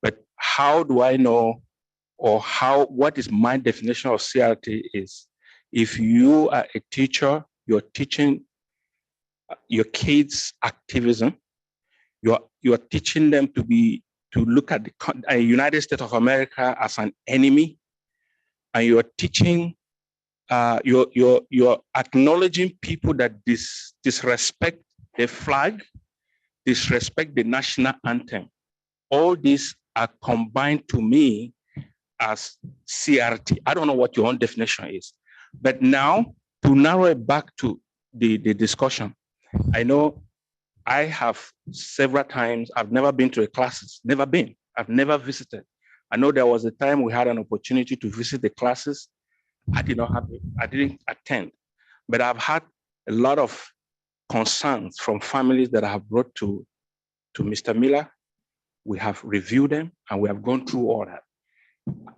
I: But how do I know, or what is my definition of CRT is, if you are a teacher, you're teaching your kids activism, you're teaching them to look at the United States of America as an enemy, and you're teaching, you're acknowledging people that disrespect the flag, disrespect the national anthem. All these are combined to me as CRT. I don't know what your own definition is, but now to narrow it back to the discussion, I know I have several times, I've never been to a classes, I've never visited. I know there was a time we had an opportunity to visit the classes. I didn't attend, but I've had a lot of concerns from families that I have brought to Mr. Miller. We have reviewed them and we have gone through all that.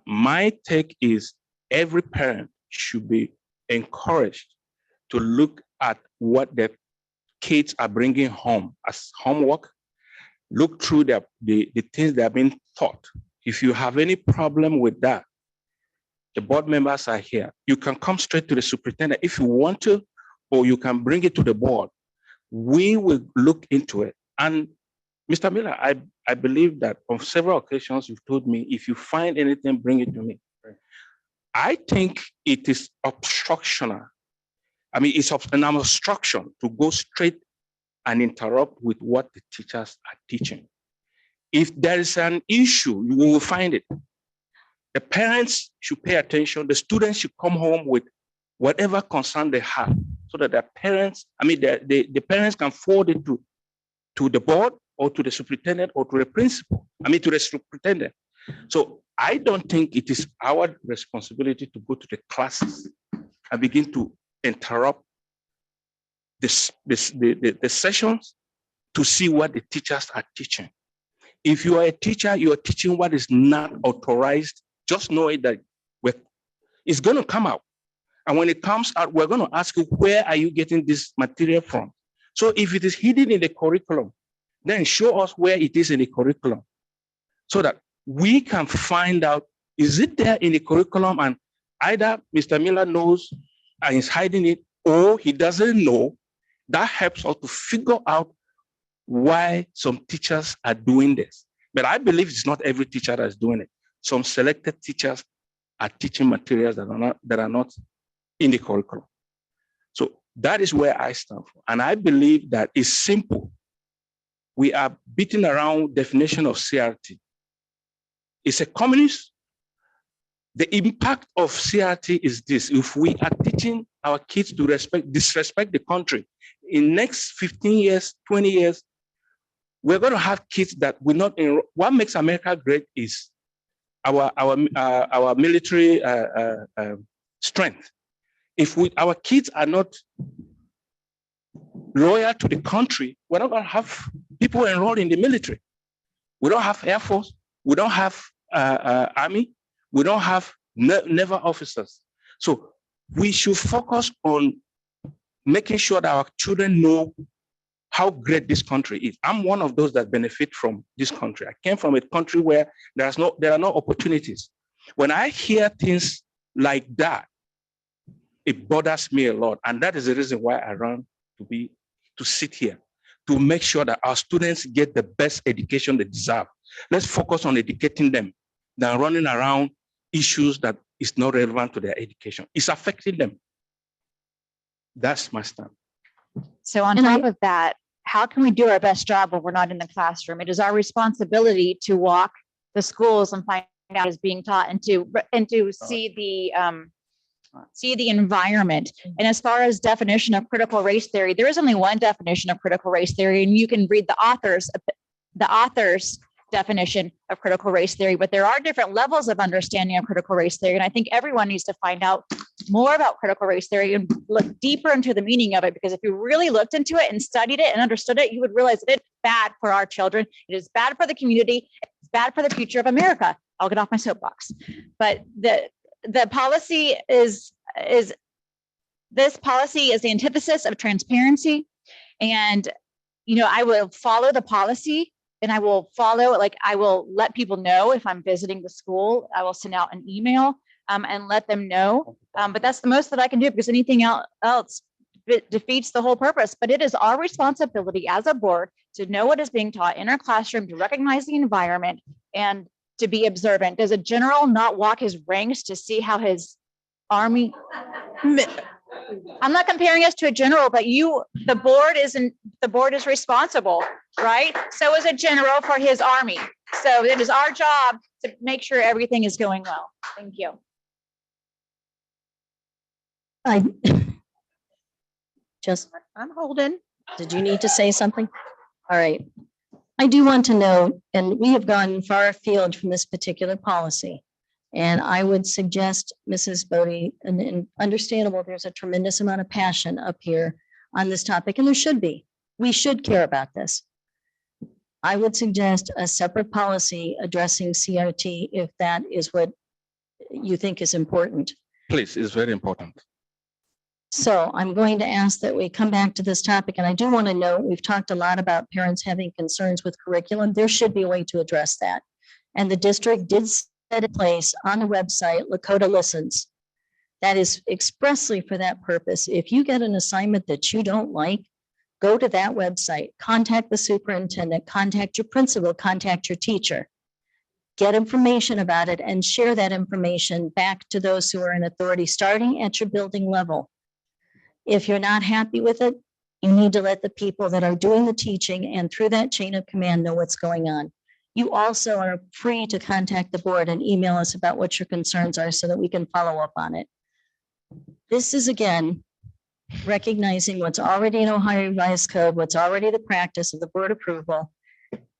I: My take is every parent should be encouraged to look at what their kids are bringing home as homework, look through the things that are being taught. If you have any problem with that, the board members are here. You can come straight to the superintendent if you want to, or you can bring it to the board. We will look into it. And Mr. Miller, I believe that on several occasions you've told me, if you find anything, bring it to me. I think it is obstructional. I mean, it's an obstruction to go straight and interrupt with what the teachers are teaching. If there is an issue, you will find it. The parents should pay attention. The students should come home with whatever concern they have, so that the parents, the parents can forward it to the board or to the superintendent or to the principal, to the superintendent. So I don't think it is our responsibility to go to the classes and begin to interrupt the sessions to see what the teachers are teaching. If you are a teacher, you are teaching what is not authorized, just know it that it's going to come out. And when it comes out, we're going to ask you, where are you getting this material from? So if it is hidden in the curriculum, then show us where it is in the curriculum so that we can find out, is it there in the curriculum, and either Mr. Miller knows and is hiding it, or he doesn't know. That helps us to figure out why some teachers are doing this. But I believe it's not every teacher that is doing it. Some selected teachers are teaching materials that are not in the curriculum. So that is where I stand for. And I believe that it's simple. We are beating around definition of CRT. It's a communist. The impact of CRT is this: if we are teaching our kids to disrespect the country, in next 15 years, 20 years, we're going to have kids that will not enroll. What makes America great is our military strength. If our kids are not loyal to the country, we're not going to have people enrolled in the military. We don't have Air Force. We don't have Army. We don't have naval officers. So we should focus on making sure that our children know how great this country is. I'm one of those that benefit from this country. I came from a country where there are no opportunities. When I hear things like that, it bothers me a lot. And that is the reason why I run to sit here, to make sure that our students get the best education they deserve. Let's focus on educating them than running around issues that is not relevant to their education. It's affecting them. That's my stand.
K: So on top of that, how can we do our best job when we're not in the classroom? It is our responsibility to walk the schools and find out what is being taught and to see the environment. And as far as definition of critical race theory, there is only one definition of critical race theory, and you can read the author's definition of critical race theory, but there are different levels of understanding of critical race theory. And I think everyone needs to find out more about critical race theory and look deeper into the meaning of it, because if you really looked into it and studied it and understood it, you would realize that it's bad for our children. It is bad for the community. It's bad for the future of America. I'll get off my soapbox. But the policy this policy is the antithesis of transparency. And, I will follow the policy. And I will I will let people know if I'm visiting the school. I will send out an email and let them know. But that's the most that I can do, because anything else defeats the whole purpose. But it is our responsibility as a board to know what is being taught in our classroom, to recognize the environment, and to be observant. Does a general not walk his ranks to see how his army? I'm not comparing us to a general, but the board is responsible, right? So is a general for his army. So it is our job to make sure everything is going well. Thank you.
A: I'm
K: holding.
A: Did you need to say something? All right. I do want to know, and we have gone far afield from this particular policy. And I would suggest, Mrs. Bodie, and understandable, there's a tremendous amount of passion up here on this topic, and there should be. We should care about this. I would suggest a separate policy addressing CRT if that is what you think is important.
I: Please, it's very important.
A: So I'm going to ask that we come back to this topic. And I do want to note, we've talked a lot about parents having concerns with curriculum. There should be a way to address that. And the district did set in place on the website, Lakota Listens. That is expressly for that purpose. If you get an assignment that you don't like, go to that website, contact the superintendent, contact your principal, contact your teacher, get information about it, and share that information back to those who are in authority, starting at your building level. If you're not happy with it, you need to let the people that are doing the teaching and through that chain of command know what's going on. You also are free to contact the board and email us about what your concerns are so that we can follow up on it. This is again, recognizing what's already in Ohio Revised Code, what's already the practice of the board approval,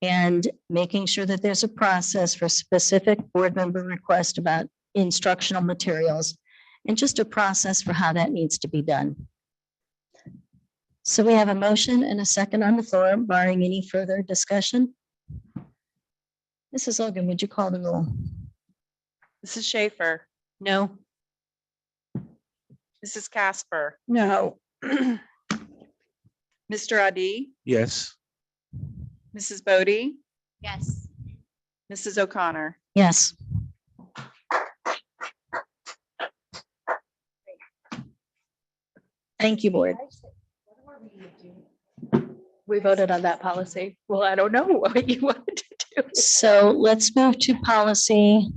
A: and making sure that there's a process for specific board member requests about instructional materials, and just a process for how that needs to be done. So we have a motion and a second on the floor, barring any further discussion. Mrs. Logan, would you call the roll?
C: Mrs. Schaefer,
B: No.
C: Mrs. Casper,
J: No.
C: Mr. Adi,
I: Yes.
C: Mrs. Bodie,
K: Yes.
C: Mrs. O'Connor.
A: Yes. Thank you, board.
B: We voted on that policy. Well, I don't know what you wanted to do.
A: So let's move to policy.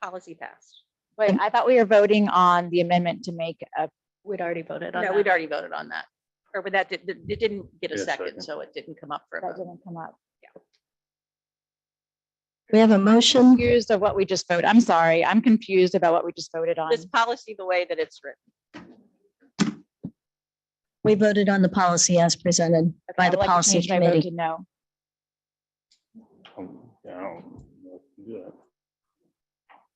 B: Policy passed.
K: Wait, I thought we were voting on the amendment to make a,
B: We'd already voted on
J: No,
B: that.
J: we'd already voted on that. Or but it didn't get a
D: Yeah,
J: second,
D: second.
J: so it didn't come up for a
K: that
J: vote.
K: didn't come up.
A: We have a motion.
K: Confused of what we just voted. I'm sorry. I'm confused about what we just voted on.
J: This policy, the way that it's written.
A: We voted on the policy as presented by
K: I
A: the
K: would like to
A: policy
K: change my vote
A: committee.
K: to no.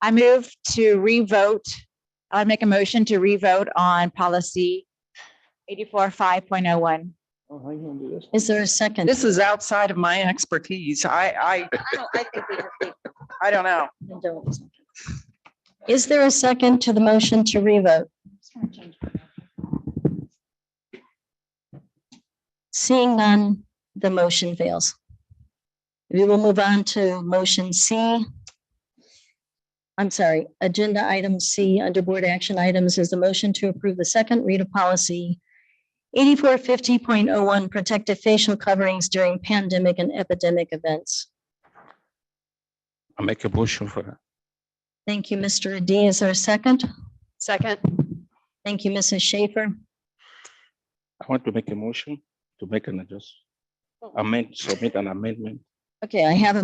K: I move to revote. I make a motion to revote on policy 84.5.01.
D: Oh, how you gonna do this?
A: Is there a second?
C: This is outside of my expertise. I think I don't know.
A: Is there a second to the motion to revote? Seeing none, the motion fails. We will move on to motion C. I'm sorry, agenda item C under board action items is the motion to approve the second read of policy 8450.01 protective facial coverings during pandemic and epidemic events.
I: I make a motion for that.
A: Thank you, Mr. Adi. Is there a second?
B: Second.
A: Thank you, Mrs. Schaefer.
I: I want to make a motion to make an submit an amendment.
A: Okay, I have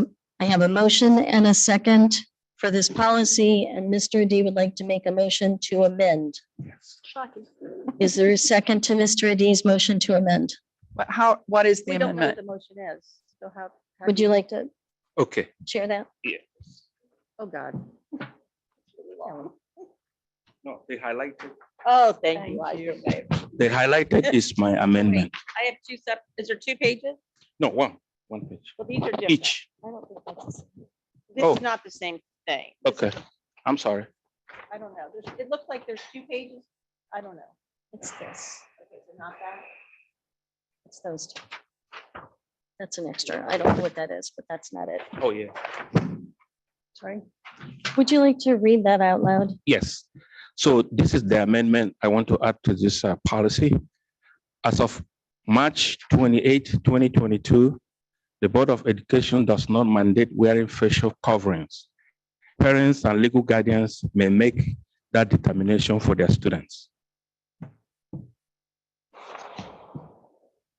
A: a motion and a second for this policy, and Mr. Adi would like to make a motion to amend.
B: Shocking.
A: Is there a second to Mr. Adi's motion to amend?
C: What is the
J: We don't know what
C: amendment?
J: the motion is. So how?
A: Would you like to
I: Okay.
A: share that?
J: Oh, God.
I: No, they highlighted.
J: Oh, thank you. I do.
I: The highlighted is my amendment.
J: I have is there 2 pages?
I: No, one page.
J: Well, these are different.
I: Each.
J: I don't think that's, this
I: Oh.
J: is not the same thing.
I: Okay. I'm sorry.
J: I don't know. It looks like there's 2 pages. I don't know.
A: It's this.
J: Okay, so not that.
A: It's those two. That's an extra. I don't know what that is, but that's not it.
I: Oh, yeah.
A: Sorry. Would you like to read that out loud?
I: Yes. So this is the amendment I want to add to this policy. As of March 28, 2022, the Board of Education does not mandate wearing facial coverings. Parents and legal guardians may make that determination for their students.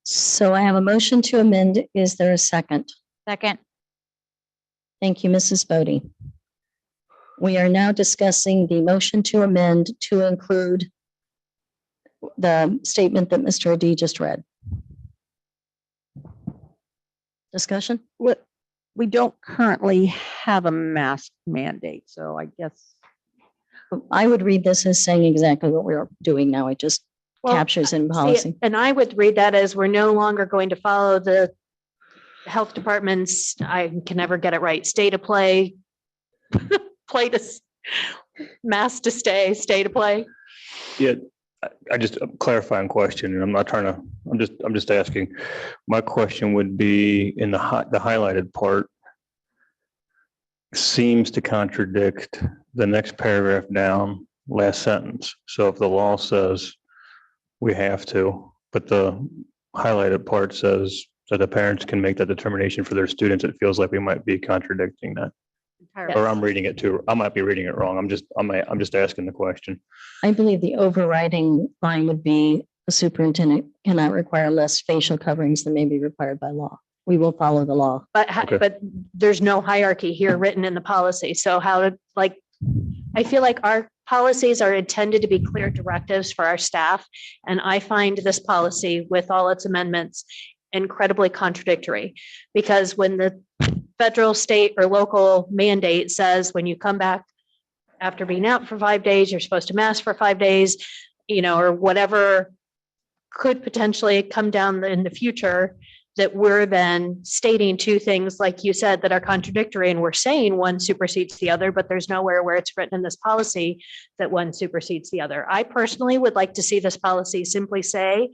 A: So I have a motion to amend. Is there a second?
K: Second.
A: Thank you, Mrs. Bodie. We are now discussing the motion to amend to include the statement that Mr. Adi just read. Discussion?
J: What, we don't currently have a mask mandate, so I guess.
A: I would read this as saying exactly what we're doing now. It just
B: Well,
A: captures in
B: See,
A: policy.
B: and I would read that as we're no longer going to follow the health department's, I can never get it right, stay to play, play to, mask to stay, stay to play.
D: Yeah, I just a clarifying question, and I'm not trying to, I'm just asking. My question would be in the highlighted part seems to contradict the next paragraph down, last sentence. So if the law says we have to, but the highlighted part says that the parents can make that determination for their students, it feels like we might be contradicting that. Or I'm reading it too. I might be reading it wrong. I'm just asking the question.
A: I believe the overriding line would be the superintendent cannot require less facial coverings than may be required by law. we will follow the law.
D: Okay.
B: But there's no hierarchy here written in the policy. So I feel like our policies are intended to be clear directives for our staff. And I find this policy with all its amendments incredibly contradictory, because when the federal, state, or local mandate says when you come back after being out for 5 days, you're supposed to mask for 5 days, or whatever could potentially come down in the future, that we're then stating two things, like you said, that are contradictory, and we're saying one supersedes the other, but there's nowhere where it's written in this policy that one supersedes the other. I personally would like to see this policy simply say,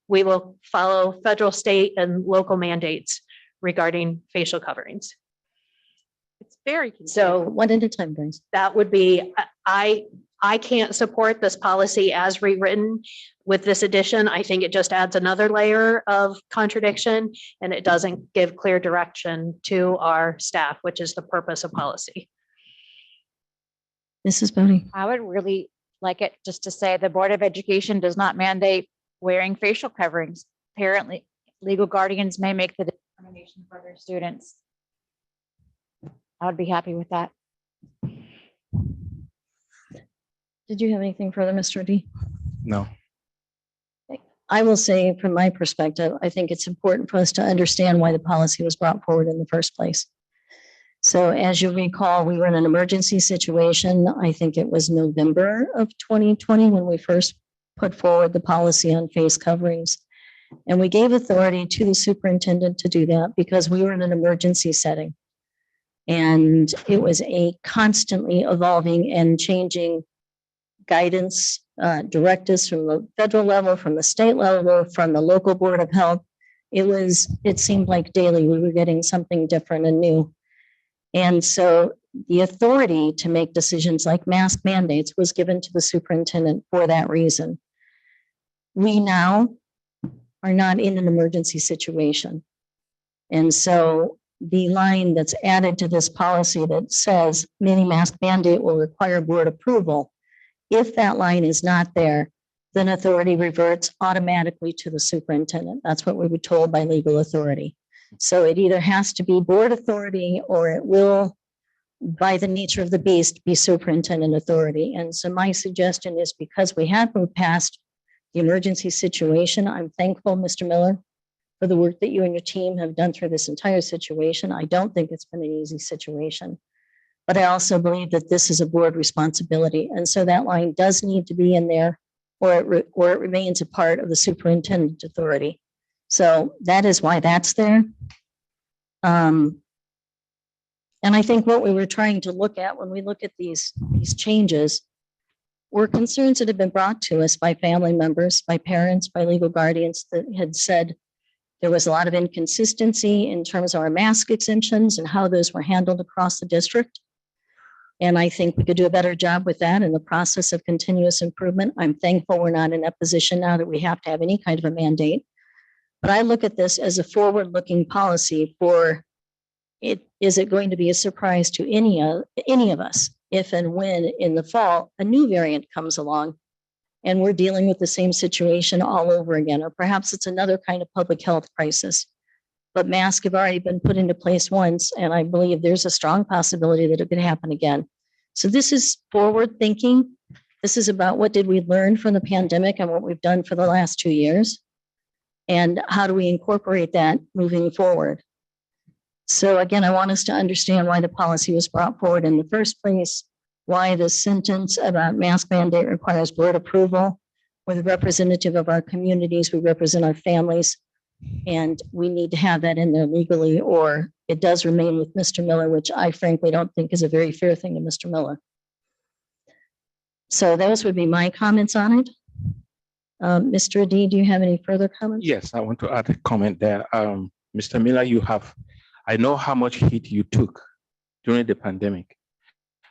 B: we will follow federal, state, and local mandates regarding facial coverings.
K: It's very.
B: So
A: One at a time, guys.
B: that would be, I can't support this policy as rewritten with this addition. I think it just adds another layer of contradiction, and it doesn't give clear direction to our staff, which is the purpose of policy.
A: Mrs. Bodie.
K: I would really like it just to say the Board of Education does not mandate wearing facial coverings. Apparently, legal guardians may make the determination for their students. I would be happy with that.
A: Did you have anything further, Mr. D?
I: No.
A: I will say from my perspective, I think it's important for us to understand why the policy was brought forward in the first place. So as you recall, we were in an emergency situation. I think it was November of 2020 when we first put forward the policy on face coverings. And we gave authority to the superintendent to do that because we were in an emergency setting. And it was a constantly evolving and changing guidance, directives from the federal level, from the state level, from the local board of health. It seemed like daily we were getting something different and new. And so the authority to make decisions like mask mandates was given to the superintendent for that reason. We now are not in an emergency situation. And so the line that's added to this policy that says mini mask mandate will require board approval, if that line is not there, then authority reverts automatically to the superintendent. That's what we were told by legal authority. So it either has to be board authority or it will, by the nature of the beast, be superintendent authority. And so my suggestion is, because we have moved past the emergency situation, I'm thankful, Mr. Miller, for the work that you and your team have done through this entire situation. I don't think it's been an easy situation. But I also believe that this is a board responsibility. And so that line does need to be in there, or it remains a part of the superintendent authority. So that is why that's there. And I think what we were trying to look at when we look at these changes were concerns that have been brought to us by family members, by parents, by legal guardians that had said there was a lot of inconsistency in terms of our mask exemptions and how those were handled across the district. And I think we could do a better job with that in the process of continuous improvement. I'm thankful we're not in that position now that we have to have any kind of a mandate. But I look at this as a forward-looking policy for it. Is it going to be a surprise to any of us if and when in the fall a new variant comes along and we're dealing with the same situation all over again, or perhaps it's another kind of public health crisis? But masks have already been put into place once, and I believe there's a strong possibility that it could happen again. So this is forward thinking. This is about what did we learn from the pandemic and what we've done for the last 2 years, and how do we incorporate that moving forward. So again, I want us to understand why the policy was brought forward in the first place, why the sentence about mask mandate requires board approval. We're the representative of our communities, we represent our families, and we need to have that in there legally, or it does remain with Mr. Miller, which I frankly don't think is a very fair thing to Mr. Miller. So those would be my comments on it. Mr. Adi, do you have any further comments?
I: Yes, I want to add a comment there. Mr. Miller, I know how much heat you took during the pandemic,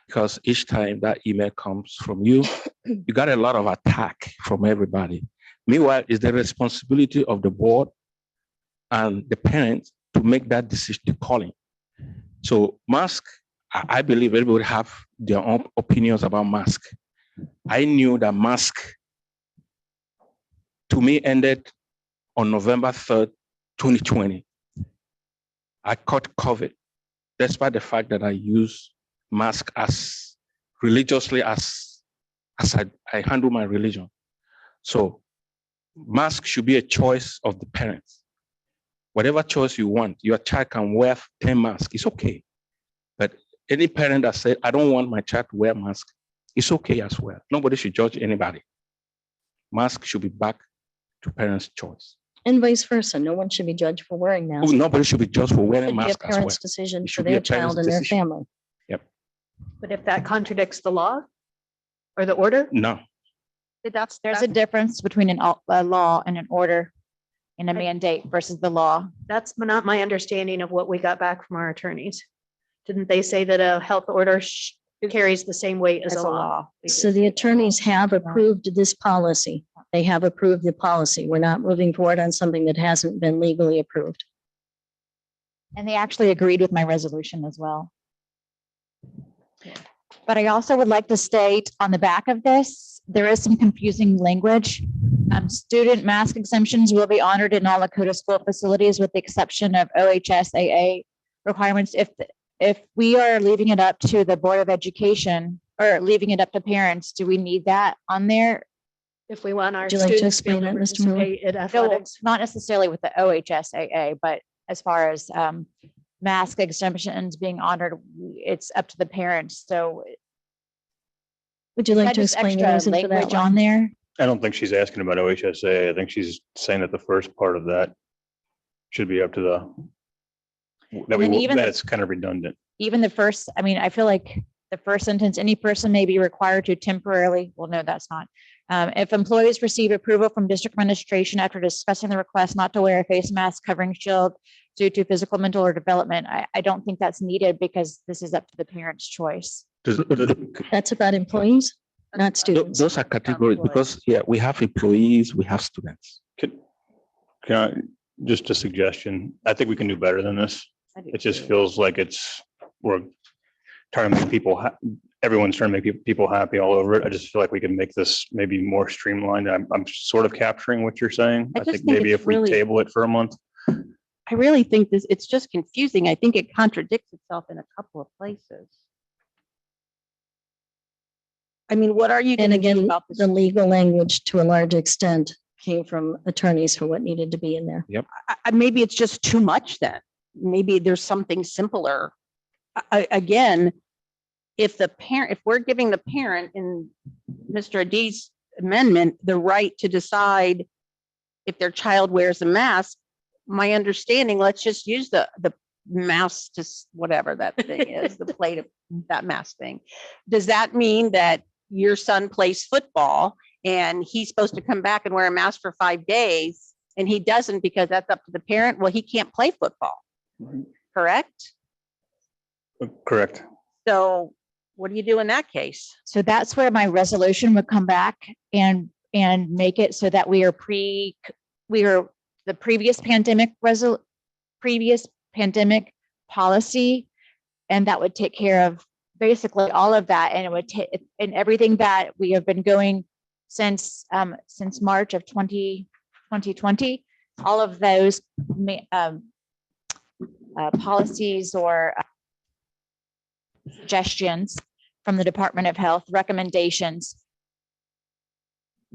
I: because each time that email comes from you, you got a lot of attack from everybody. Meanwhile, it's the responsibility of the board and the parents to make that decision, the calling. So mask, I believe everybody have their own opinions about mask. I knew that mask to me ended on November 3rd, 2020. I caught COVID, despite the fact that I use mask as religiously as I handle my religion. So mask should be a choice of the parents. Whatever choice you want, your child can wear 10 masks, it's okay. But any parent that said, I don't want my child to wear a mask, it's okay as well. Nobody should judge anybody. Mask should be back to parents' choice.
A: And vice versa. No one should be judged for wearing masks.
I: Nobody should be judged for
A: It
I: wearing
A: should be a
I: mask as well.
A: parent's decision
I: It
A: for
I: should be
A: their
I: a parent's
A: child and their
I: decision.
A: family.
I: Yep.
B: But if that contradicts the law or the order,
I: No.
K: There's a difference between a law and an order and a mandate versus the law.
B: that's not my understanding of what we got back from our attorneys. Didn't they say that a health order carries the same weight as a law?
A: So the attorneys have approved this policy. They have approved the policy. We're not moving forward on something that hasn't been legally approved.
K: And they actually agreed with my resolution as well. But I also would like to state on the back of this, there is some confusing language. Student mask exemptions will be honored in all Lakota school facilities with the exception of OHSAA requirements. If we are leaving it up to the Board of Education or leaving it up to parents, do we need that on there?
B: If we want our
A: Would you like to
B: students to be able
A: explain
B: to
A: that, Mr. Miller?
B: participate in
K: No,
B: athletics.
K: not necessarily with the OHSAA, but as far as mask exemptions being honored, it's up to the parents. So
A: Would you like
K: that
A: to
K: just
A: explain the
K: extra
A: reason for that
K: language on
A: one?
K: there?
D: I don't think she's asking about OHSA. I think she's saying that the first part of that should be up to
K: even
D: that
K: the-
D: it's kind of redundant.
K: Even the first, I mean, I feel like the first sentence, any person may be required to temporarily, well, no, that's not. If employees receive approval from district administration after discussing the request not to wear a face mask covering shield due to physical, mental, or development, I don't think that's needed because this is up to the parent's choice.
A: That's about employees, not students.
I: Those are categories because, yeah, we have employees, we have students.
D: Can I, just a suggestion, I think we can do better than this. It just feels like we're trying to make people, everyone's trying to make people happy all over it. I just feel like we can make this maybe more streamlined. I'm sort of capturing what you're saying.
J: I
D: I
J: just
D: think
J: think
D: maybe
J: it's
D: if we
J: really-
D: table it for a month.
J: I really think it's just confusing. I think it contradicts itself in a couple of places. I mean, what are you
A: And
J: going to do
A: again,
J: about this?
A: the legal language to a large extent came from attorneys for what needed to be in there.
I: Yep.
J: Maybe it's just too much then. Maybe there's something simpler. Again, if we're giving the parent in Mr. Adie's amendment, the right to decide if their child wears a mask, my understanding, let's just use the mask, just whatever that thing is, the plate of that mask thing. Does that mean that your son plays football and he's supposed to come back and wear a mask for 5 days and he doesn't because that's up to the parent? Well, he can't play football, correct?
D: Correct.
J: So what do you do in that case?
K: So that's where my resolution would come back and make it so that we are the previous pandemic policy. And that would take care of basically all of that. And it would take, and everything that we have been going since March of 2020, all of those policies or suggestions from the Department of Health, recommendations,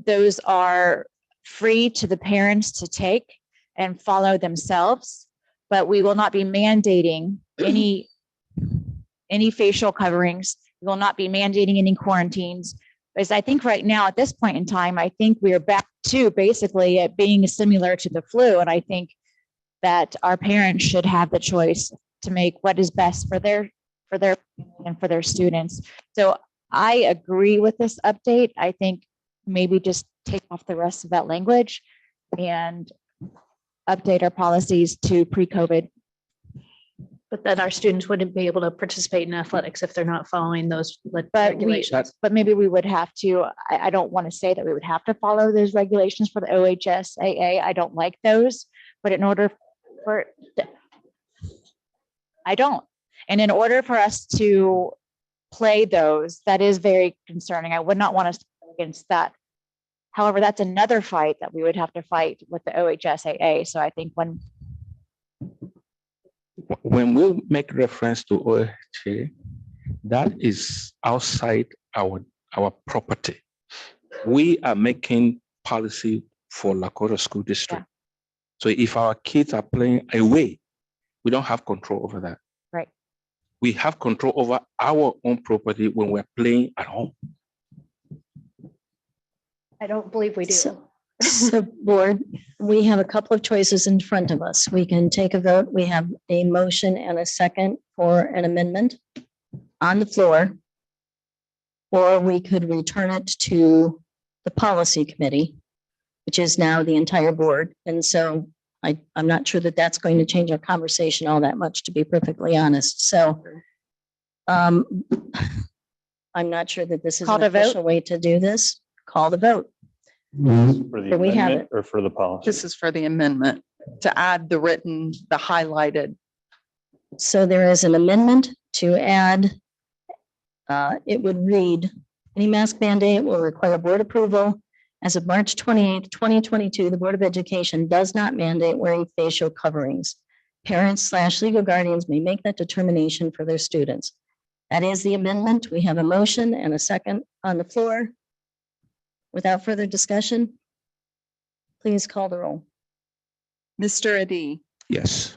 K: those are free to the parents to take and follow themselves, but we will not be mandating any facial coverings. We will not be mandating any quarantines. Because I think right now at this point in time, I think we are back to basically it being similar to the flu. And I think that our parents should have the choice to make what is best for their and for their students. So I agree with this update. I think maybe just take off the rest of that language and update our policies to pre-COVID.
B: But then our students wouldn't be able to participate in athletics if they're not following those regulations.
K: But maybe we would have to, I don't want to say that we would have to follow those regulations for the OHSAA. I don't like those, but in order for, I don't. And in order for us to play those, that is very concerning. I would not want us to go against that. However, that's another fight that we would have to fight with the OHSAA. So I think when
I: when we make reference to OHA, that is outside our property. We are making policy for Lakota School District. So if our kids are playing away, we don't have control over that.
K: Right.
I: We have control over our own property when we're playing at home.
B: I don't believe we do.
A: So board, we have a couple of choices in front of us. We can take a vote. We have a motion and a second for an amendment on the floor. Or we could return it to the policy committee, which is now the entire board. And so I'm not sure that that's going to change our conversation all that much, to be perfectly honest. So I'm not sure that this is
K: Call
A: an
K: to vote?
A: official way to do this. Call the vote.
D: For the
A: Do we have
D: amendment or for the policy?
C: This is for the amendment to add the written, the highlighted.
A: So there is an amendment to add, it would read, any mask mandate will require board approval. As of March 28th, 2022, the Board of Education does not mandate wearing facial coverings. Parents/legal guardians may make that determination for their students. That is the amendment. We have a motion and a second on the floor. Without further discussion, please call the roll.
C: Mr. Adi,
I: Yes.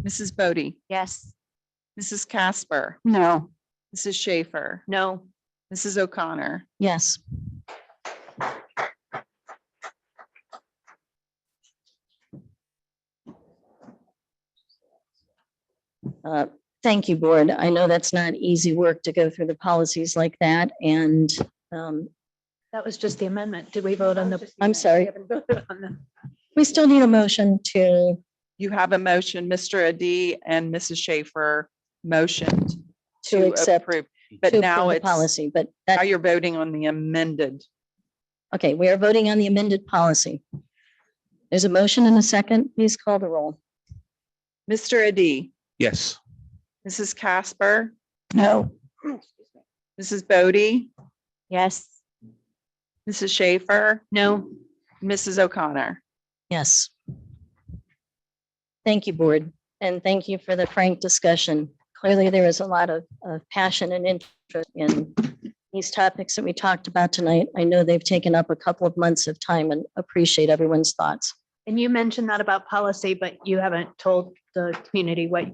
C: Mrs. Bodie,
K: Yes.
C: Mrs. Casper,
J: No.
C: Mrs. Schaefer,
B: No.
C: Mrs. O'Connor.
A: Yes. Thank you, board. I know that's not easy work to go through the policies like that, and
B: That was just the amendment. Did we vote on the?
A: I'm sorry.
B: We haven't voted on the-
A: We still need a motion to,
C: You have a motion, Mr. Adi and Mrs. Schaefer motioned
A: to accept,
C: approve.
A: to
C: But now
A: approve the
C: it's,
A: policy, but
C: now
A: that,
C: you're voting on the amended.
A: okay, we are voting on the amended policy. There's a motion and a second. Please call the roll.
C: Mr. Adi,
I: Yes.
C: Mrs. Casper,
J: No.
C: Mrs. Bodie,
K: Yes.
C: Mrs. Schaefer,
B: No.
C: Mrs. O'Connor.
A: Yes. Thank you, board, and thank you for the frank discussion. Clearly, there was a lot of passion and interest in these topics that we talked about tonight. I know they've taken up a couple of months of time and appreciate everyone's thoughts.
B: And you mentioned that about policy, but you haven't told the community what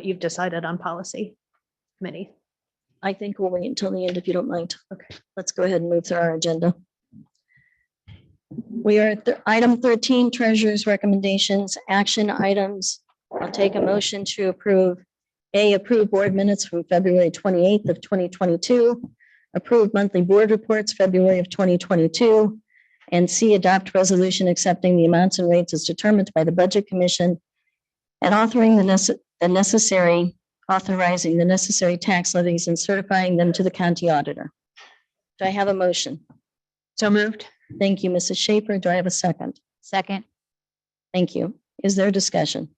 B: you've decided on policy committee.
A: I think we'll wait until the end if you don't mind. Okay, let's go ahead and move through our agenda. We are at item 13, treasurer's recommendations, action items. I'll take a motion to approve board minutes from February 28th of 2022, approve monthly board reports, February of 2022, and C, adopt resolution accepting the amounts and rates as determined by the Budget Commission and authorizing the necessary tax levies and certifying them to the county auditor. Do I have a motion?
B: So moved.
A: Thank you, Mrs. Schaefer. Do I have a second?
K: Second.
A: Thank you. Is there discussion?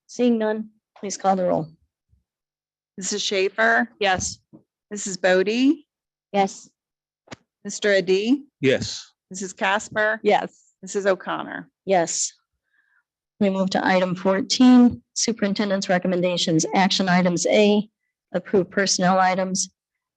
A: Seeing none, please call the roll.
C: Mrs. Schaefer,
B: Yes.
C: Mrs. Bodie,
K: Yes.
C: Mr. Adi,
I: Yes.
C: Mrs. Casper,
J: Yes.
C: Mrs. O'Connor.
A: Yes. We move to item 14, superintendent's recommendations, action items. A, approve personnel items.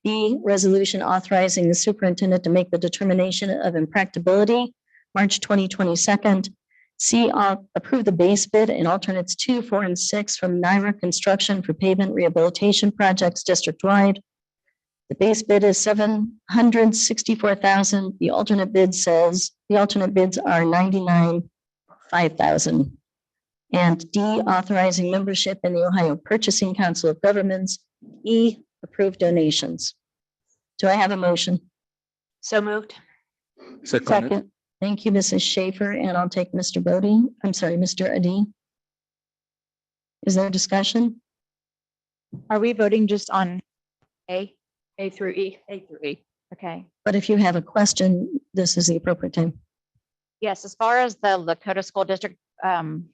A: B, resolution authorizing the superintendent to make the determination of impracticability, March 2022. C, approve the base bid and alternates 2, 4, and 6 from NIRA Construction for pavement rehabilitation projects district-wide. The base bid is $764,000. The alternate bids are $99,500. And D, authorizing membership in the Ohio Purchasing Council of Governments. E, approve donations. Do I have a motion?
B: So moved.
J: Second.
A: Thank you, Mrs. Schaefer, and I'll take Mr. Bodie. I'm sorry, Mr. Adi. Is there discussion?
K: Are we voting just on A?
B: A through E.
K: A through E. Okay.
A: But if you have a question, this is the appropriate time.
K: Yes, as far as the Lakota School District, hold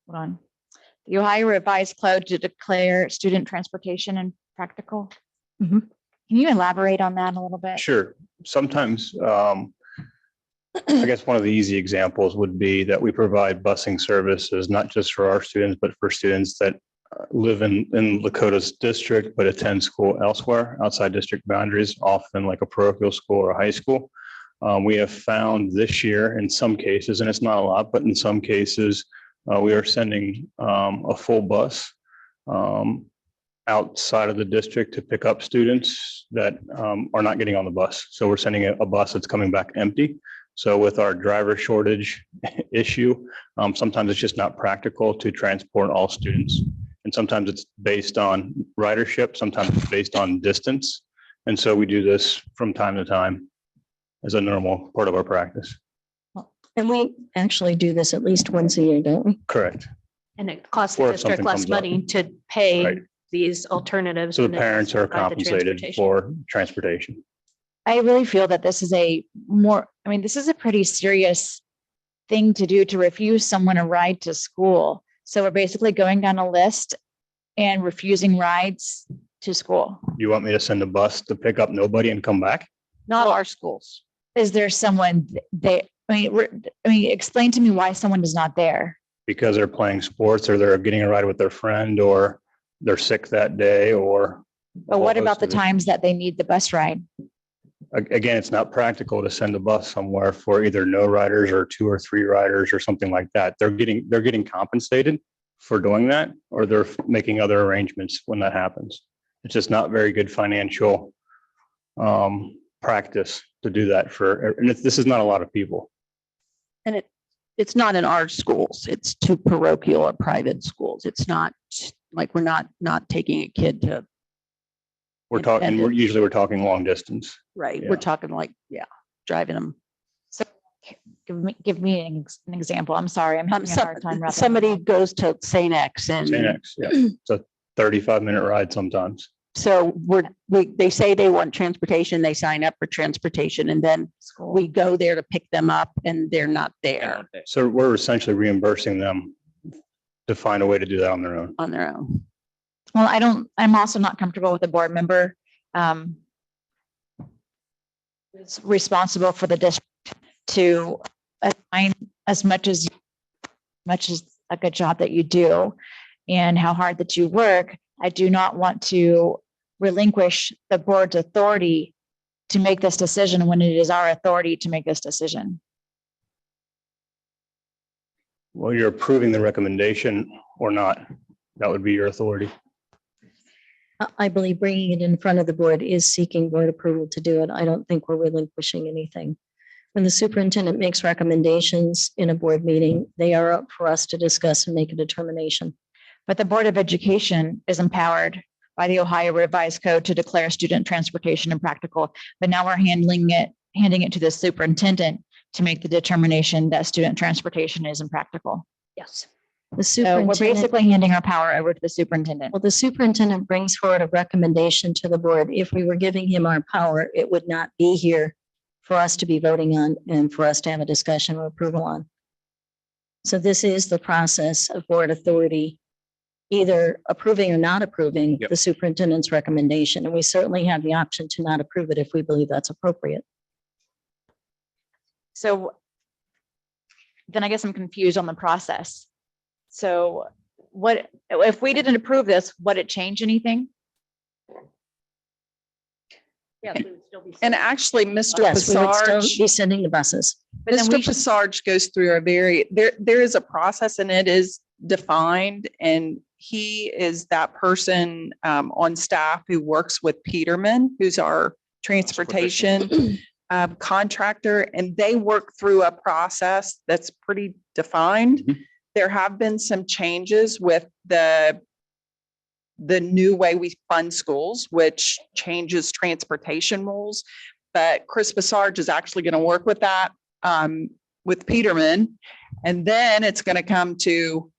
K: on. The Ohio Revised Code to declare student transportation and practical.
A: Mhm.
K: Can you elaborate on that a little bit?
D: Sure. sometimes, I guess one of the easy examples would be that we provide busing services, not just for our students, but for students that live in Lakota's district, but attend school elsewhere outside district boundaries, often like a parochial school or a high school. We have found this year in some cases, and it's not a lot, but in some cases, we are sending a full bus outside of the district to pick up students that are not getting on the bus. So we're sending a bus that's coming back empty. So with our driver shortage issue, sometimes it's just not practical to transport all students. And sometimes it's based on ridership, sometimes it's based on distance. And so we do this from time to time as a normal part of our practice.
A: And we actually do this at least once a year, don't we?
D: Correct.
B: And it costs the
D: Or if
B: district
D: something
B: less
D: comes up.
B: money to pay
D: Right.
B: these alternatives.
D: So the
B: when they
D: parents are
B: provide the
D: compensated
B: transportation.
D: for transportation.
K: I really feel that this is this is a pretty serious thing to do, to refuse someone a ride to school. So we're basically going down a list and refusing rides to school.
D: You want me to send a bus to pick up nobody and come back?
J: Not our schools.
K: Is there someone explain to me why someone is not there.
D: Because they're playing sports or they're getting a ride with their friend or they're sick that day or.
K: But what about the times that they need the bus ride?
D: Again, it's not practical to send a bus somewhere for either no riders or 2 or 3 riders or something like that. They're getting compensated for doing that, or they're making other arrangements when that happens. It's just not very good financial practice to do that and this is not a lot of people.
J: And it's not in our schools. It's to parochial or private schools. It's not like we're not taking a kid to.
D: We're talking long distance.
J: Right.
D: Yeah.
J: We're talking driving them.
K: So give me an example. I'm sorry. I'm having a hard time. wrapping
J: Somebody
K: my head.
J: goes to St. X and.
D: St. X, yeah. It's a 35-minute ride sometimes.
J: So they say they want transportation, they sign up for transportation, and then we go there to pick them up and they're not there
D: So we're essentially reimbursing them to find a way to do that on their own.
K: Well, I'm also not comfortable with a board member who's responsible for the district to assign as much as a good job that you do and how hard that you work. I do not want to relinquish the board's authority to make this decision when it is our authority to make this decision.
D: Well, you're approving the recommendation or not. That would be your authority.
A: I believe bringing it in front of the board is seeking board approval to do it. I don't think we're relinquishing anything. When the superintendent makes recommendations in a board meeting, they are up for us to discuss and make a determination.
K: But the Board of Education is empowered by the Ohio Revised Code to declare student transportation impractical. But now we're handing it to the superintendent to make the determination that student transportation is impractical.
B: Yes.
A: The
K: So we're
A: superintendent,
K: basically handing our power over to the superintendent.
A: well, the superintendent brings forward a recommendation to the board. If we were giving him our power, it would not be here for us to be voting on and for us to have a discussion or approval on. So this is the process of board authority, either approving or not approving the superintendent's recommendation. And we certainly have the option to not approve it if we believe that's appropriate.
K: So then I guess I'm confused on the process. So what, if we didn't approve this, would it change anything?
B: Yeah. we would still be.
C: And actually, Mr.
A: Yes, we would still
C: Passarge,
A: be sending the buses.
K: But then
C: Mr.
K: we should-
C: Passarge goes through there is a process and it is defined, and he is that person on staff who works with Peterman, who's our transportation contractor, and they work through a process that's pretty defined.
D: Mhm.
C: There have been some changes with the new way we fund schools, which changes transportation rules. But Chris Passarge is actually going to work with that with Peterman. And then it's going to come to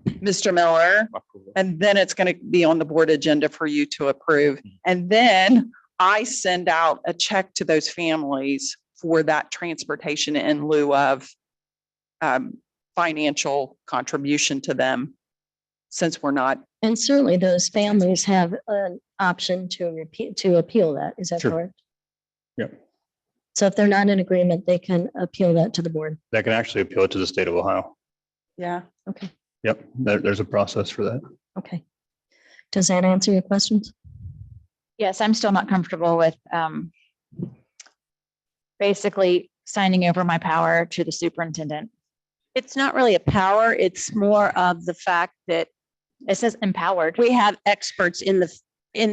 C: Mr. Miller, and then it's going to be on the board agenda for you to approve. And then I send out a check to those families for that transportation in lieu of financial contribution to them, since we're not.
A: And certainly those families have an option to appeal that. Is that
D: Sure.
A: correct?
D: Yep.
A: So if they're not in agreement, they can appeal that to the board.
D: That can actually appeal it to the state of Ohio.
C: Yeah.
A: Okay,
D: Yep, there's a process for that.
A: okay. Does that answer your questions?
K: Yes, I'm still not comfortable with basically signing over my power to the superintendent.
J: It's not really a power. It's more of the fact that
K: It says empowered.
J: we have experts in the